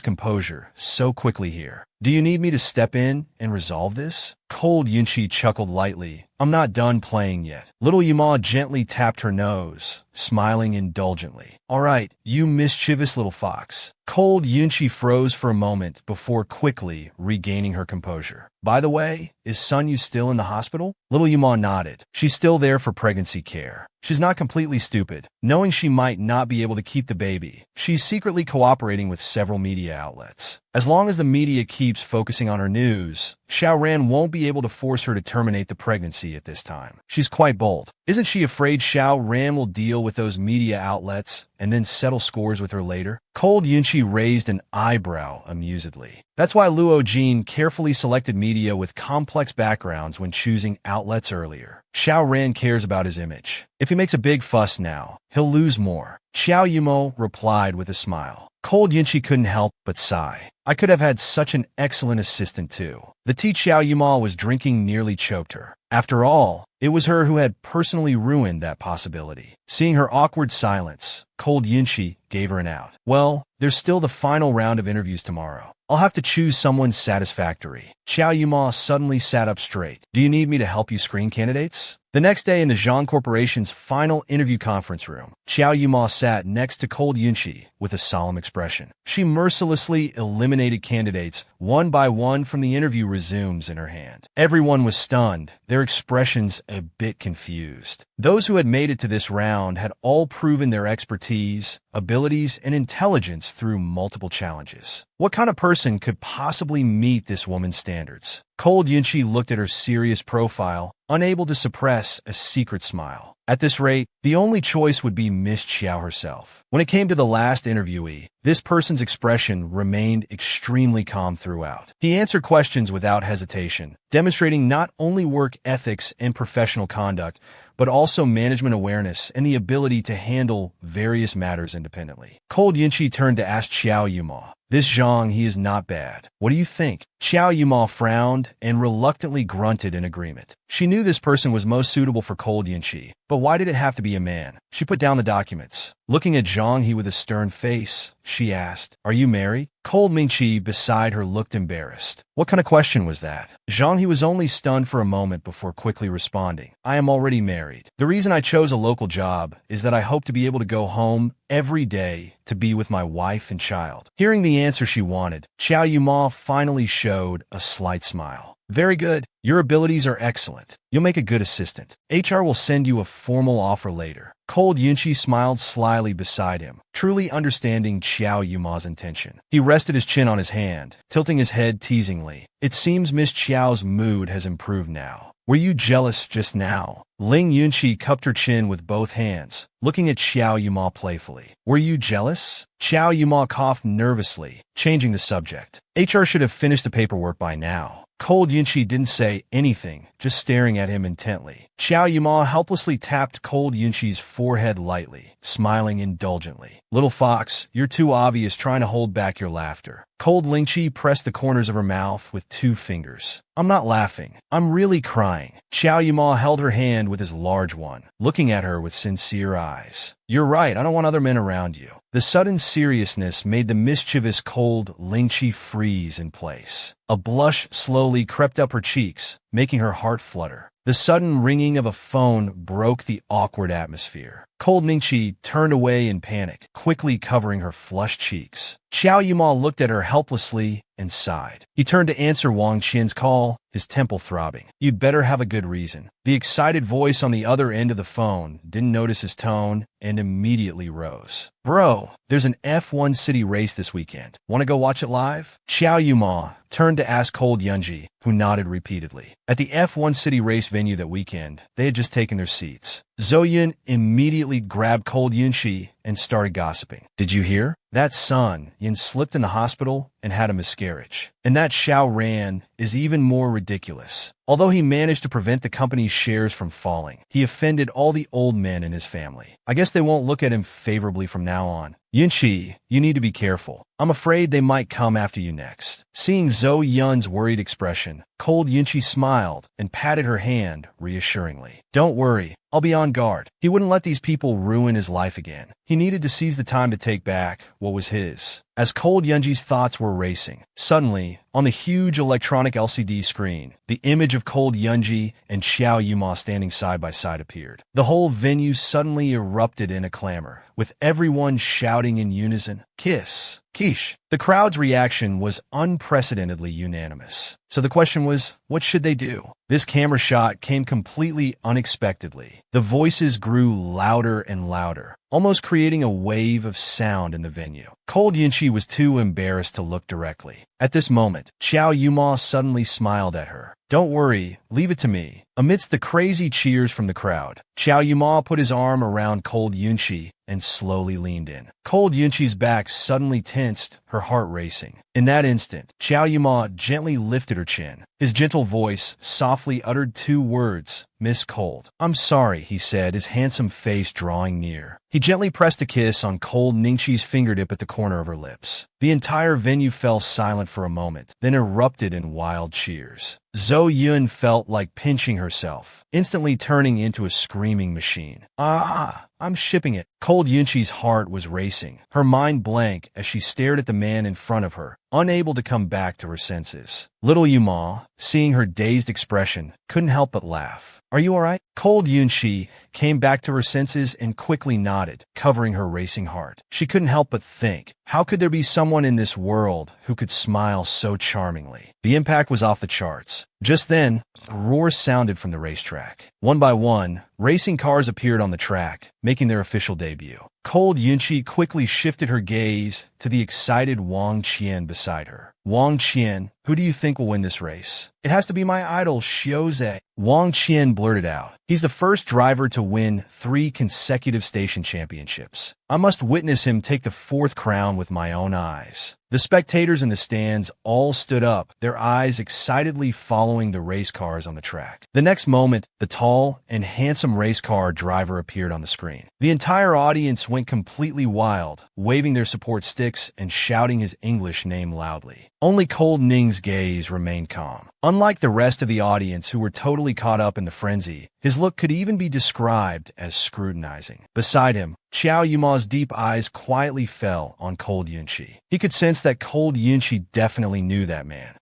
composure so quickly here? Do you need me to step in and resolve this? Cold Yunqi chuckled lightly. I'm not done playing yet. Little Yuma gently tapped her nose, smiling indulgently. All right, you mischievous little fox. Cold Yunqi froze for a moment before quickly regaining her composure. By the way, is Sunyu still in the hospital? Little Yuma nodded. She's still there for pregnancy care. She's not completely stupid. Knowing she might not be able to keep the baby, she's secretly cooperating with several media outlets. As long as the media keeps focusing on her news, Xiao Ran won't be able to force her to terminate the pregnancy at this time. She's quite bold. Isn't she afraid Xiao Ran will deal with those media outlets and then settle scores with her later? Cold Yunqi raised an eyebrow amusedly. That's why Luo Jin carefully selected media with complex backgrounds when choosing outlets earlier. Xiao Ran cares about his image. If he makes a big fuss now, he'll lose more. Xiao Yumo replied with a smile. Cold Yunqi couldn't help but sigh. I could have had such an excellent assistant too. The tea Xiao Yuma was drinking nearly choked her. After all, it was her who had personally ruined that possibility. Seeing her awkward silence, Cold Yunqi gave her an out. Well, there's still the final round of interviews tomorrow. I'll have to choose someone satisfactory. Xiao Yuma suddenly sat up straight. Do you need me to help you screen candidates? The next day in the Zhang Corporation's final interview conference room, Xiao Yuma sat next to Cold Yunqi with a solemn expression. She mercilessly eliminated candidates one by one from the interview resumes in her hand. Everyone was stunned, their expressions a bit confused. Those who had made it to this round had all proven their expertise, abilities, and intelligence through multiple challenges. What kind of person could possibly meet this woman's standards? Cold Yunqi looked at her serious profile, unable to suppress a secret smile. At this rate, the only choice would be Miss Chiao herself. When it came to the last interviewee, this person's expression remained extremely calm throughout. He answered questions without hesitation, demonstrating not only work ethics and professional conduct, but also management awareness and the ability to handle various matters independently. Cold Yunchi turned to ask Xiao Yuma, "This Zhang, he is not bad. What do you think?" Xiao Yuma frowned and reluctantly grunted in agreement. She knew this person was most suitable for Cold Yunchi, but why did it have to be a man? She put down the documents. Looking at Zhang He with a stern face, she asked, "Are you married?" Cold Mingqi beside her looked embarrassed. What kind of question was that? Zhang He was only stunned for a moment before quickly responding, "I am already married. The reason I chose a local job is that I hope to be able to go home every day to be with my wife and child." Hearing the answer she wanted, Xiao Yuma finally showed a slight smile. "Very good. Your abilities are excellent. You'll make a good assistant. HR will send you a formal offer later." Cold Yunchi smiled slyly beside him, truly understanding Xiao Yuma's intention. He rested his chin on his hand, tilting his head teasingly. "It seems Miss Chiao's mood has improved now. Were you jealous just now?" Ling Yunchi cupped her chin with both hands, looking at Xiao Yuma playfully. "Were you jealous?" Xiao Yuma coughed nervously, changing the subject. HR should have finished the paperwork by now. Cold Yunchi didn't say anything, just staring at him intently. Xiao Yuma helplessly tapped Cold Yunchi's forehead lightly, smiling indulgently. "Little fox, you're too obvious trying to hold back your laughter." Cold Lingqi pressed the corners of her mouth with 2 fingers. "I'm not laughing. I'm really crying." Xiao Yuma held her hand with his large one, looking at her with sincere eyes. "You're right, I don't want other men around you." The sudden seriousness made the mischievous Cold Lingqi freeze in place. A blush slowly crept up her cheeks, making her heart flutter. The sudden ringing of a phone broke the awkward atmosphere. Cold Ningqi turned away in panic, quickly covering her flushed cheeks. Xiao Yuma looked at her helplessly and sighed. He turned to answer Wang Qian's call, his temple throbbing. "You'd better have a good reason." The excited voice on the other end of the phone didn't notice his tone and immediately rose. "Bro, there's an F1 city race this weekend. Want to go watch it live?" Xiao Yuma turned to ask Cold Yunji, who nodded repeatedly. At the F1 city race venue that weekend, they had just taken their seats. Zhou Yun immediately grabbed Cold Yunchi and started gossiping. "Did you hear? That son, Yin, slipped in the hospital and had a miscarriage. And that Xiao Ran is even more ridiculous. Although he managed to prevent the company's shares from falling, he offended all the old men in his family. I guess they won't look at him favorably from now on. Yunchi, you need to be careful. I'm afraid they might come after you next." Seeing Zhou Yun's worried expression, Cold Yunchi smiled and patted her hand reassuringly. "Don't worry, I'll be on guard. He wouldn't let these people ruin his life again. He needed to seize the time to take back what was his." As Cold Yunji's thoughts were racing, suddenly, on the huge electronic LCD screen, the image of Cold Yunji and Xiao Yuma standing side by side appeared. The whole venue suddenly erupted in a clamor, with everyone shouting in unison, "Kiss! Quiche!" The crowd's reaction was unprecedentedly unanimous. So the question was, what should they do? This camera shot came completely unexpectedly. The voices grew louder and louder, almost creating a wave of sound in the venue. Cold Yunchi was too embarrassed to look directly. At this moment, Xiao Yuma suddenly smiled at her. "Don't worry, leave it to me." Amidst the crazy cheers from the crowd, Xiao Yuma put his arm around Cold Yunchi and slowly leaned in. Cold Yunchi's back suddenly tensed, her heart racing. In that instant, Xiao Yuma gently lifted her chin. His gentle voice softly uttered 2 words, "Miss Cold." "I'm sorry," he said, his handsome face drawing near. He gently pressed a kiss on Cold Ningqi's fingertip at the corner of her lips. The entire venue fell silent for a moment, then erupted in wild cheers. Zhou Yun felt like pinching herself, instantly turning into a screaming machine. I'm shipping it." Cold Yunchi's heart was racing, her mind blank as she stared at the man in front of her, unable to come back to her senses. Little Yuma, seeing her dazed expression, couldn't help but laugh. "Are you all right?" Cold Yunchi came back to her senses and quickly nodded, covering her racing heart. She couldn't help but think, how could there be someone in this world who could smile so charmingly? The impact was off the charts. Just then, a roar sounded from the racetrack. One by one, racing cars appeared on the track, making their official debut. Cold Yunchi quickly shifted her gaze to the excited Wang Qian beside her. "Wang Qian, who do you think will win this race?" "It has to be my idol, Xiuze." Wang Qian blurted out. He's the first driver to win 3 consecutive station championships. I must witness him take the 4th crown with my own eyes. The spectators in the stands all stood up, their eyes excitedly following the race cars on the track. The next moment, the tall and handsome race car driver appeared on the screen. The entire audience went completely wild, waving their support sticks and shouting his English name loudly. Only Cold Ning's gaze remained calm. Unlike the rest of the audience who were totally caught up in the frenzy, his look could even be described as scrutinizing. Beside him, Qiao Yuma's deep eyes quietly fell on Cold Yunqi. He could sense that Cold Yunqi definitely knew that man.